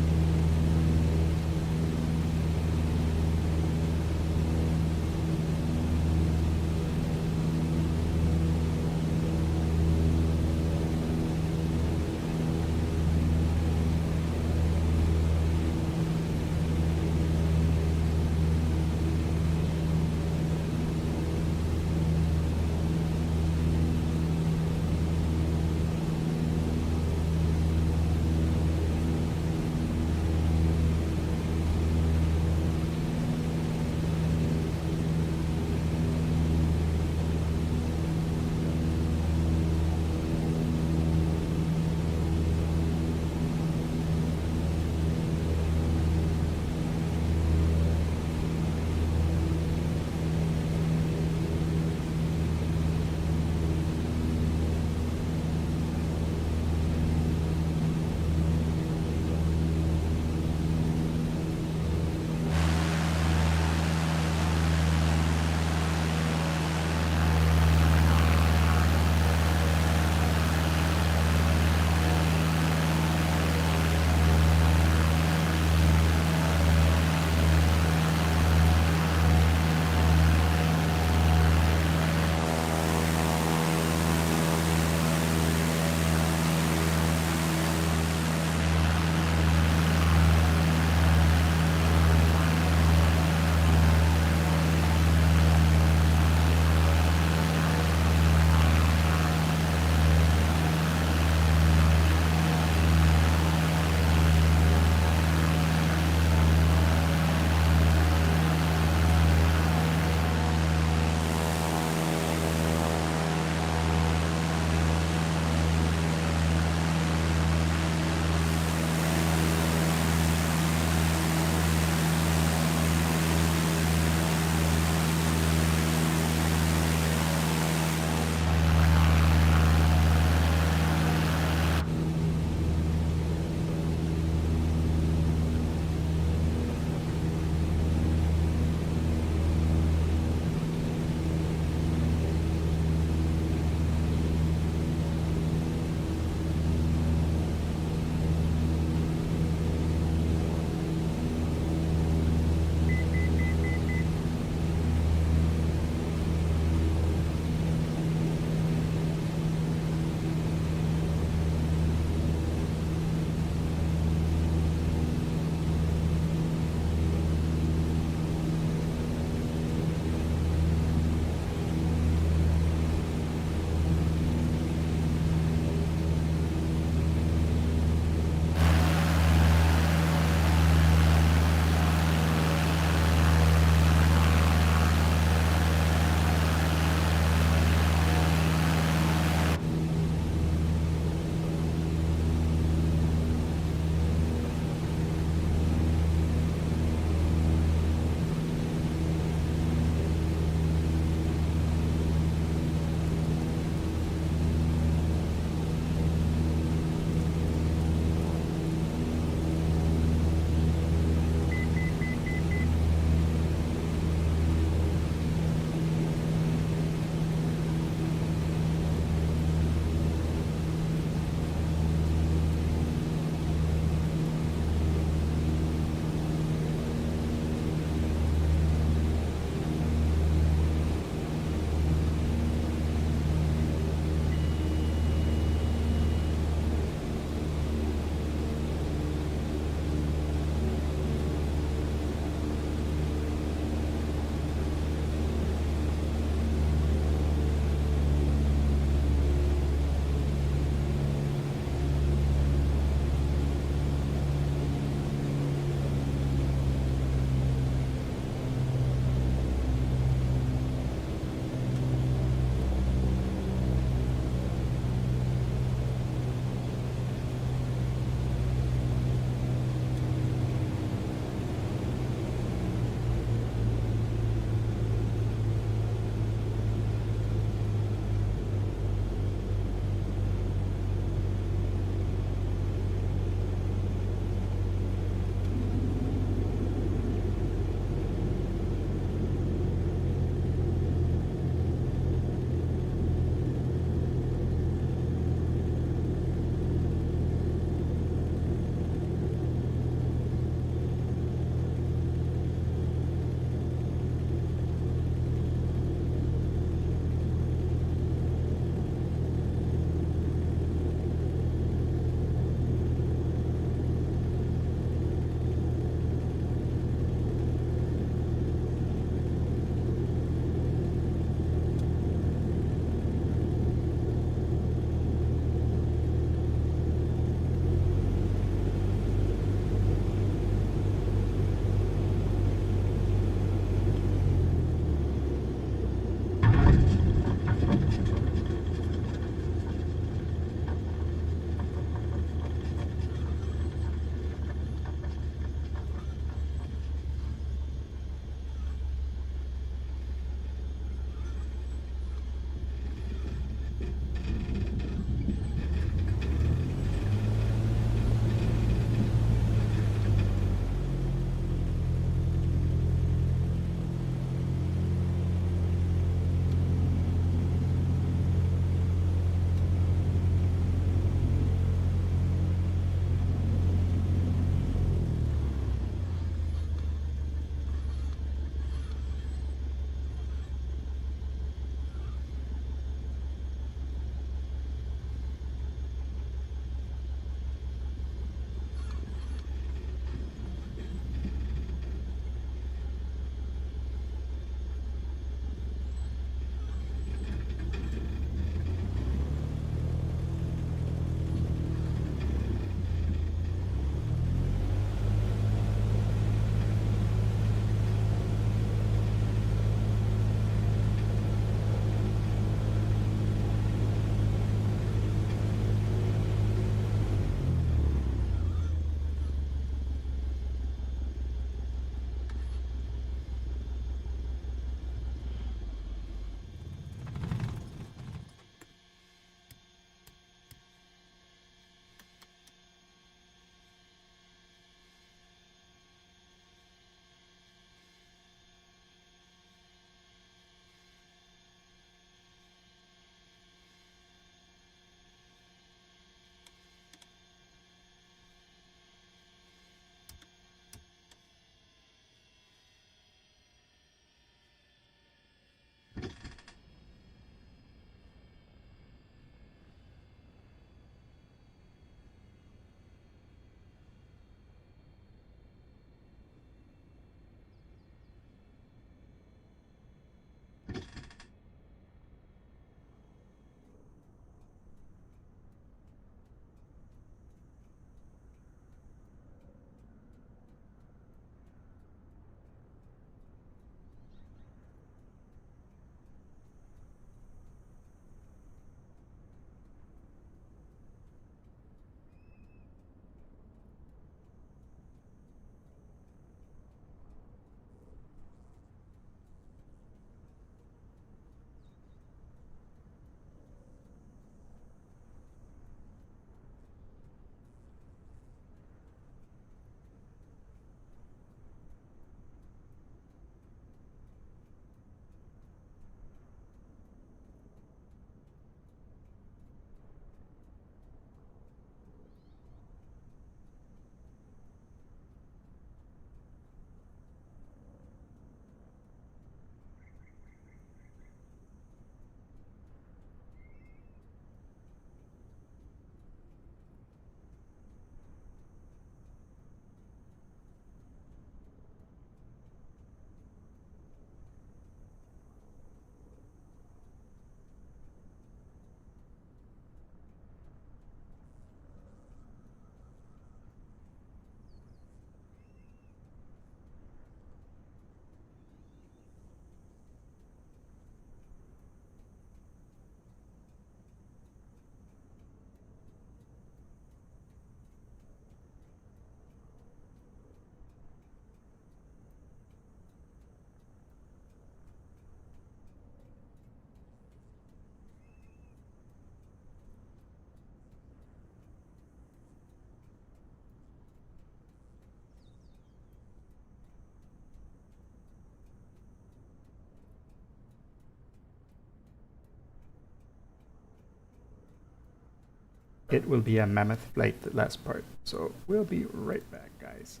it will be a mammoth flight, the last part. So we'll be right back, guys.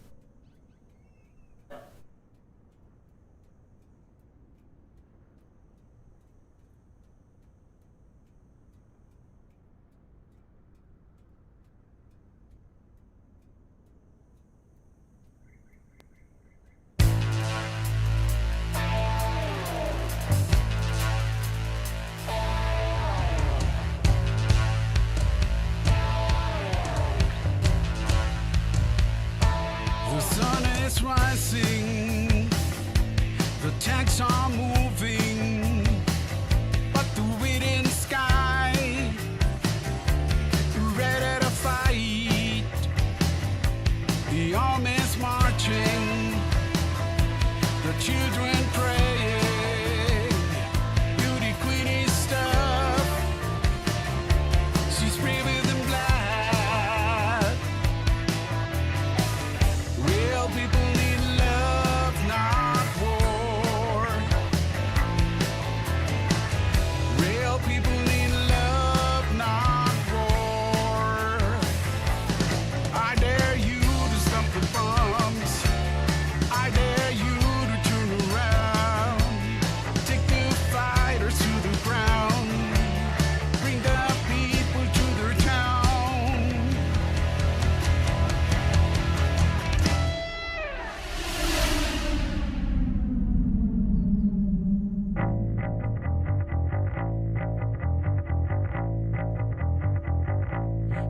The sun is rising, the tanks are moving, but the waiting sky ready to fight. The army's marching, the children praying. Beauty queen is stuff, she's breathing in blood. Real people need love, not war. Real people need love, not war. I dare you to stop the bombs. I dare you to turn around. Take the fighters to the ground. Bring the people to their town.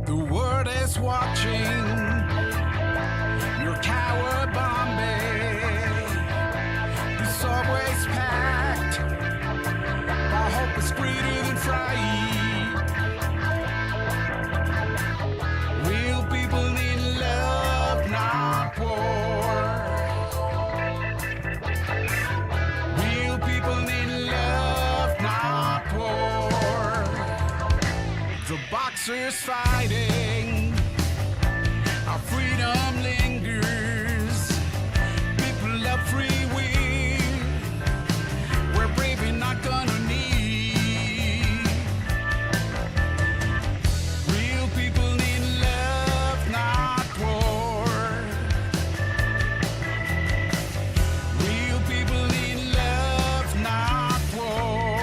The world is watching your coward Bombay. The subway's packed. Our hope is greater than fright. Real people need love, not war. Real people need love, not war. The boxers fighting, our freedom lingers. People love free will, we're brave and not gonna need. Real people need love, not war. Real people need love, not war.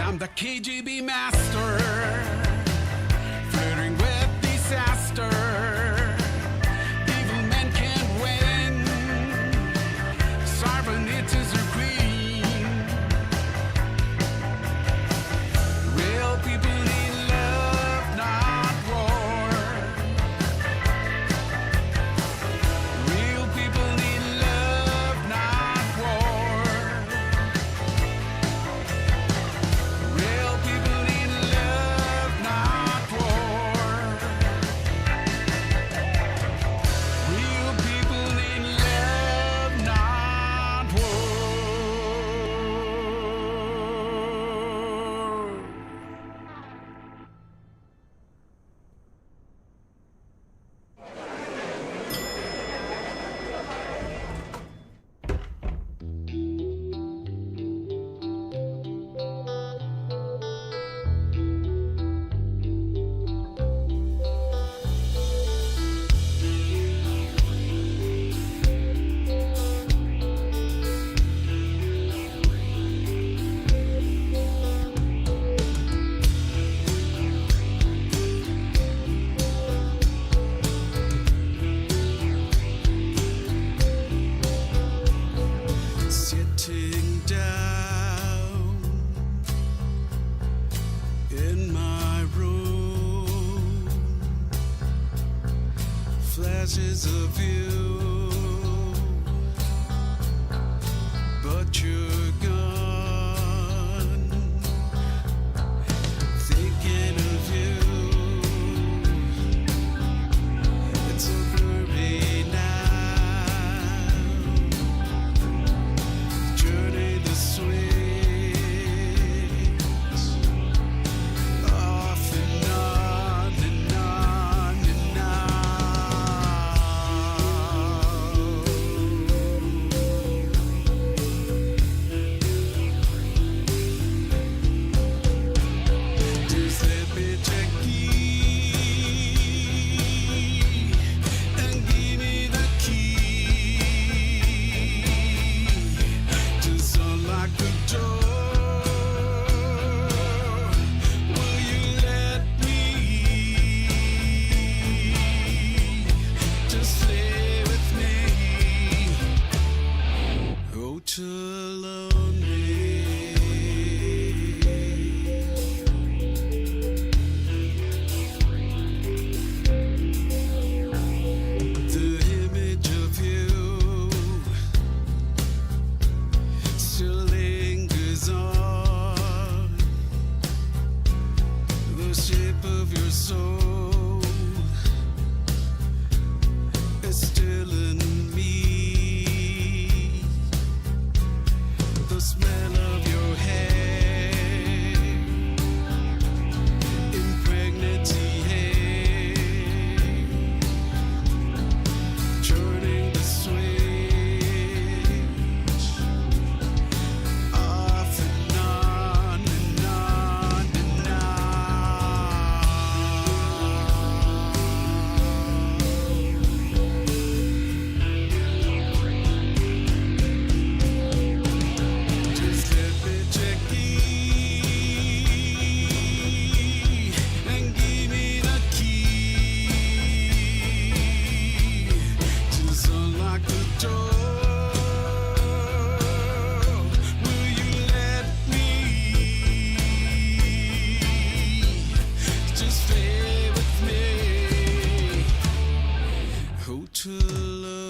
I'm the KGB master, flirting with disaster. Evil men can't win. Cybernetics are queen. Real people need love, not war. Real people need love, not war. Real people need love, not war. Real people need love, not war. Sitting down in my room, flashes of you, but you're gone. Thinking of you, it's so blurry now. shape of your soul is still in me. The smell of your hair, impregnity hair, turning the switch off and on and on and on. Just let me check key and give me the key. Just unlock the door. Will you let me? Just stay with me. Hotel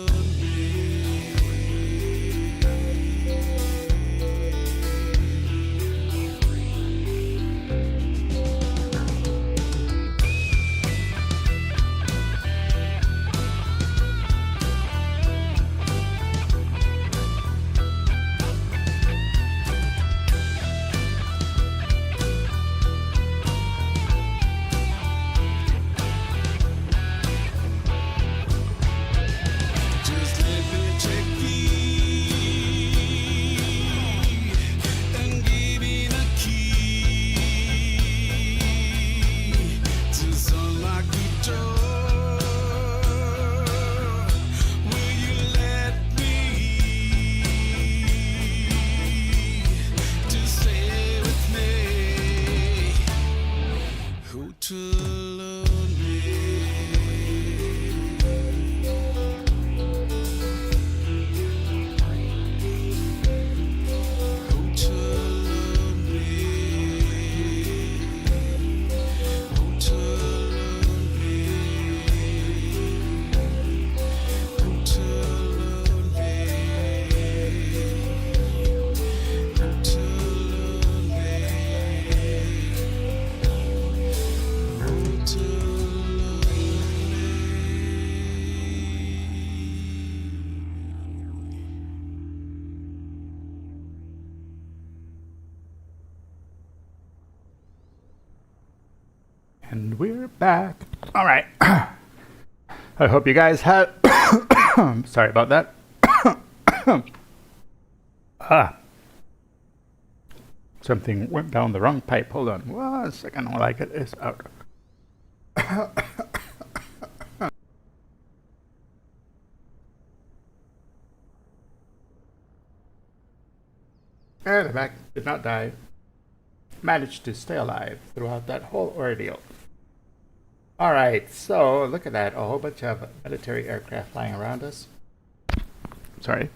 just let me check key and give me the key. Just unlock the door. Will you let me? Just stay with me. Hotel And we're back. All right. I hope you guys had. Sorry about that. Something went down the wrong pipe. Hold on 1 second. All I get is out. And the back did not die. Managed to stay alive throughout that whole ordeal. All right, so look at that. A whole bunch of military aircraft flying around us. Sorry.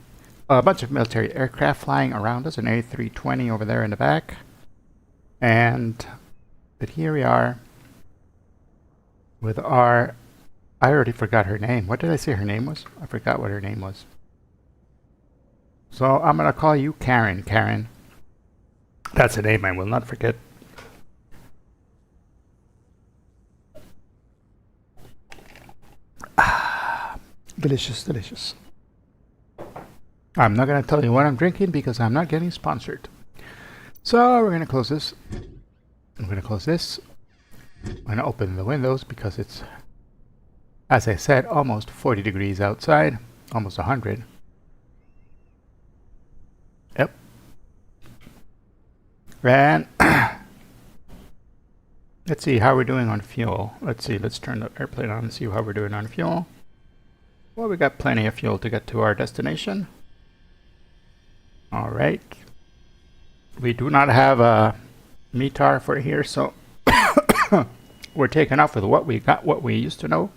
A bunch of military aircraft flying around us. An A320 over there in the back. But here we are with our... I already forgot her name. What did I say her name was? I forgot what her name was. So I'm going to call you Karen. Karen. That's a name I will not forget. Delicious, delicious. I'm not going to tell you what I'm drinking because I'm not getting sponsored. So we're going to close this. I'm going to close this. I'm going to open the windows because it's, as I said, almost 40 degrees outside. Almost 100. Yep. And let's see how we're doing on fuel. Let's see. Let's turn the airplane on and see how we're doing on fuel. Well, we got plenty of fuel to get to our destination. All right. We do not have a METAR for here, so we're taking off with what we got, what we used to know.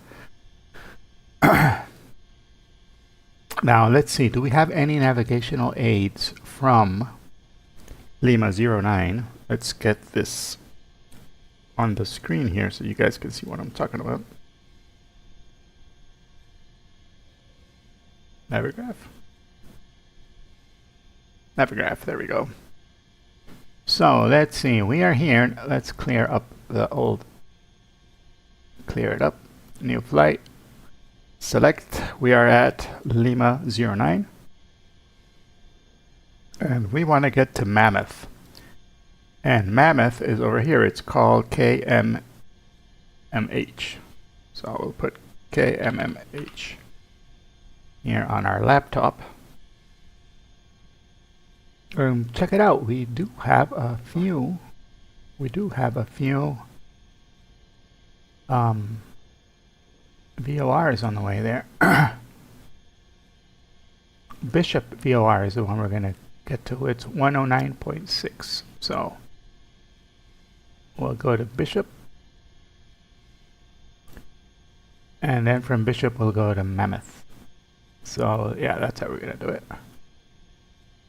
Now, let's see. Do we have any navigational aids from Lima 09? Let's get this on the screen here so you guys can see what I'm talking about. Navigraph. Navigraph, there we go. So let's see, we are here. Let's clear up the old, clear it up, new flight, select. We are at Lima 09. And we want to get to Mammoth. And Mammoth is over here. It's called KMMH. So we'll put KMMH here on our laptop. Check it out. We do have a few. VORs on the way there. Bishop VOR is the one we're going to get to. It's 109.6. So we'll go to Bishop. And then from Bishop we'll go to Mammoth. So yeah, that's how we're going to do it.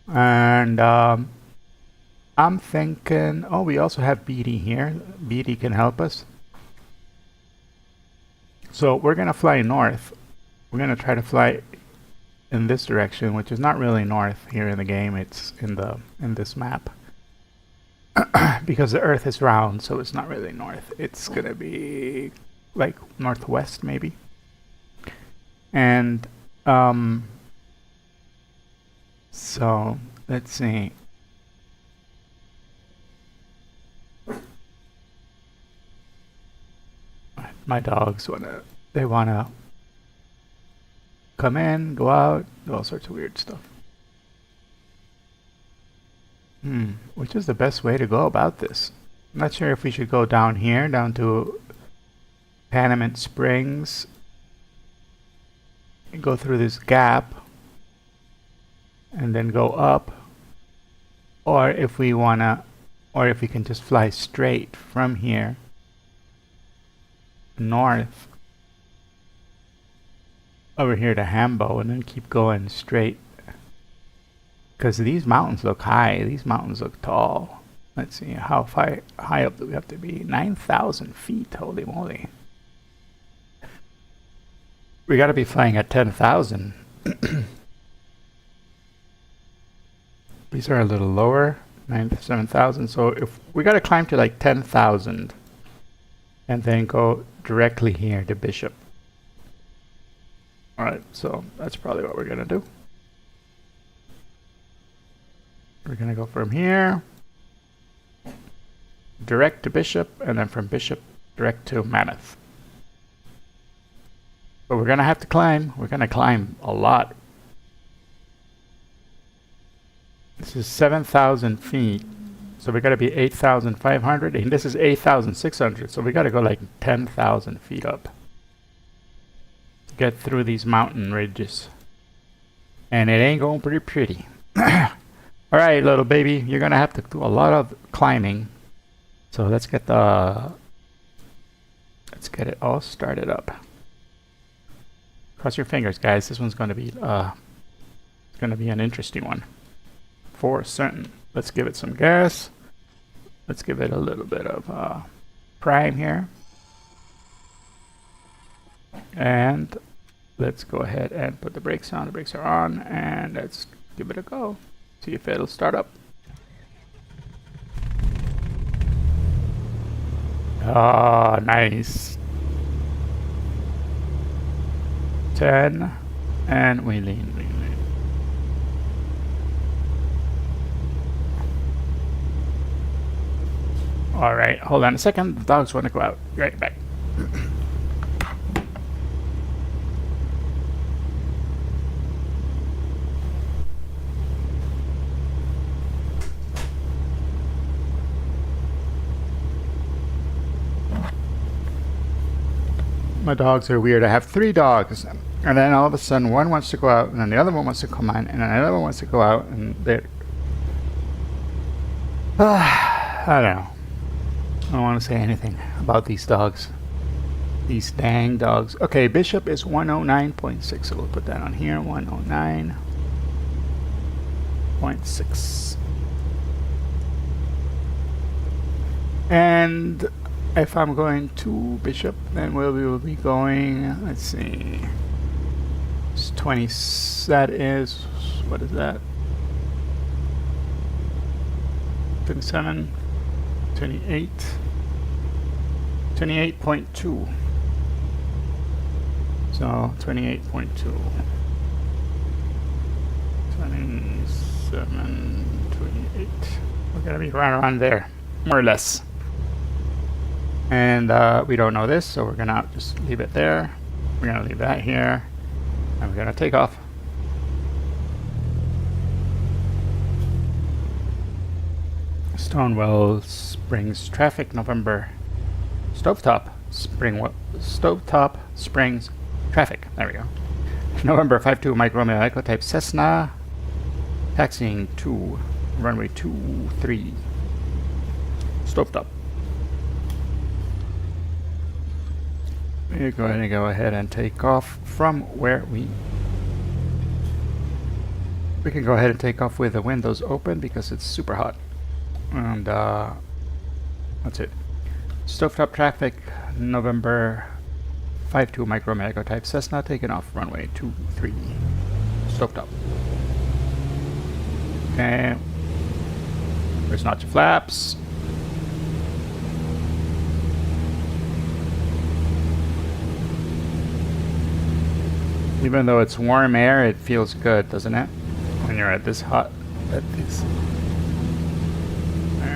And I'm thinking, oh, we also have BD here. BD can help us. So we're going to fly north. We're going to try to fly in this direction, which is not really north here in the game. It's in this map. Because the Earth is round, so it's not really north. It's going to be like northwest maybe. And so let's see. My dogs wanna come in, go out, do all sorts of weird stuff. Which is the best way to go about this? I'm not sure if we should go down here, down to Panamint Springs, and go through this gap, and then go up, or if we can just fly straight from here north over here to Hambo and then keep going straight, because these mountains look high, these mountains look tall. Let's see, how high up do we have to be? 9,000 feet, holy moly. We got to be flying at 10,000. These are a little lower, 7,000. So if we got to climb to like 10,000 and then go directly here to Bishop. All right, so that's probably what we're going to do. We're going to go from here, direct to Bishop, and then from Bishop, direct to Mammoth. But we're going to have to climb. We're going to climb a lot. This is 7,000 feet. So we got to be 8,500. And this is 8,600. So we got to go like 10,000 feet up to get through these mountain ridges. And it ain't going pretty pretty. All right, little baby. You're going to have to do a lot of climbing. So let's get it all started up. Cross your fingers, guys. This one's going to be an interesting one, for certain. Let's give it some gas. Let's give it a little bit of prime here, and let's go ahead and put the brakes on. The brakes are on, and let's give it a go. See if it'll start up. Ah, nice. 10, and we lean. All right, hold on a second. The dogs want to go out. Be right back. My dogs are weird. I have 3 dogs, and then all of a sudden one wants to go out, and then the other one wants to come on, and then another one wants to go out, and they're I don't know. I don't want to say anything about these dogs. These dang dogs. Okay, Bishop is 109.6, so we'll put that on here. 109.6. And if I'm going to Bishop, then we will be going, let's see, it's 20, that is, what is that? 27, 28, 28.2. So 28.2. 27, 28. We're gonna be right around there, more or less. And we don't know this, so we're gonna just leave it there. We're gonna leave that here, and we're gonna take off. Stonewall Springs traffic, November. Stovetop Springs traffic. There we go. November 52 Mike Romeo Echo type Cessna. Taxiing to runway 23. Stovetop. We're going to go ahead and take off from where we can go ahead and take off with the windows open because it's super hot. And that's it. Stovetop traffic, November 52 Mike Romeo Echo type Cessna, taking off runway 23. Stovetop. Okay. Where's not your flaps? Even though it's warm air, it feels good, doesn't it? When you're at this hot, There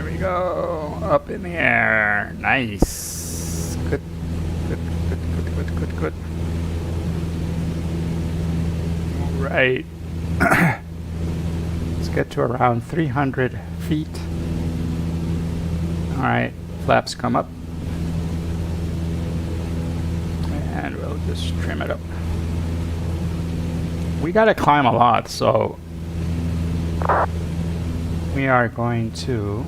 we go, up in the air. Nice. Good. All right. Let's get to around 300 feet. All right, flaps come up. And we'll just trim it up. We gotta climb a lot, so we are going to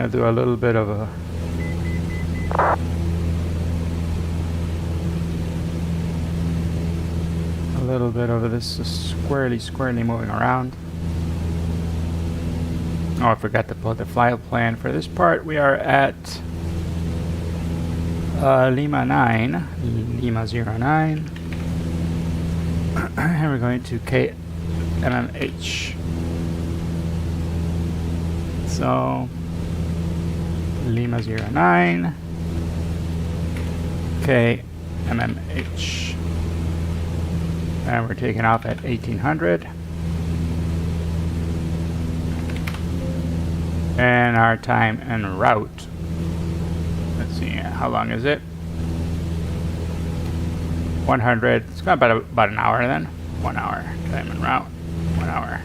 do a little bit of this squirrely moving around. Oh, I forgot to put the flight plan for this part. We are at Lima 09, and we're going to KMMH. So Lima 09, KMMH, and we're taking off at 1800. And our time en route. Let's see, how long is it? 100. It's got about an hour then. 1 hour time en route. 1 hour.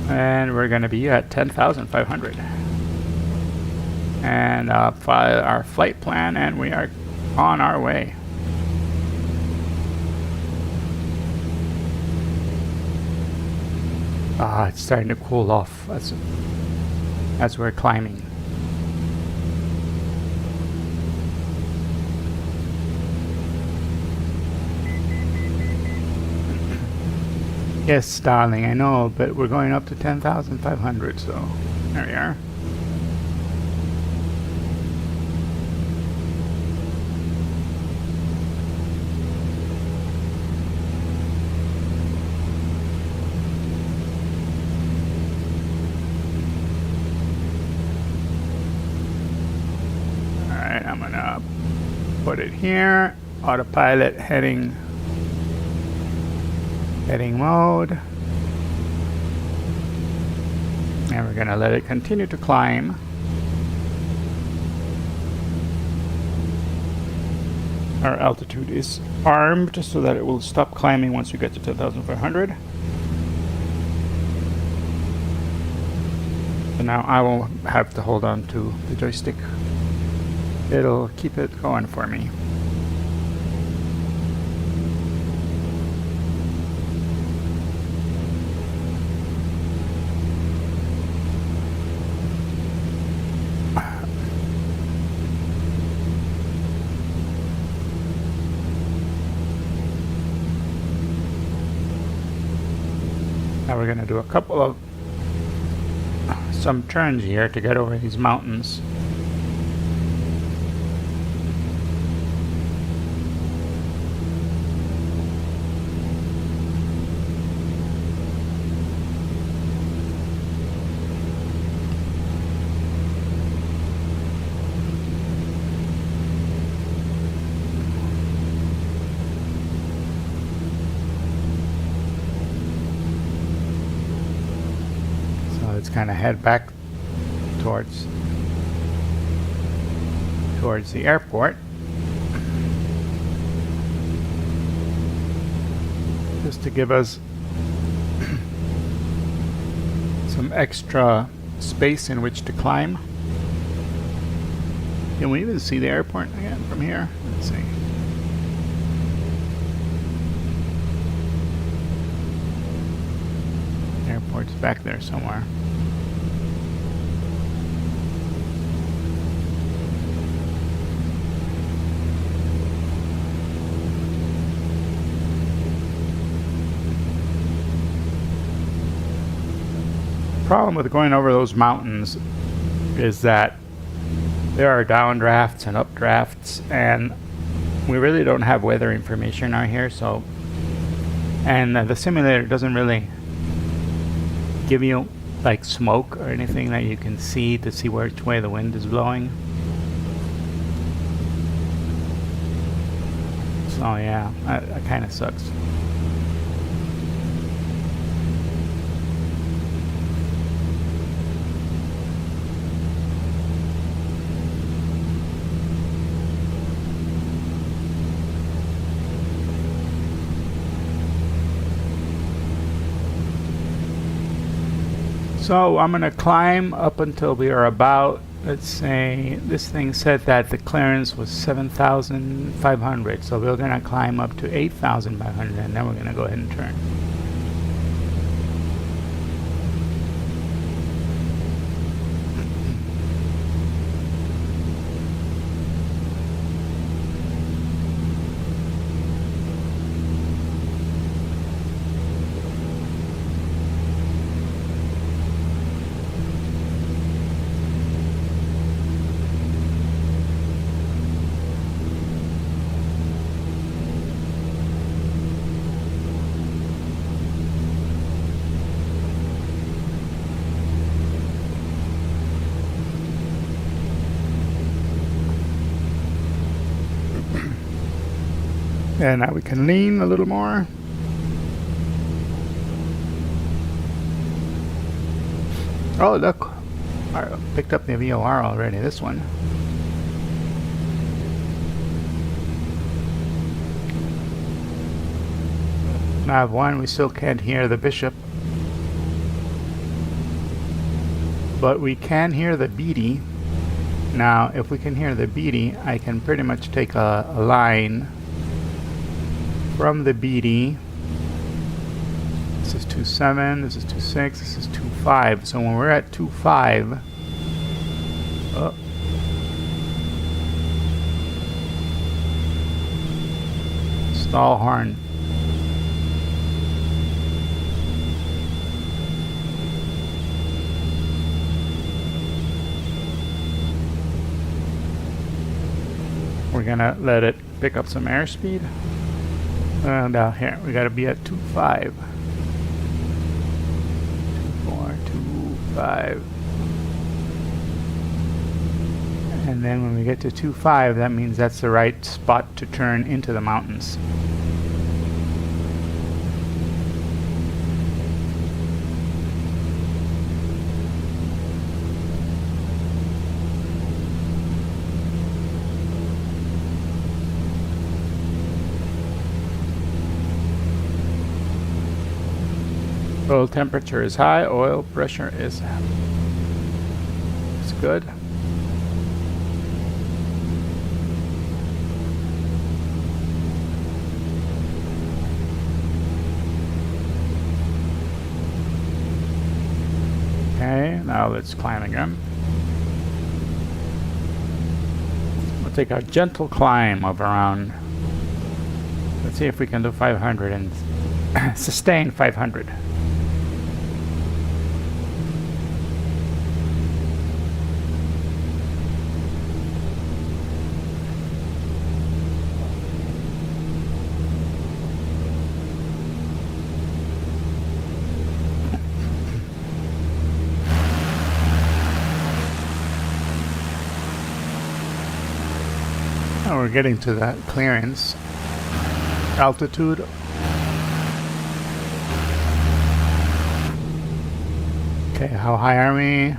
And we're going to be at 10,500. And file our flight plan, and we are on our way. It's starting to cool off as we're climbing. Yes, darling, I know, but we're going up to 10,500, so there we are. I'm gonna put it here. Autopilot heading mode. And we're gonna let it continue to climb. Our altitude is armed so that it will stop climbing once we get to 10,500. So now I will have to hold on to the joystick. It'll keep it going for me. Now we're going to do a couple of some turns here to get over these mountains. let's kind of head back towards the airport. Just to give us some extra space in which to climb. Can we even see the airport again from here? Let's see. Airport's back there somewhere. Problem with going over those mountains is that there are downdrafts and updrafts, and we really don't have weather information out here, so and the simulator doesn't really give you like smoke or anything that you can see to see which way the wind is blowing. So yeah, that kind of sucks. So I'm going to climb up until we are about, let's say, this thing said that the clearance was 7,500. So we're going to climb up to 8,500 and then we're going to go ahead and turn. And now we can lean a little more. Oh, look. I picked up the VOR already, this one. Nav 1, we still can't hear the Bishop. But we can hear the Beatty. Now, if we can hear the Beatty, I can pretty much take a line from the Beatty. This is 2.7, this is 2.6, this is 2.5. So when we're at 2.5, oh, stall horn. We're gonna let it pick up some airspeed. Down here, we gotta be at 2.5. 2.4, 2.5. And then when we get to 2.5, that means that's the right spot to turn into the mountains. Oil temperature is high, oil pressure is good. Okay, now let's climb again. We'll take a gentle climb of around, let's see if we can do 500 and sustain 500. Now we're getting to that clearance altitude. Okay, how high are we?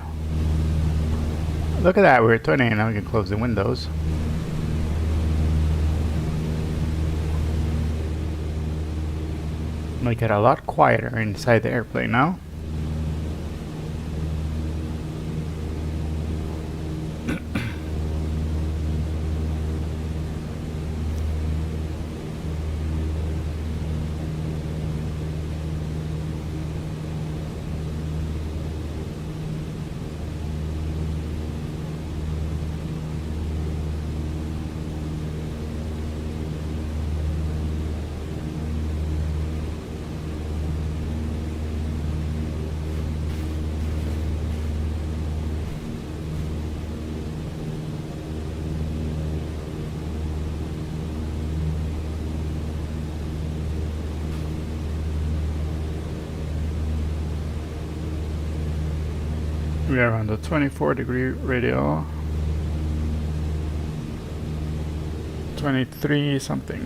Look at that, we're at 20 and now we can close the windows. Make it a lot quieter inside the airplane now. We are on the 24-degree radial. 23 something.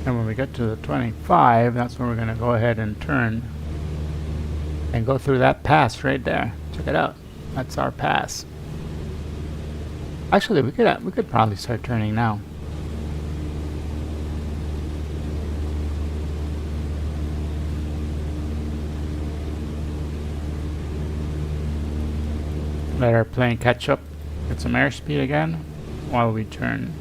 And when we get to the 25, that's when we're going to go ahead and turn and go through that pass right there. Check it out. That's our pass. Actually, we could probably start turning now. Let our plane catch up, get some airspeed again while we turn.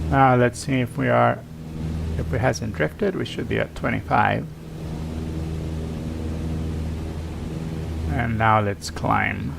Now let's see if we hasn't drifted. We should be at 25. And now let's climb.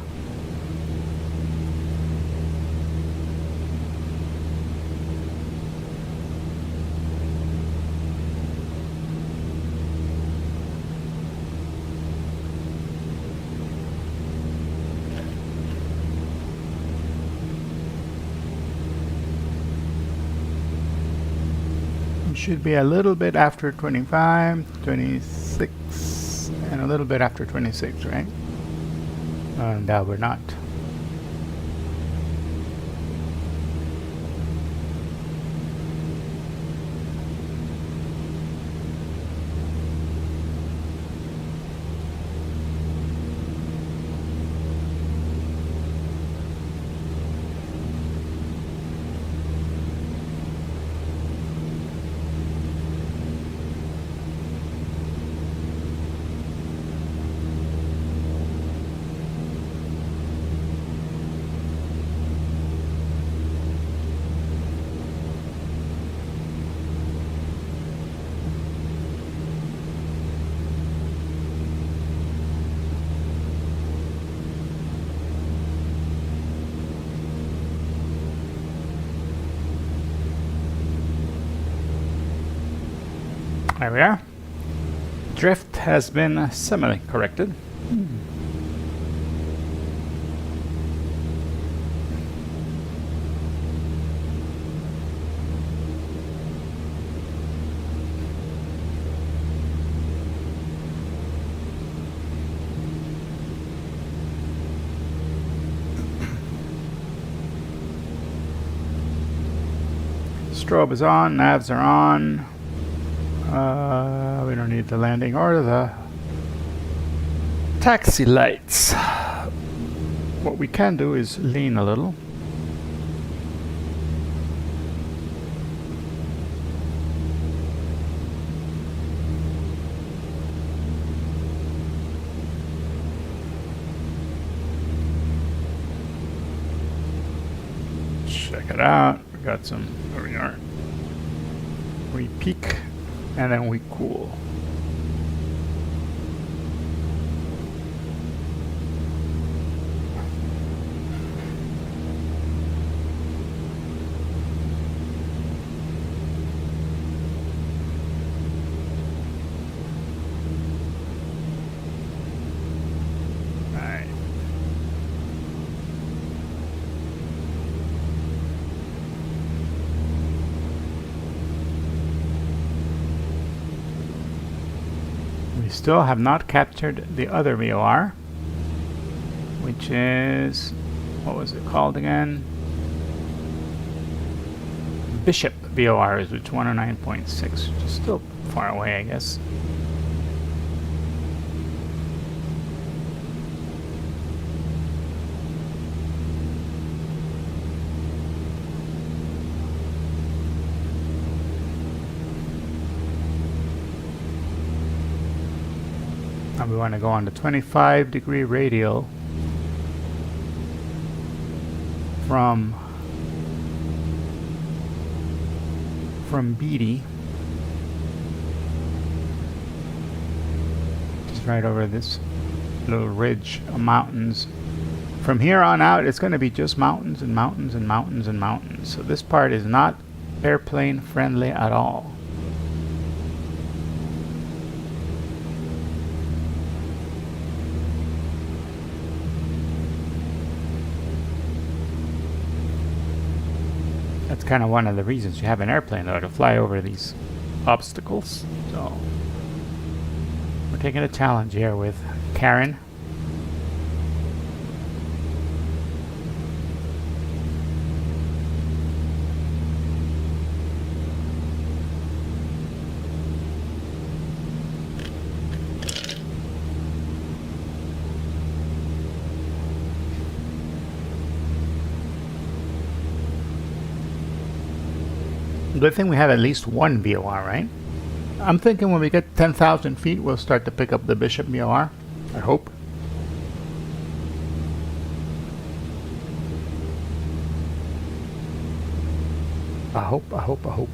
Should be a little bit after 25, 26, and a little bit after 26, right? No, we're not. There we are. Drift has been semi-corrected. Strobe is on, navs are on. We don't need the landing or the taxi lights. what we can do is lean a little. Check it out. We got some, there we are. We peak and then we cool. We still have not captured the other VOR, which is, what was it called again? Bishop VOR is, which 109.6, which is still far away, I guess. Now we want to go on the 25-degree radial from Beatty, just right over this little ridge of mountains. From here on out, it's going to be just mountains and mountains and mountains and mountains. So this part is not airplane friendly at all. That's kind of one of the reasons you have an airplane, though, to fly over these obstacles. So we're taking a challenge here with Karen. Good thing we have at least one VOR, right? I'm thinking when we get 10,000 feet, we'll start to pick up the Bishop VOR. I hope. I hope.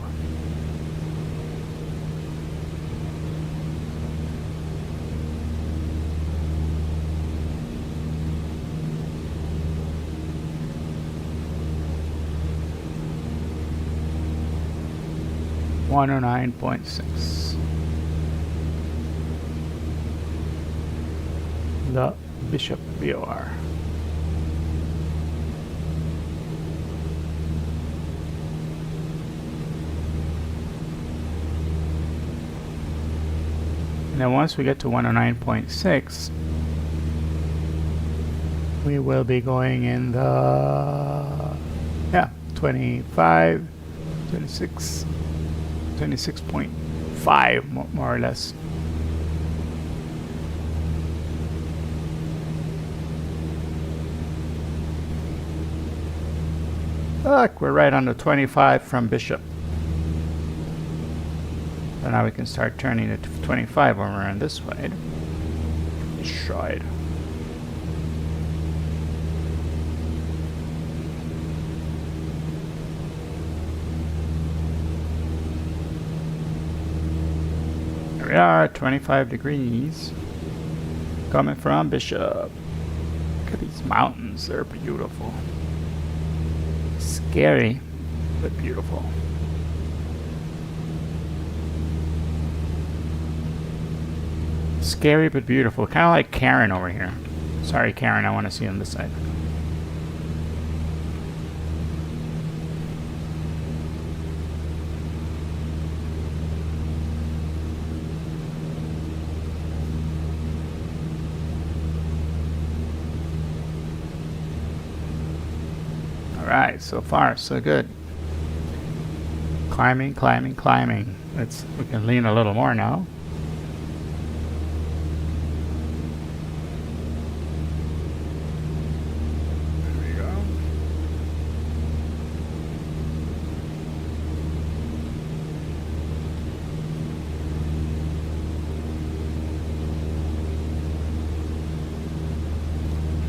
109.6. The Bishop VOR. And then once we get to 109.6, we will be going in the 25, 26, 26.5 more or less. Look, we're right on the 25 from Bishop. So now we can start turning it to 25 when we're on this side. This side. There we are, 25 degrees. Coming from Bishop. Look at these mountains, they're beautiful. Scary, but beautiful. Scary but beautiful. Kind of like Karen over here. Sorry, Karen, I want to see on this side. Alright, so far so good. Climbing, climbing, climbing. We can lean a little more now.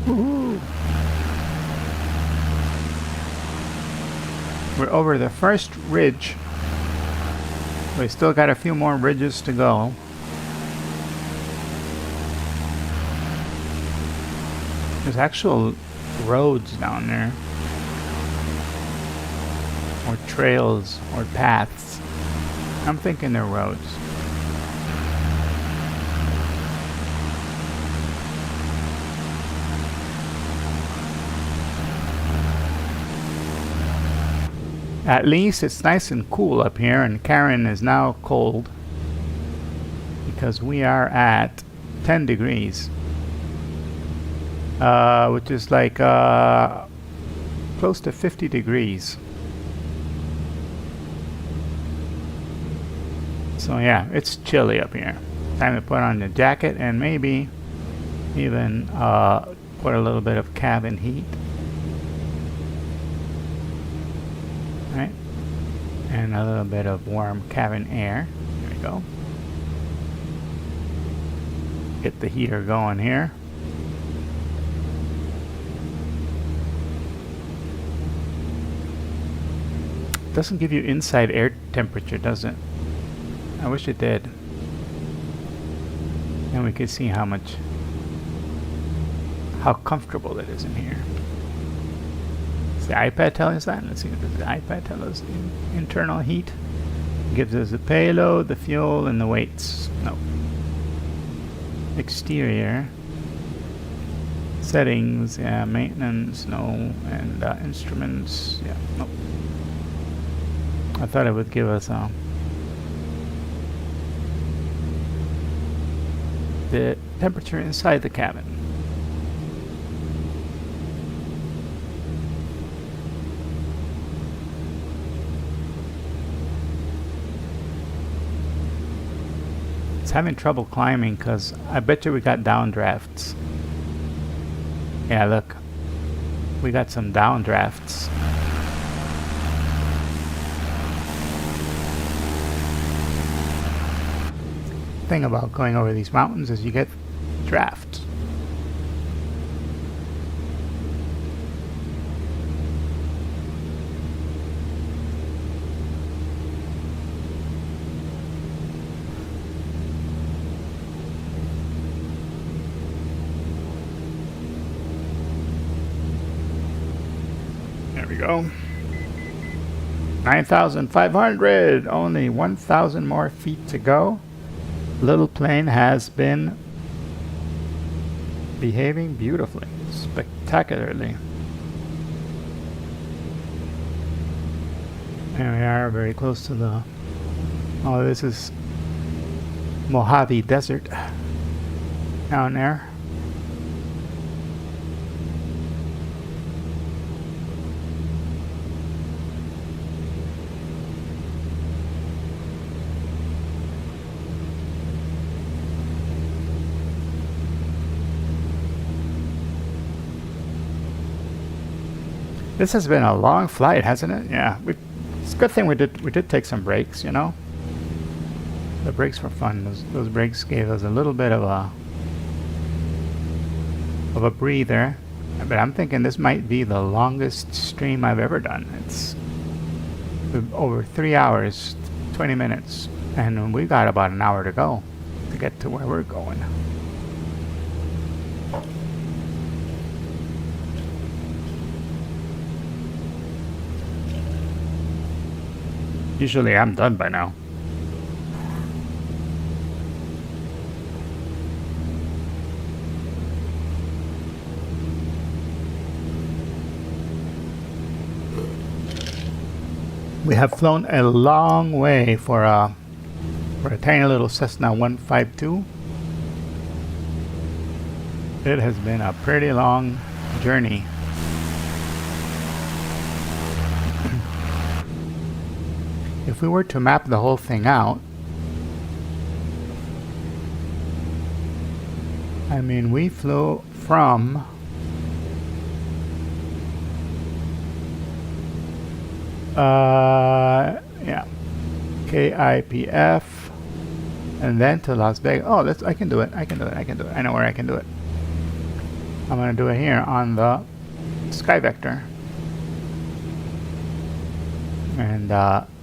Woohoo! We're over the first ridge. We still got a few more ridges to go. There's actual roads down there. Or trails or paths. I'm thinking they're roads. At least it's nice and cool up here, and Karen is now cold because we are at 10 degrees, which is like close to 50 degrees. So yeah, it's chilly up here. Time to put on the jacket and maybe even put a little bit of cabin heat. Right, and a little bit of warm cabin air. There we go. Get the heater going here. Doesn't give you inside air temperature, does it? I wish it did. And we could see how comfortable it is in here. Does the iPad tell us that? Let's see. Does the iPad tell us the internal heat? Gives us the payload, the fuel, and the weights. No. Exterior. Settings. Yeah. Maintenance. No. And instruments. Yeah. No. I thought it would give us the temperature inside the cabin. It's having trouble climbing because I bet you we got downdrafts. Yeah, look. We got some downdrafts. Thing about going over these mountains is you get drafts. There we go. 9,500. Only 1,000 more feet to go. Little plane has been behaving beautifully, spectacularly. There we are, very close to the... Oh, this is Mojave Desert down there. This has been a long flight, hasn't it? Yeah, it's a good thing we did take some breaks, you know. The breaks were fun. Those breaks gave us a little bit of a breather. But I'm thinking this might be the longest stream I've ever done. It's over 3 hours, 20 minutes, and we got about an hour to go to get to where we're going. Usually I'm done by now. We have flown a long way for a tiny little Cessna 152. It has been a pretty long journey. If we were to map the whole thing out, I mean, we flew from KIFP and then to Las Vegas. Oh, I can do it. I know where I can do it. I'm going to do it here on the sky vector. And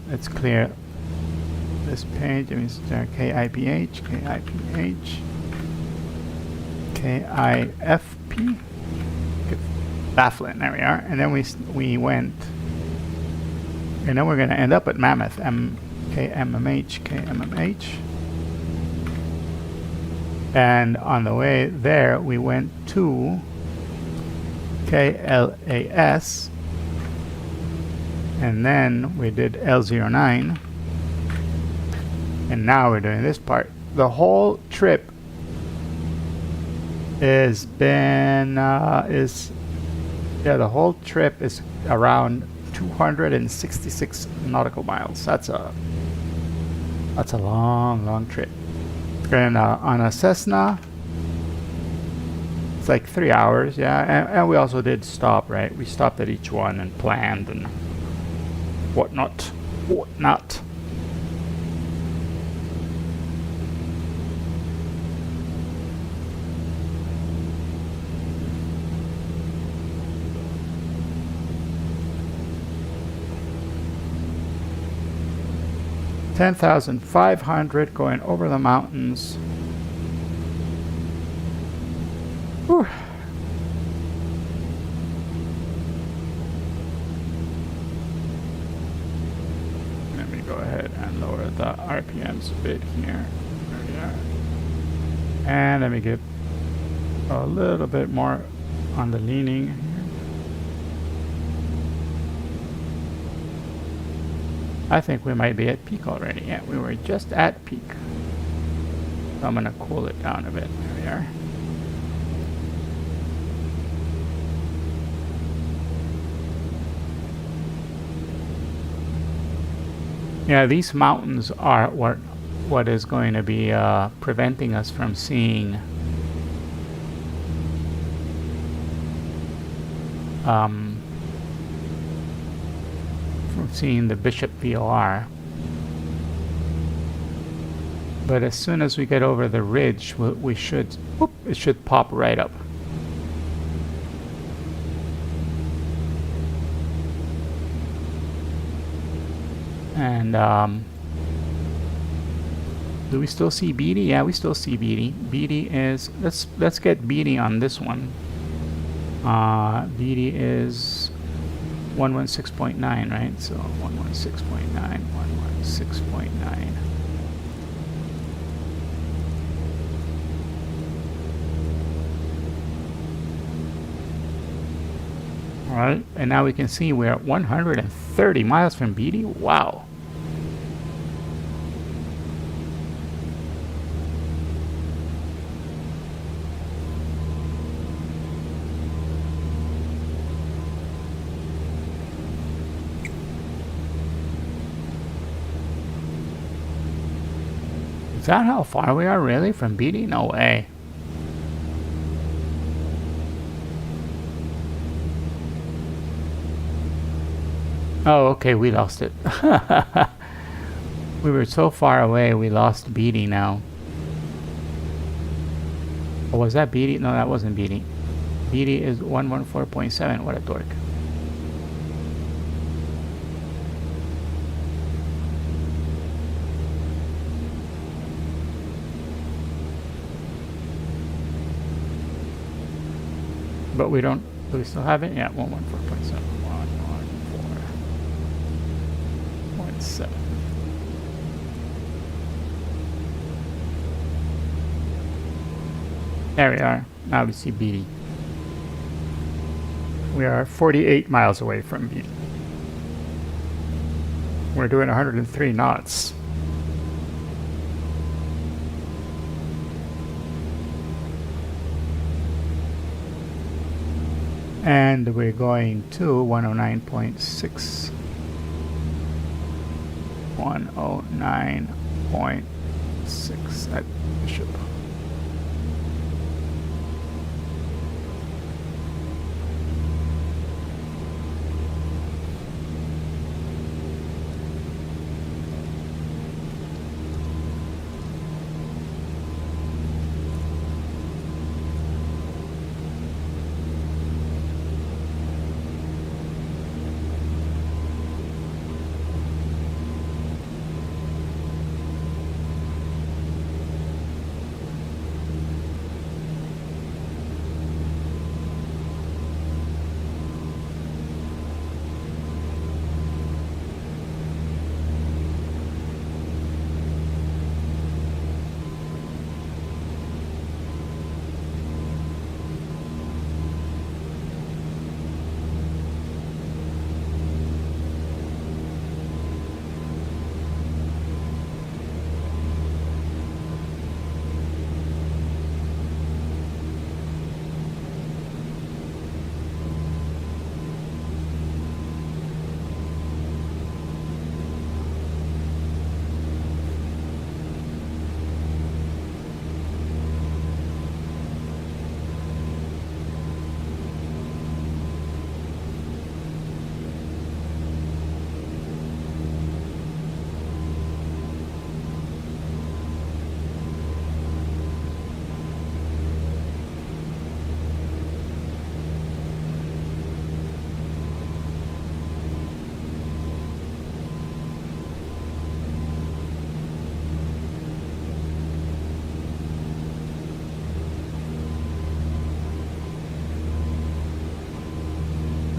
let's clear this page. Let me start KIPH, KIPH, KIFP. Baffling, there we are. And then we went, and then we're going to end up at Mammoth, KMMH, KMMH. And on the way there, we went to KLAS, and then we did L09, and now we're doing this part. The whole trip has been the whole trip is around 266 nautical miles. That's a long trip. And on a Cessna, it's like 3 hours, yeah. And we also did stop, right? We stopped at each one and planned and whatnot. 10,500 going over the mountains. Whew. Let me go ahead and lower the RPMs a bit here. There we are. And let me get a little bit more on the leaning here. I think we might be at peak already. Yeah, we were just at peak. So I'm going to cool it down a bit. There we are. Yeah, these mountains are what is going to be preventing us from seeing the Bishop VOR. But as soon as we get over the ridge, we should, it should pop right up. And do we still see Beatty? Yeah, we still see Beatty. Beatty is, let's get Beatty on this one. Beatty is 116.9, right? So 116.9, 116.9. All right, and now we can see we're at 130 miles from Beatty. Wow. Is that how far we are really from Beatty? No way. Oh, okay, we lost it. We were so far away, we lost Beatty now. Oh, was that Beatty? No, that wasn't Beatty. Beatty is 114.7. What a dork. But we don't, do we still have it? Yeah, 114.7. 114.7. There we are. Now we see Beatty. We are 48 miles away from Beatty. We're doing 103 knots. And we're going to 109.6. 109.6 at Bishop.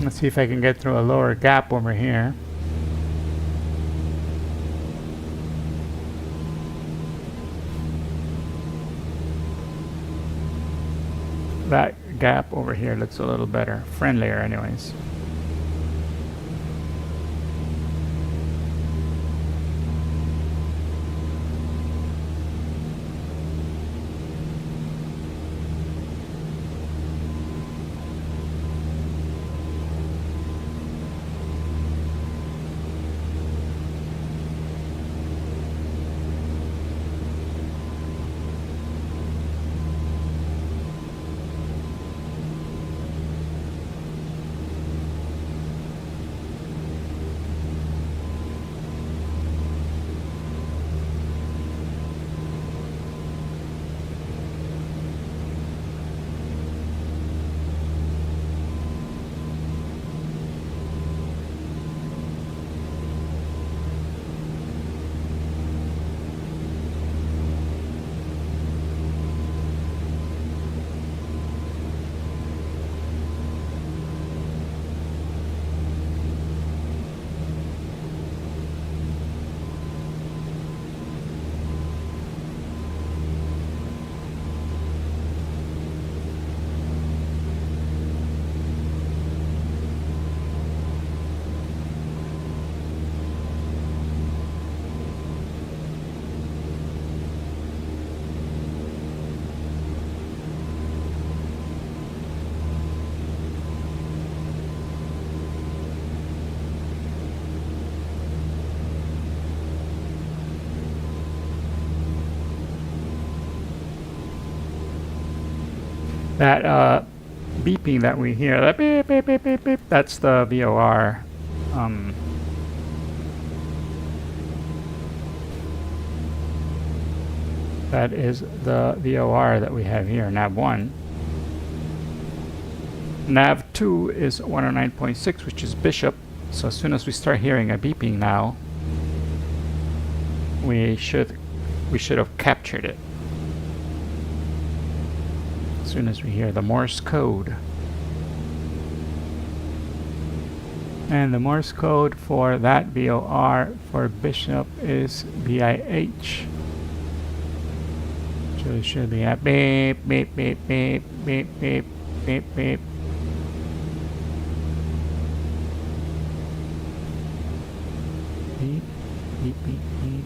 Let's see if I can get through a lower gap over here. That gap over here looks a little better, friendlier anyways. That beeping that we hear, that beep, beep, beep, beep, beep, that's the VOR. That is the VOR that we have here, nav1. Nav2 is 109.6, which is Bishop. So as soon as we start hearing a beeping now, we should have captured it. As soon as we hear the Morse code. And the Morse code for that VOR for Bishop is BIH. So it should be a beep, beep, beep, beep, beep, beep, beep, beep. Beep, beep, beep, beep.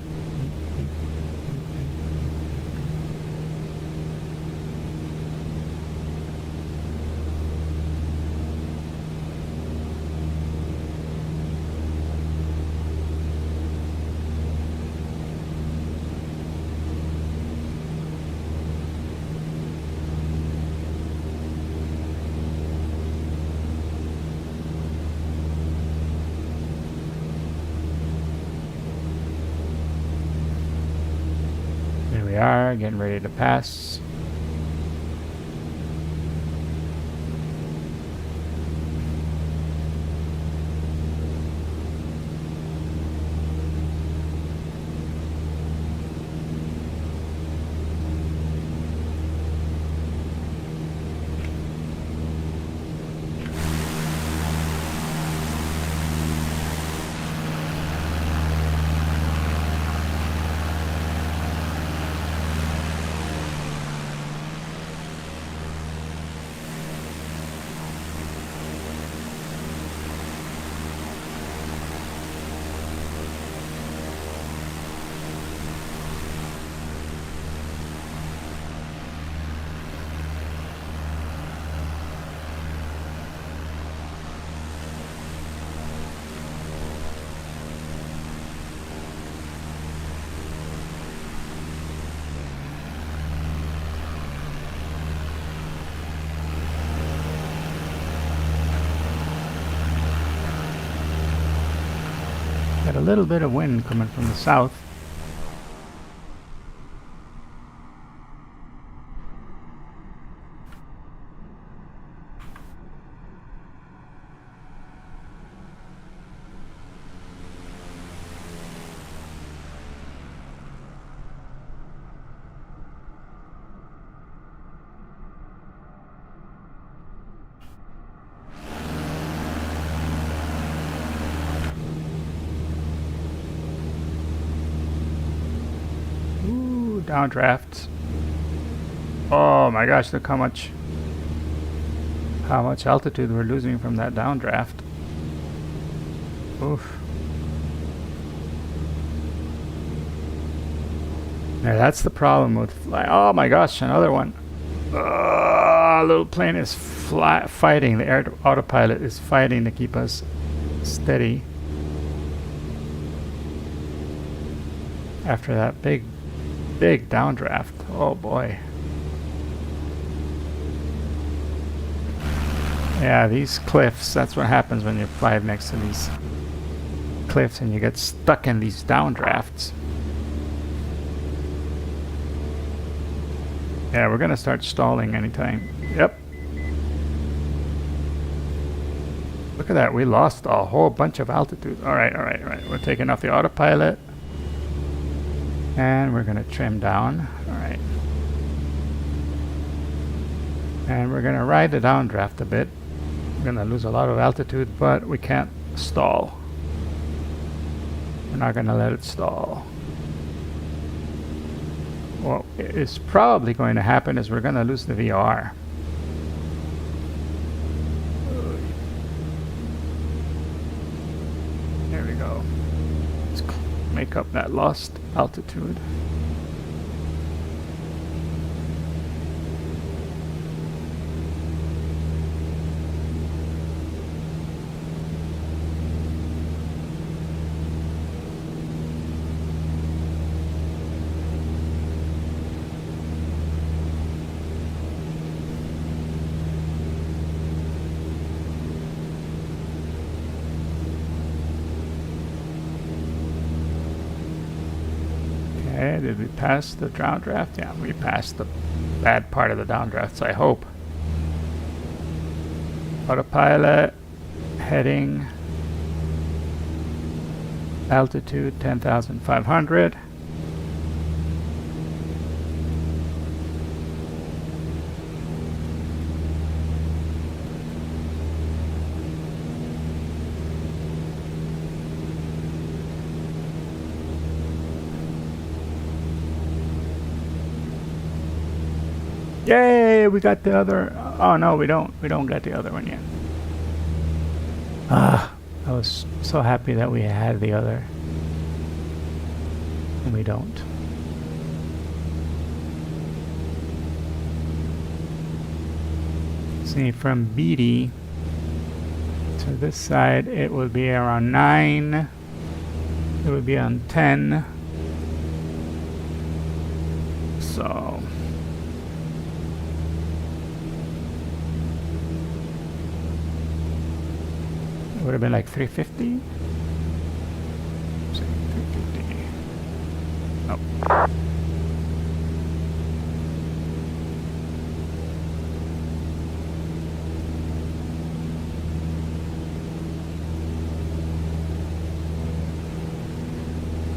There we are, getting ready to pass. Got a little bit of wind coming from the south. downdrafts. Oh my gosh, look how much altitude we're losing from that downdraft. Oof. Yeah, that's the problem with flying. Oh my gosh, another one. Little plane is fighting. The air autopilot is fighting to keep us steady. After that big downdraft. Oh boy. Yeah, these cliffs, that's what happens when you fly next to these cliffs and you get stuck in these downdrafts. Yeah, we're gonna start stalling anytime. Yep. Look at that, we lost a whole bunch of altitude. Alright. We're taking off the autopilot. And we're gonna trim down. Alright. And we're gonna ride the downdraft a bit. We're gonna lose a lot of altitude, but we can't stall. We're not gonna let it stall. What is probably going to happen is we're gonna lose the VOR. There we go. Let's make up that lost altitude. Okay, did we pass the downdraft? Yeah, we passed the bad part of the downdrafts, I hope. Autopilot, heading, altitude 10,500. Yay, we got the other. Oh no, we don't get the other one yet. I was so happy that we had the other, and we don't. See, from BD to this side, it would be around 9. It would be on 10. So. Would have been like 350. 350. Nope.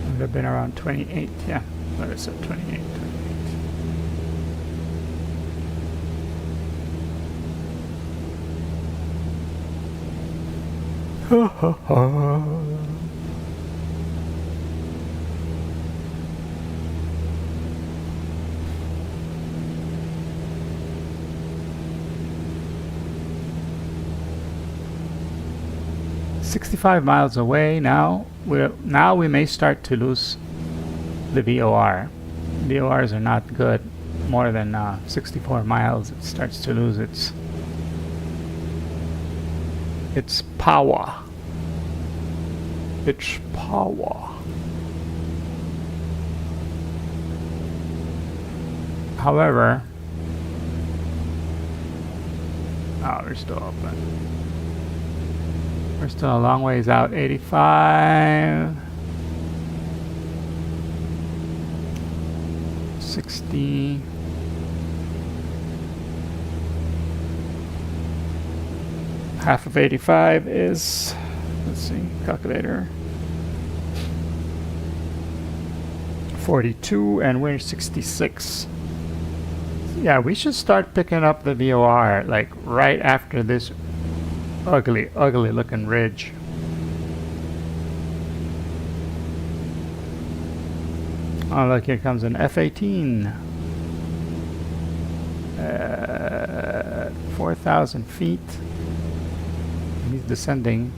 Would have been around 28. Yeah, what is it? 28. Ha ha ha. "65 miles away now. We may start to lose the VOR. VORs are not good. More than 64 miles, it starts to lose its power. It's power. However, we're still open. We're still a long ways out. 85, 60. Half of 85 is, let's see, calculator, 42, and we're 66. Yeah, we should start picking up the VOR like right after this ugly looking ridge. Oh, look, here comes an F-18. 4,000 feet. He's descending.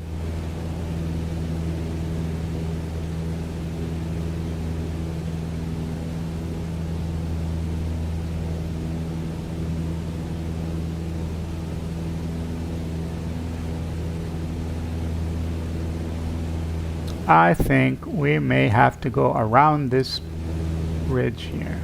I think we may have to go around this ridge here.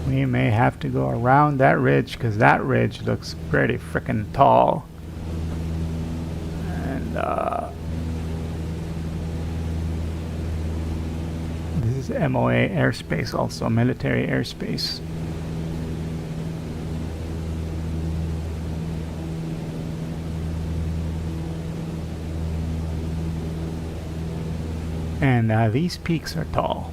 We may have to go around that ridge because that ridge looks pretty freaking tall. And this is MOA airspace, also military airspace. And these peaks are tall.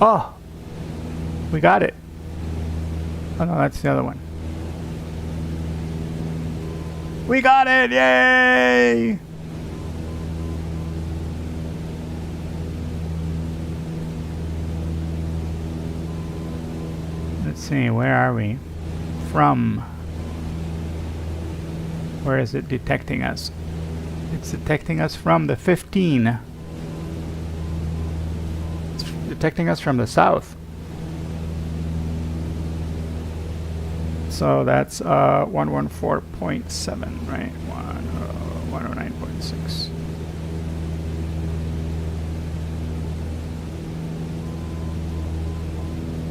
Oh, we got it. Oh no, that's the other one. We got it! Yay! Let's see, where are we? From. Where is it detecting us? It's detecting us from the 15. Detecting us from the south. So that's 114.7, right? 109.6.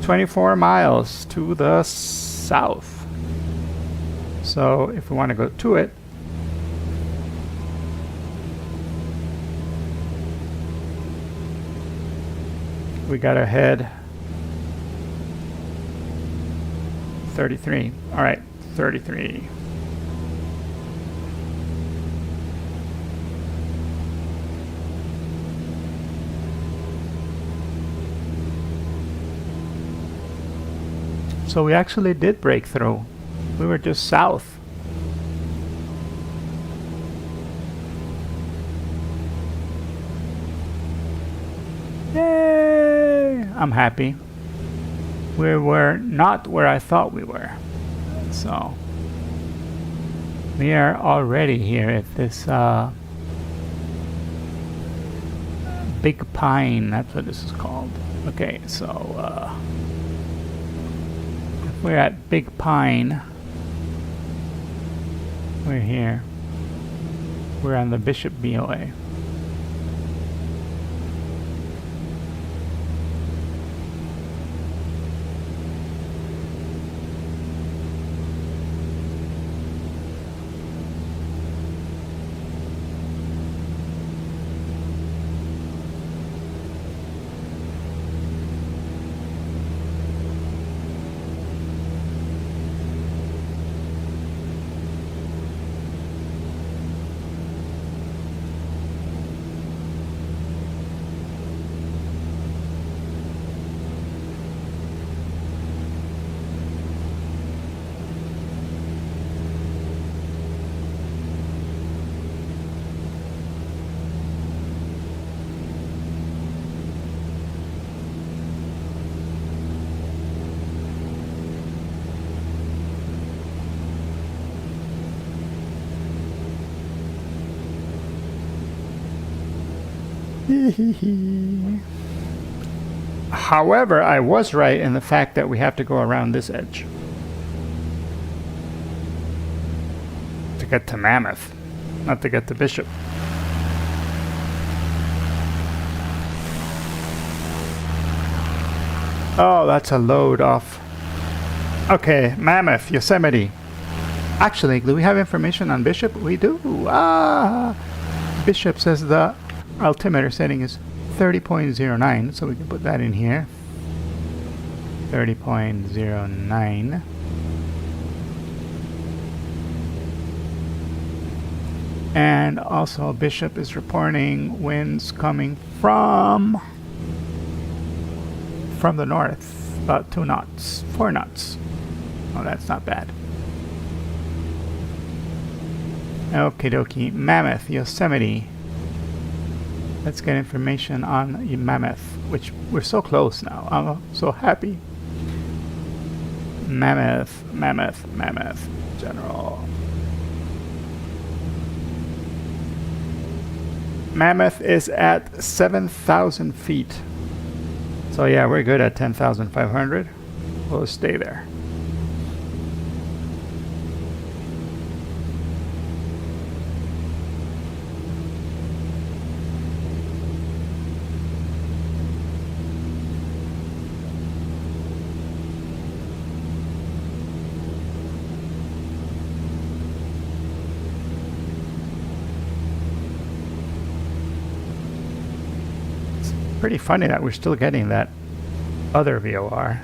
"24 miles to the south." So if we want to go to it, we gotta head 33. All right, 33. So we actually did break through. We were just south. Yay! I'm happy. We were not where I thought we were. So we are already here at this Big Pine. That's what this is called. Okay, so if we're at Big Pine, we're here. We're on the Bishop BOA. However, I was right in the fact that we have to go around this edge to get to Mammoth, not to get to Bishop. Oh, that's a load off. Okay, Mammoth, Yosemite. Actually, do we have information on Bishop? We do. Ah, Bishop says the altimeter setting is 30.09, so we can put that in here. 30.09. And also Bishop is reporting winds coming from the north, about 2 knots, 4 knots. Oh, that's not bad. Okie dokie. Mammoth, Yosemite. Let's get information on Mammoth, which we're so close now. I'm so happy. Mammoth, Mammoth, Mammoth, General. Mammoth is at 7,000 feet. So yeah, we're good at 10,500. We'll stay there. Pretty funny that we're still getting that other VOR.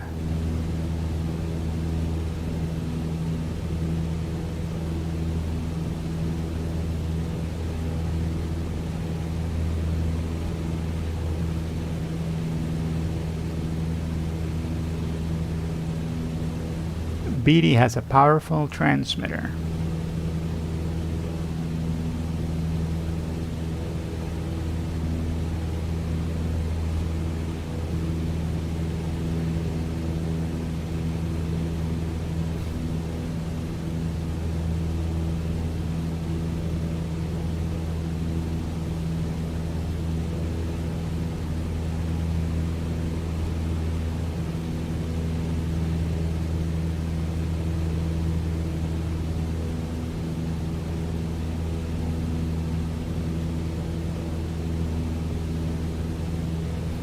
BD has a powerful transmitter.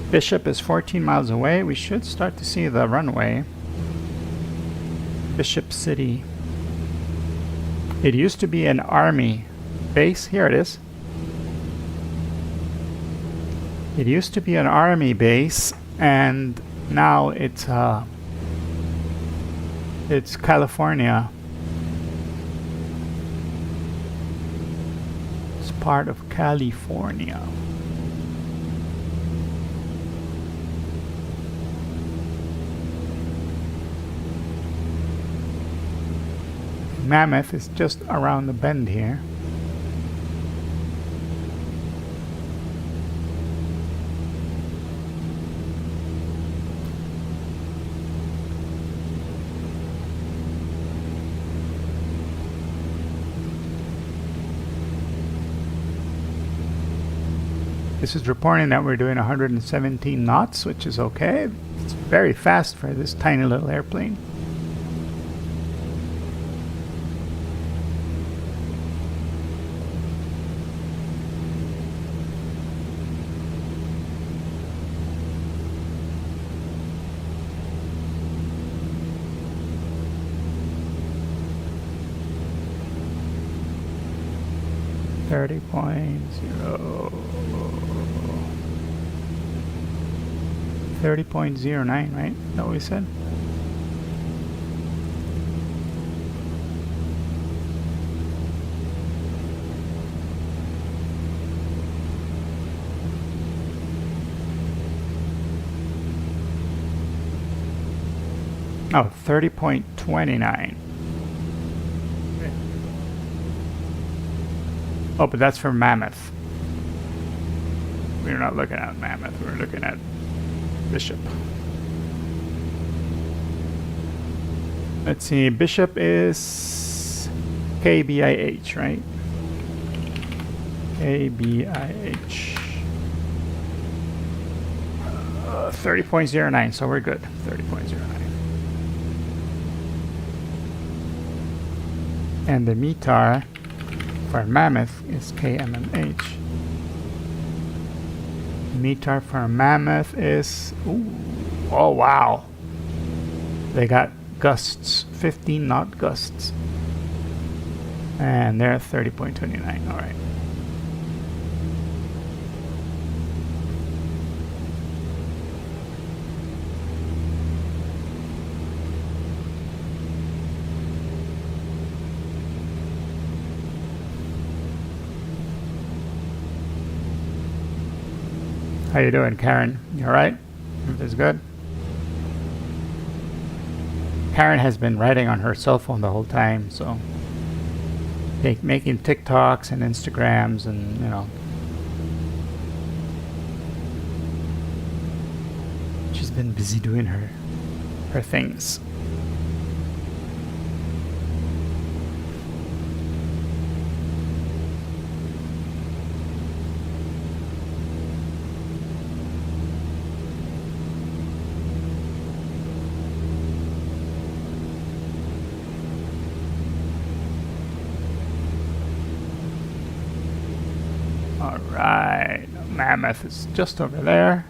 Bishop is 14 miles away. We should start to see the runway. Bishop City. It used to be an army base. Here it is. It used to be an army base, and now it's California. It's part of California. Mammoth is just around the bend here. This is reporting that we're doing 117 knots, which is okay. It's very fast for this tiny little airplane. .09, right? Is that what we said? Oh, 30.29. Oh, but that's for Mammoth. We're not looking at Mammoth, we're looking at Bishop. Let's see, Bishop is KBIH, right? KBIH. 30.09, so we're good. 30.09. And the METAR for Mammoth is KMMH. METAR for Mammoth is Oh, wow. They got gusts, 15 knot gusts. And they're 30.29. All right. How you doing, Karen? You all right? Everything's good? Karen has been writing on her cell phone the whole time, so making TikToks and Instagrams, and you know, she's been busy doing her things. Alright, Mammoth is just over there.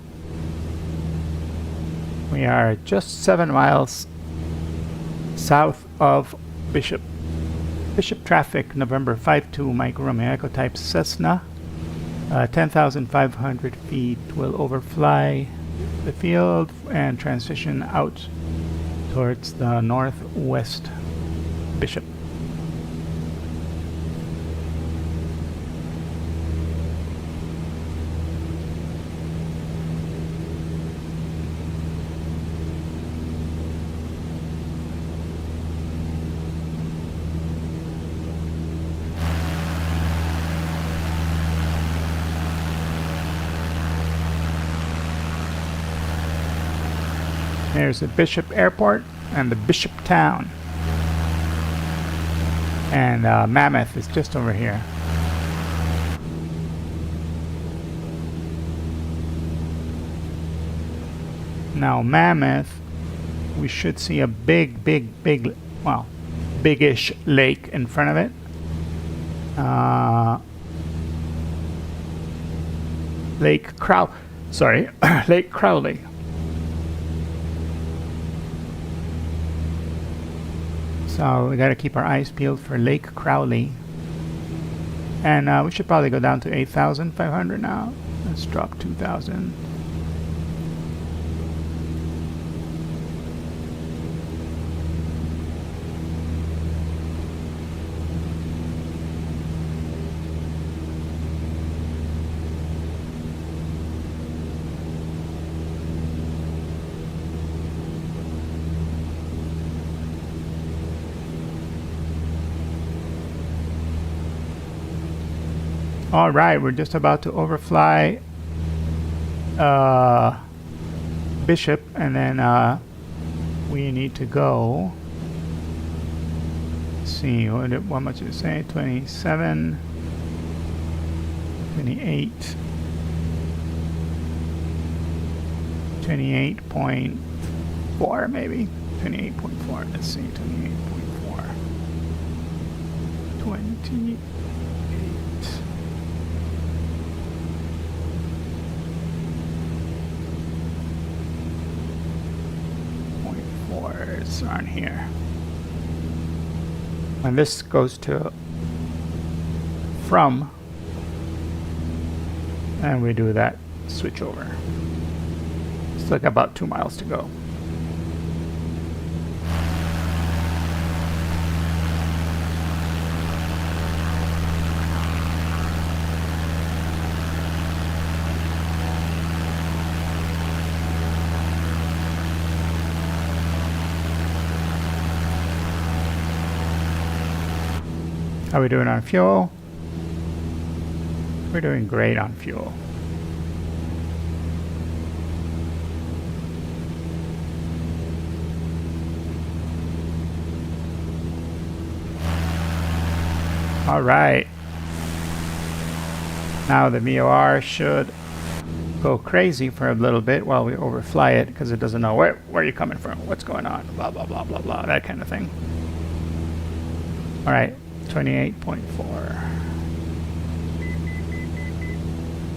We are just 7 miles south of Bishop. Bishop traffic, November 52, Mike Romeo Echo type Cessna. 10,500 feet will overfly the field and transition out towards the northwest Bishop. There's the Bishop Airport and the Bishop Town. And Mammoth is just over here. Now Mammoth, we should see a big, well, big-ish lake in front of it. Lake Crowley. So we got to keep our eyes peeled for Lake Crowley. And we should probably go down to 8,500 now. Let's drop 2,000. All right, we're just about to overfly Bishop, and then we need to go. Let's see, what much did it say? 27, 28, 28.4 maybe. 28.4. Let's see, 28.4. 28. 0.4s around here. And this goes to from, and we do that switch over. It's like about 2 miles to go. How are we doing on fuel? We're doing great on fuel. All right. Now the VOR should go crazy for a little bit while we overfly it, because it doesn't know where you're coming from, what's going on, blah, blah, blah, blah, blah, that kind of thing. All right. 28.4.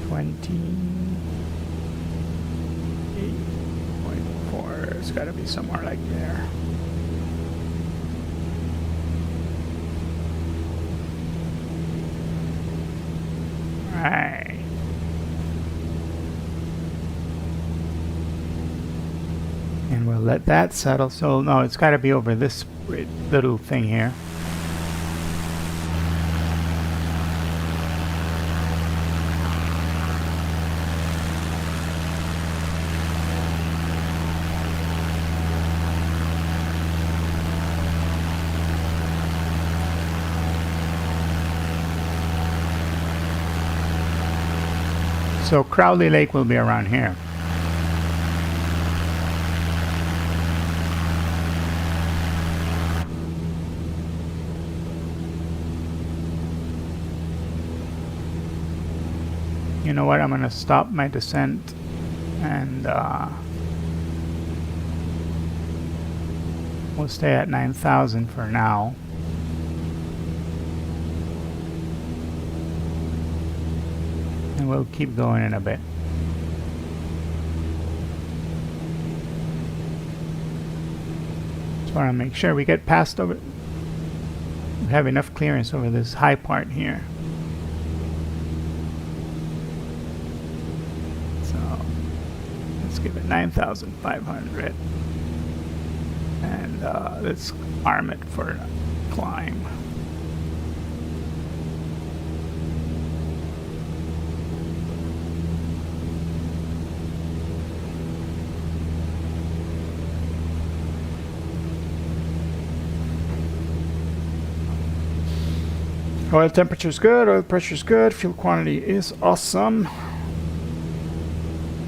28.4. it's got to be somewhere like there. Right. And we'll let that settle. So no, it's got to be over this little thing here. So Crowley Lake will be around here. You know what? I'm going to stop my descent and we'll stay at 9,000 for now. And we'll keep going in a bit. Just want to make sure we get past over. We have enough clearance over this high part here. So let's give it 9,500. And let's arm it for climb. Oil temperature is good, oil pressure is good, fuel quantity is awesome.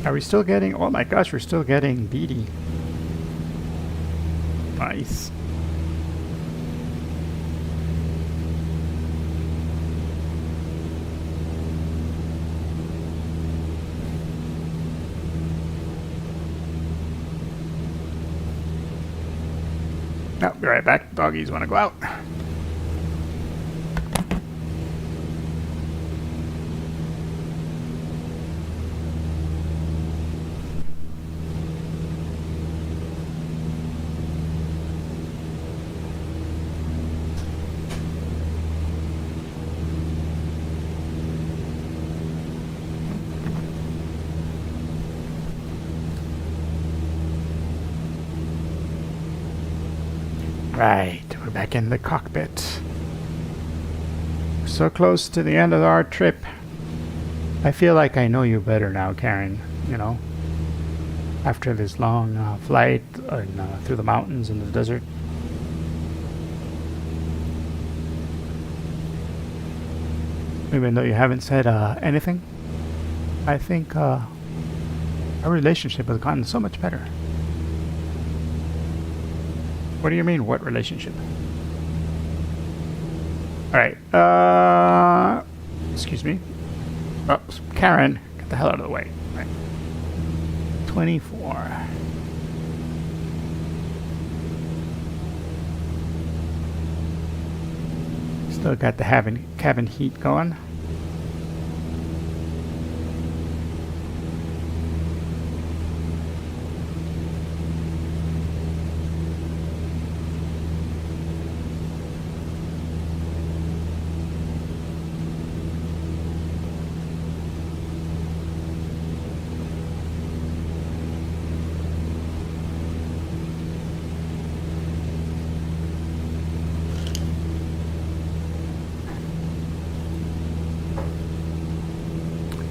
Are we still getting, oh my gosh, we're still getting BD. Nice. I'll be right back. Doggies want to go out. Right, we're back in the cockpit. So close to the end of our trip. I feel like I know you better now, Karen, you know, after this long flight through the mountains and the desert. Even though you haven't said anything, I think our relationship has gotten so much better. What do you mean, what relationship? Alright, excuse me. Oh, Karen, get the hell out of the way. Right. 24. Still got the cabin heat going.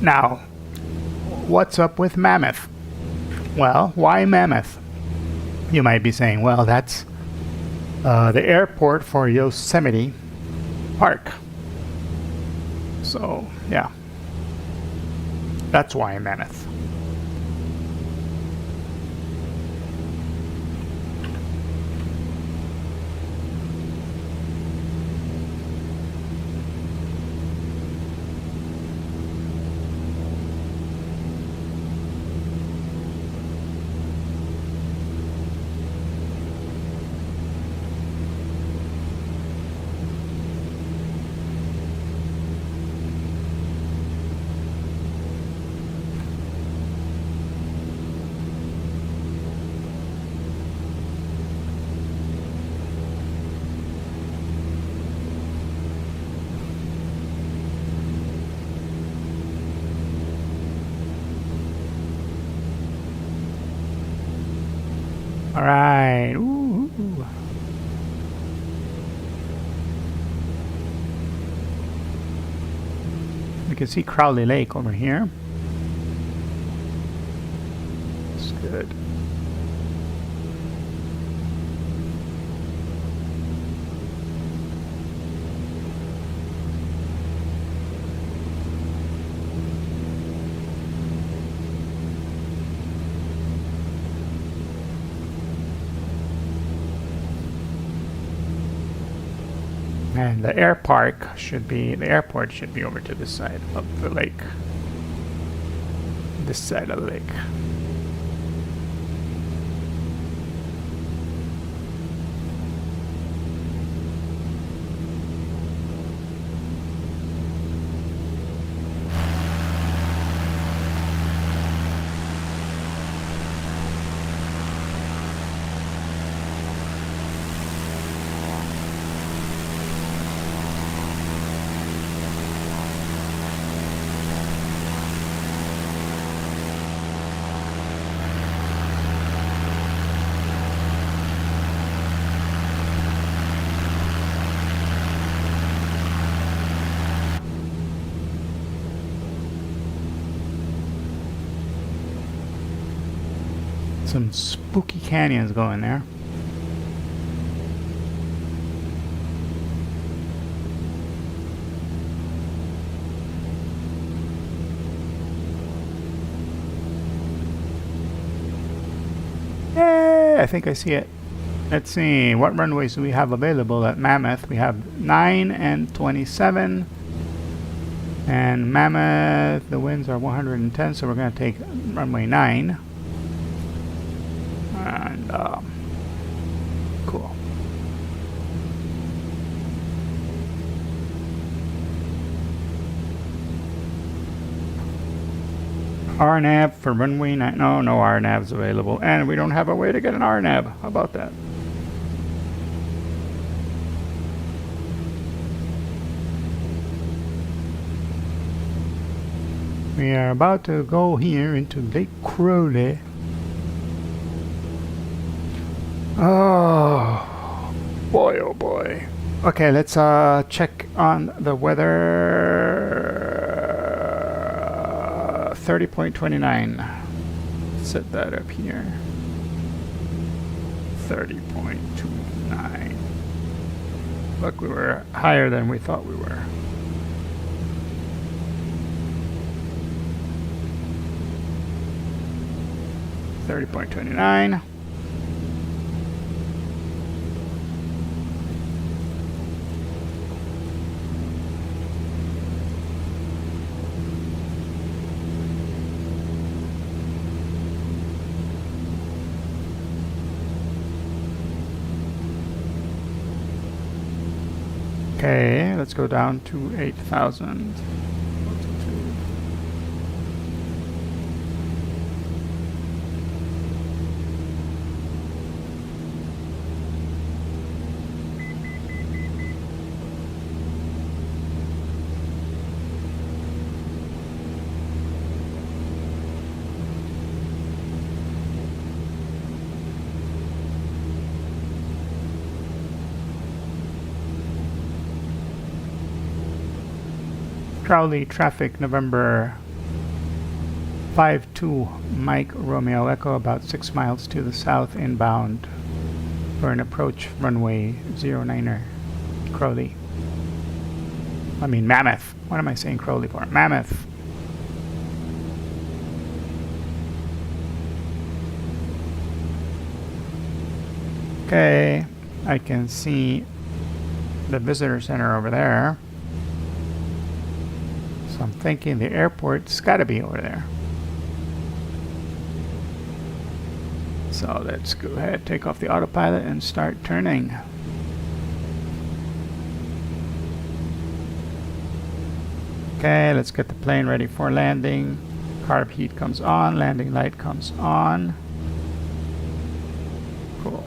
Now, what's up with Mammoth? Well, why Mammoth? You might be saying, well, that's the airport for Yosemite Park. So, yeah. That's why Mammoth. All right. Ooh. We can see Crowley Lake over here. That's good. And the airport should be over to this side of the lake. This side of the lake. Some spooky canyons going there. Yay! I think I see it. Let's see, what runways do we have available at Mammoth? We have 9 and 27. And Mammoth, the winds are 110, so we're going to take runway 9. And cool. RNAV for runway 9. No RNAVs available, and we don't have a way to get an RNAV. How about that? We are about to go here into Lake Crowley. Oh boy, oh boy. Okay, let's check on the weather. 30.29. Set that up here. 30.29. Look, we were higher than we thought we were. $30.29. Okay, let's go down to 8,000. Crowley traffic, November 52 Mike Romeo Echo, about 6 miles to the south inbound for an approach runway 09er, Crowley. I mean Mammoth. What am I saying Crowley for? Mammoth. Okay, I can see the visitor center over there. So I'm thinking the airport's got to be over there. So let's go ahead, take off the autopilot and start turning. Okay, let's get the plane ready for landing. Carb heat comes on, landing light comes on. Cool.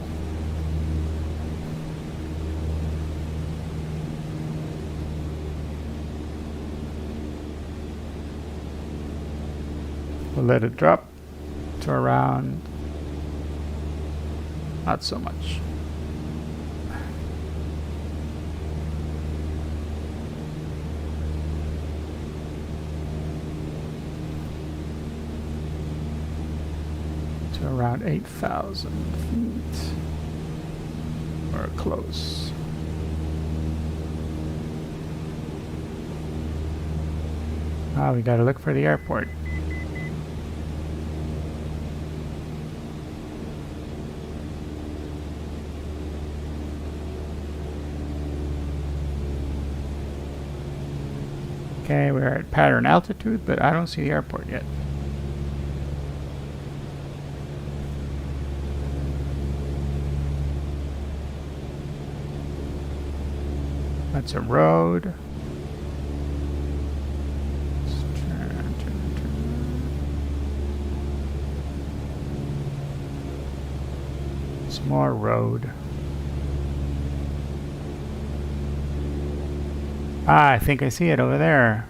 We'll let it drop to around Not so much. To around 8,000 feet. Or close. Ah, we gotta look for the airport. Okay, we're at pattern altitude, but I don't see the airport yet. That's a road. Let's turn. It's more road. Ah, I think I see it over there.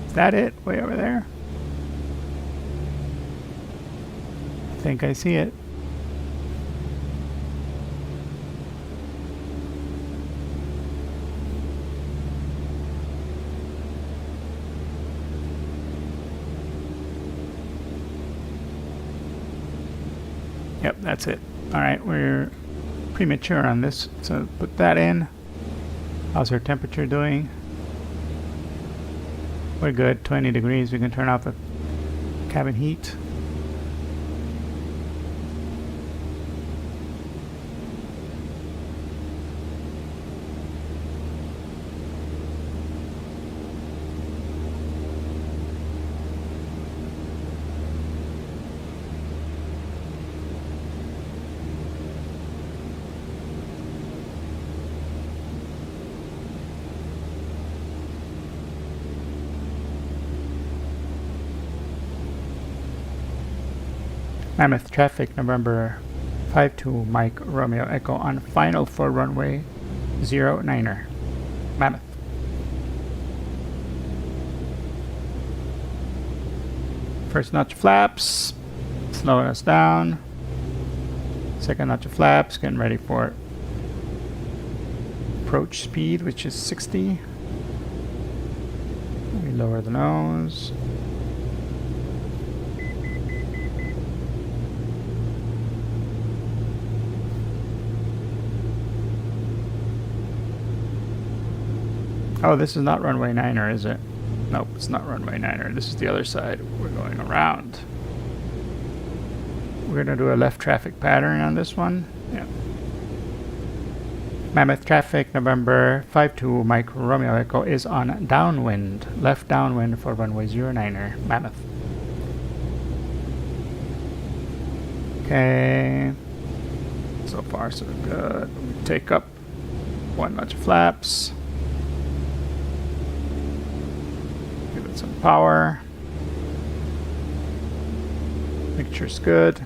Is that it? Way over there? I think I see it. Yep, that's it. Alright, we're premature on this, so put that in. How's our temperature doing? We're good, 20 degrees. We can turn off the cabin heat. Mammoth traffic, November 52 Mike Romeo Echo on final for runway 09er. Mammoth. First notch flaps, slowing us down. Second notch of flaps, getting ready for approach speed, which is 60. We lower the nose. Oh, this is not runway 9er, is it? Nope, it's not runway 9er. This is the other side. We're going around. We're going to do a left traffic pattern on this one. Yeah. Mammoth traffic, November 52 Mike Romeo Echo is on downwind. Left downwind for runway 09er. Mammoth. Okay. So far, so good. We take up one notch of flaps. Some power. Picture's good.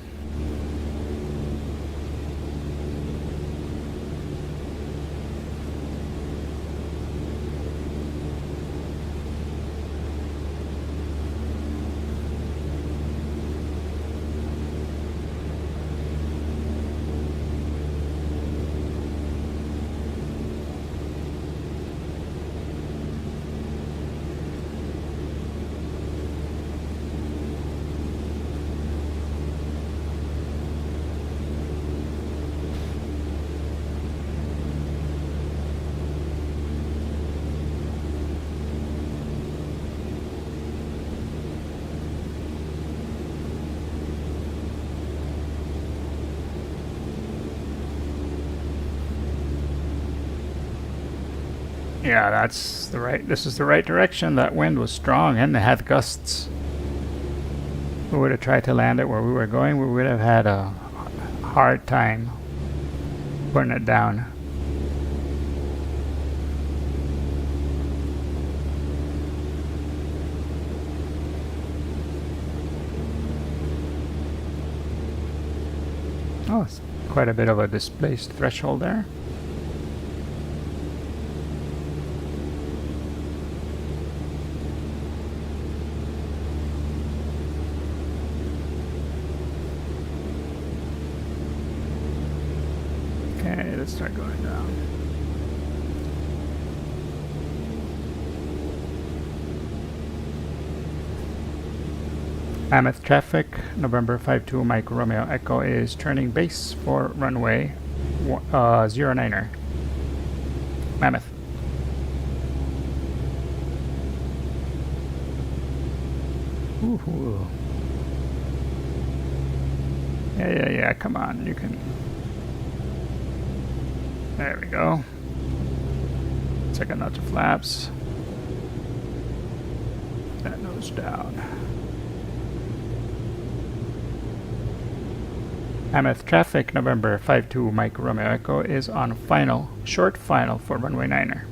Yeah, that's the right. This is the right direction. That wind was strong and they had gusts. If we would have tried to land it where we were going, we would have had a hard time putting it down. Oh, it's quite a bit of a displaced threshold there. let's start going down. Mammoth traffic, November 52 Mike Romeo Echo is turning base for runway 09er. Mammoth. Ooh. Yeah, come on, you can. There we go. Second notch of flaps. That nose down. Mammoth traffic, November 52 Mike Romeo Echo is on short final for runway 9er.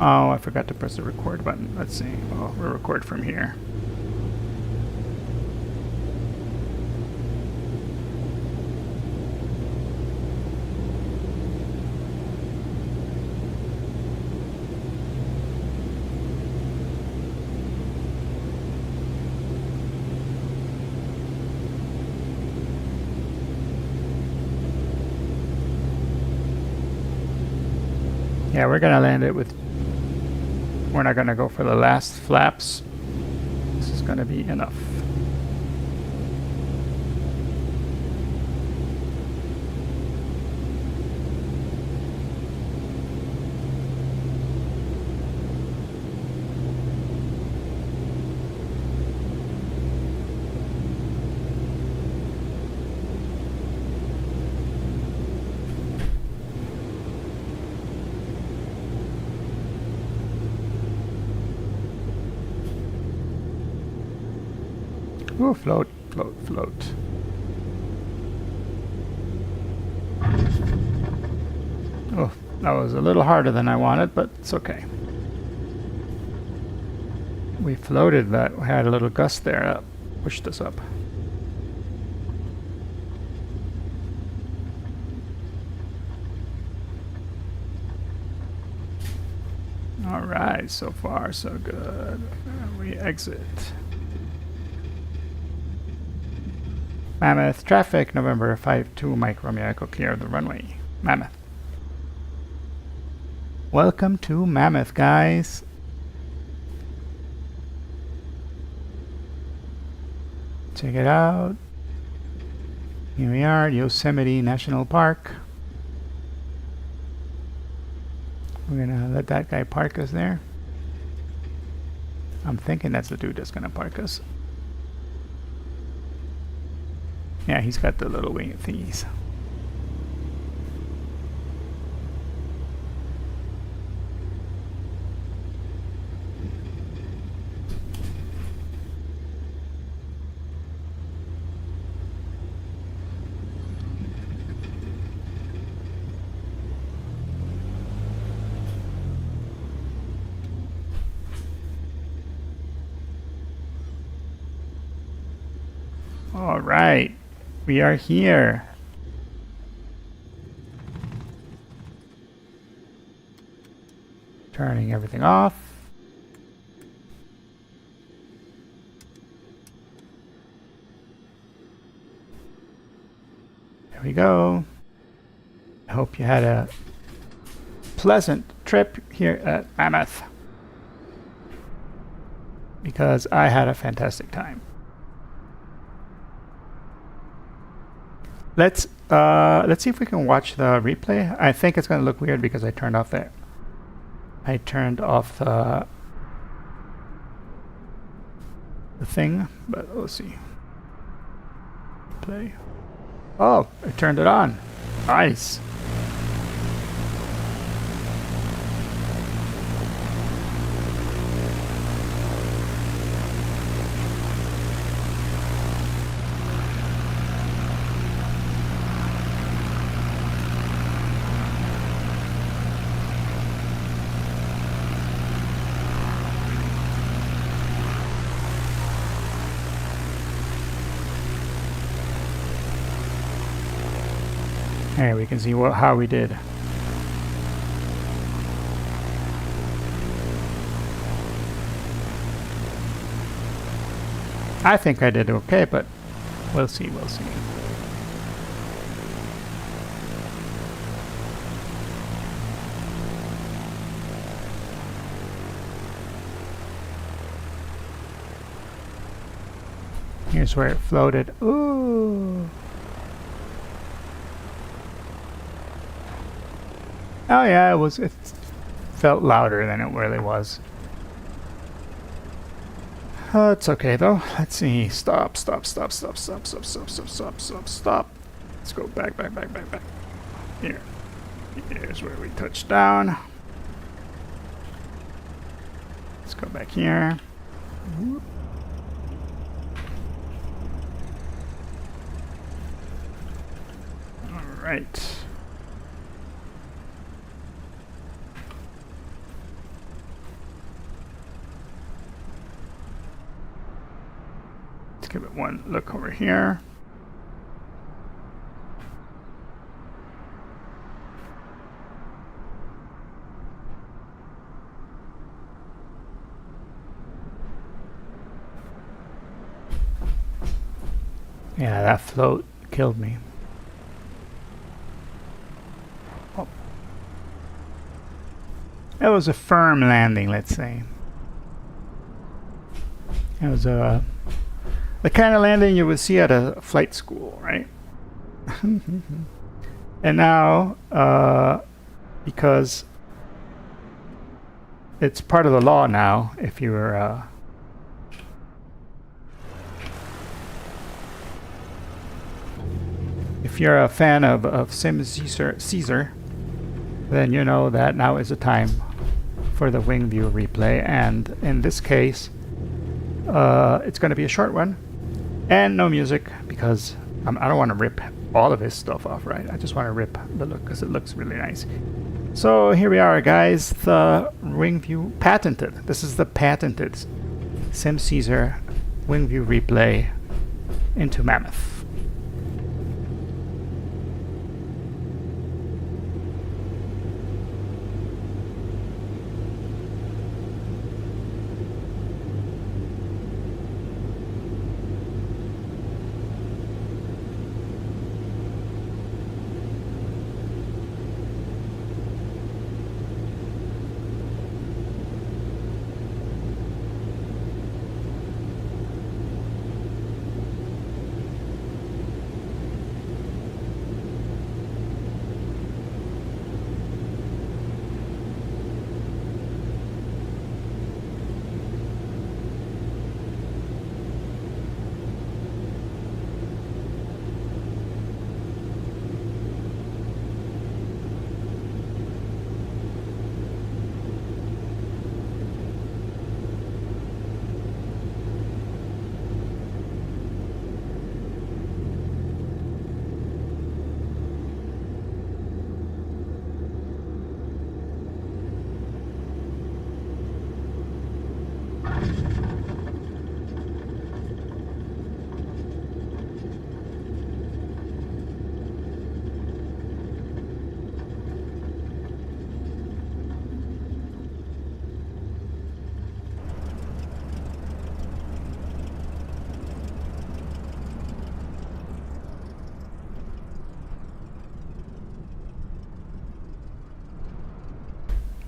Oh, I forgot to press the record button. Let's see. Oh, we'll record from here. Yeah, we're gonna land it with. We're not gonna go for the last flaps. This is gonna be enough. Ooh, float, float, float. Oh, that was a little harder than I wanted, but it's okay. We floated that. We had a little gust there that pushed us up. All right, so far so good. We exit. Mammoth traffic, November 52 Mike Romeo Echo clear of the runway. Mammoth. Welcome to Mammoth, guys. Check it out. Here we are, Yosemite National Park. We're gonna let that guy park us there. I'm thinking that's the dude that's gonna park us. Yeah, he's got the little wing thingies. All right. We are here. Turning everything off. There we go. I hope you had a pleasant trip here at Mammoth, because I had a fantastic time. Let's see if we can watch the replay. I think it's going to look weird because I turned off the thing, but we'll see. Play. Oh, I turned it on. Nice. Here we can see how we did. I think I did okay, but we'll see, we'll see. Here's where it floated. Ooh. Oh yeah, it felt louder than it really was. It's okay though. Let's see. Stop. Let's go back. Here. Here's where we touched down. Let's go back here. Whoop. All right. Give it one look over here. Yeah, that float killed me. Oh. It was a firm landing, let's say. It was the kind of landing you would see at a flight school, right? And now, because it's part of the law now, if you're a fan of Sim Caesar, then you know that now is the time for the wing view replay. And in this case, it's going to be a short one. And no music, because I don't want to rip all of his stuff off, right? I just want to rip the look because it looks really nice. So here we are, guys. The wing view patented. This is the patented Sim Caesar wing view replay into Mammoth.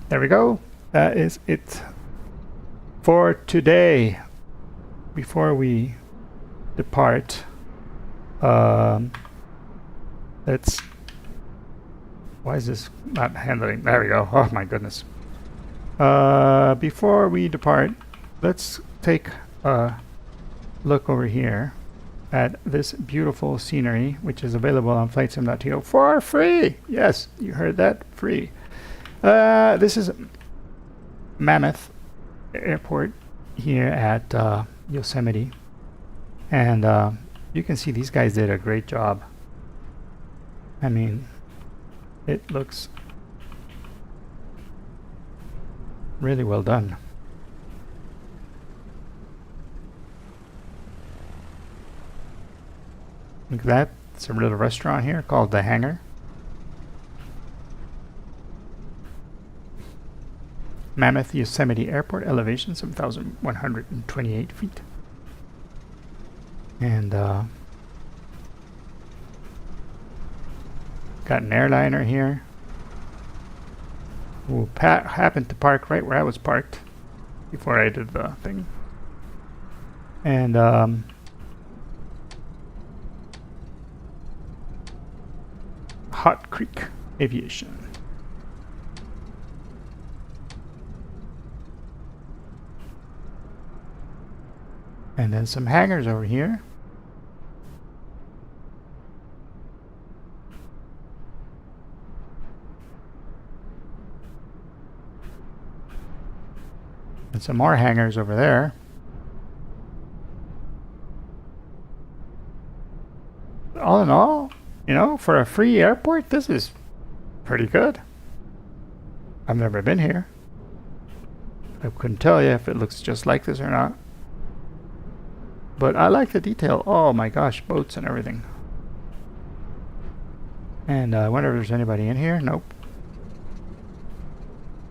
There we go. That is it for today. Before we depart, let's... Why is this not handling? There we go. Oh my goodness. Before we depart, let's take a look over here at this beautiful scenery, which is available on FlightSim.to for free. Yes, you heard that, free. This is Mammoth Airport here at Yosemite, and you can see these guys did a great job. I mean, it looks really well done. Look at that. It's a little restaurant here called The Hangar. Mammoth Yosemite Airport, elevation 7,128 feet. And got an airliner here who happened to park right where I was parked before I did the thing. And Hot Creek Aviation. And then some hangars over here. And some more hangars over there. All in all, you know, for a free airport, this is pretty good. I've never been here. I couldn't tell you if it looks just like this or not. But I like the detail. Oh my gosh, boats and everything. And I wonder if there's anybody in here. Nope.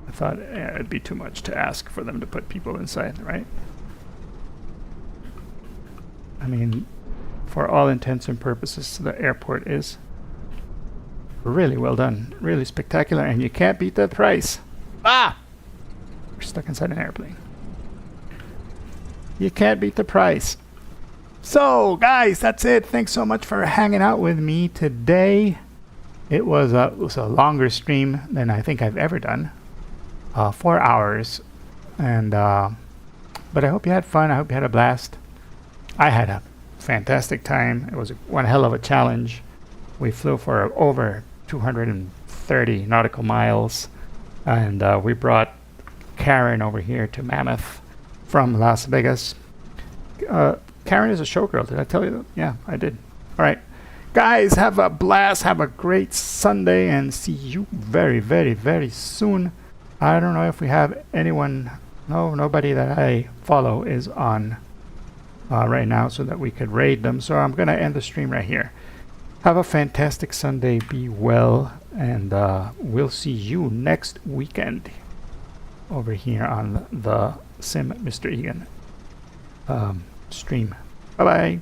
I thought it'd be too much to ask for them to put people inside, right? I mean, for all intents and purposes, the airport is really well done. Really spectacular, and you can't beat the price. Ah! We're stuck inside an airplane. You can't beat the price. So, guys, that's it. Thanks so much for hanging out with me today. It was a longer stream than I think I've ever done. 4 hours. And but I hope you had fun. I hope you had a blast. I had a fantastic time. It was one hell of a challenge. We flew for over 230 nautical miles. And we brought Karen over here to Mammoth from Las Vegas. Karen is a showgirl. Did I tell you that? Yeah, I did. All right. Guys, have a blast. Have a great Sunday and see you very, very, very soon. I don't know if we have anyone. No, nobody that I follow is on right now so that we could raid them. So I'm going to end the stream right here. Have a fantastic Sunday. Be well. And we'll see you next weekend over here on the Sim Mr. Egan stream. Bye-bye.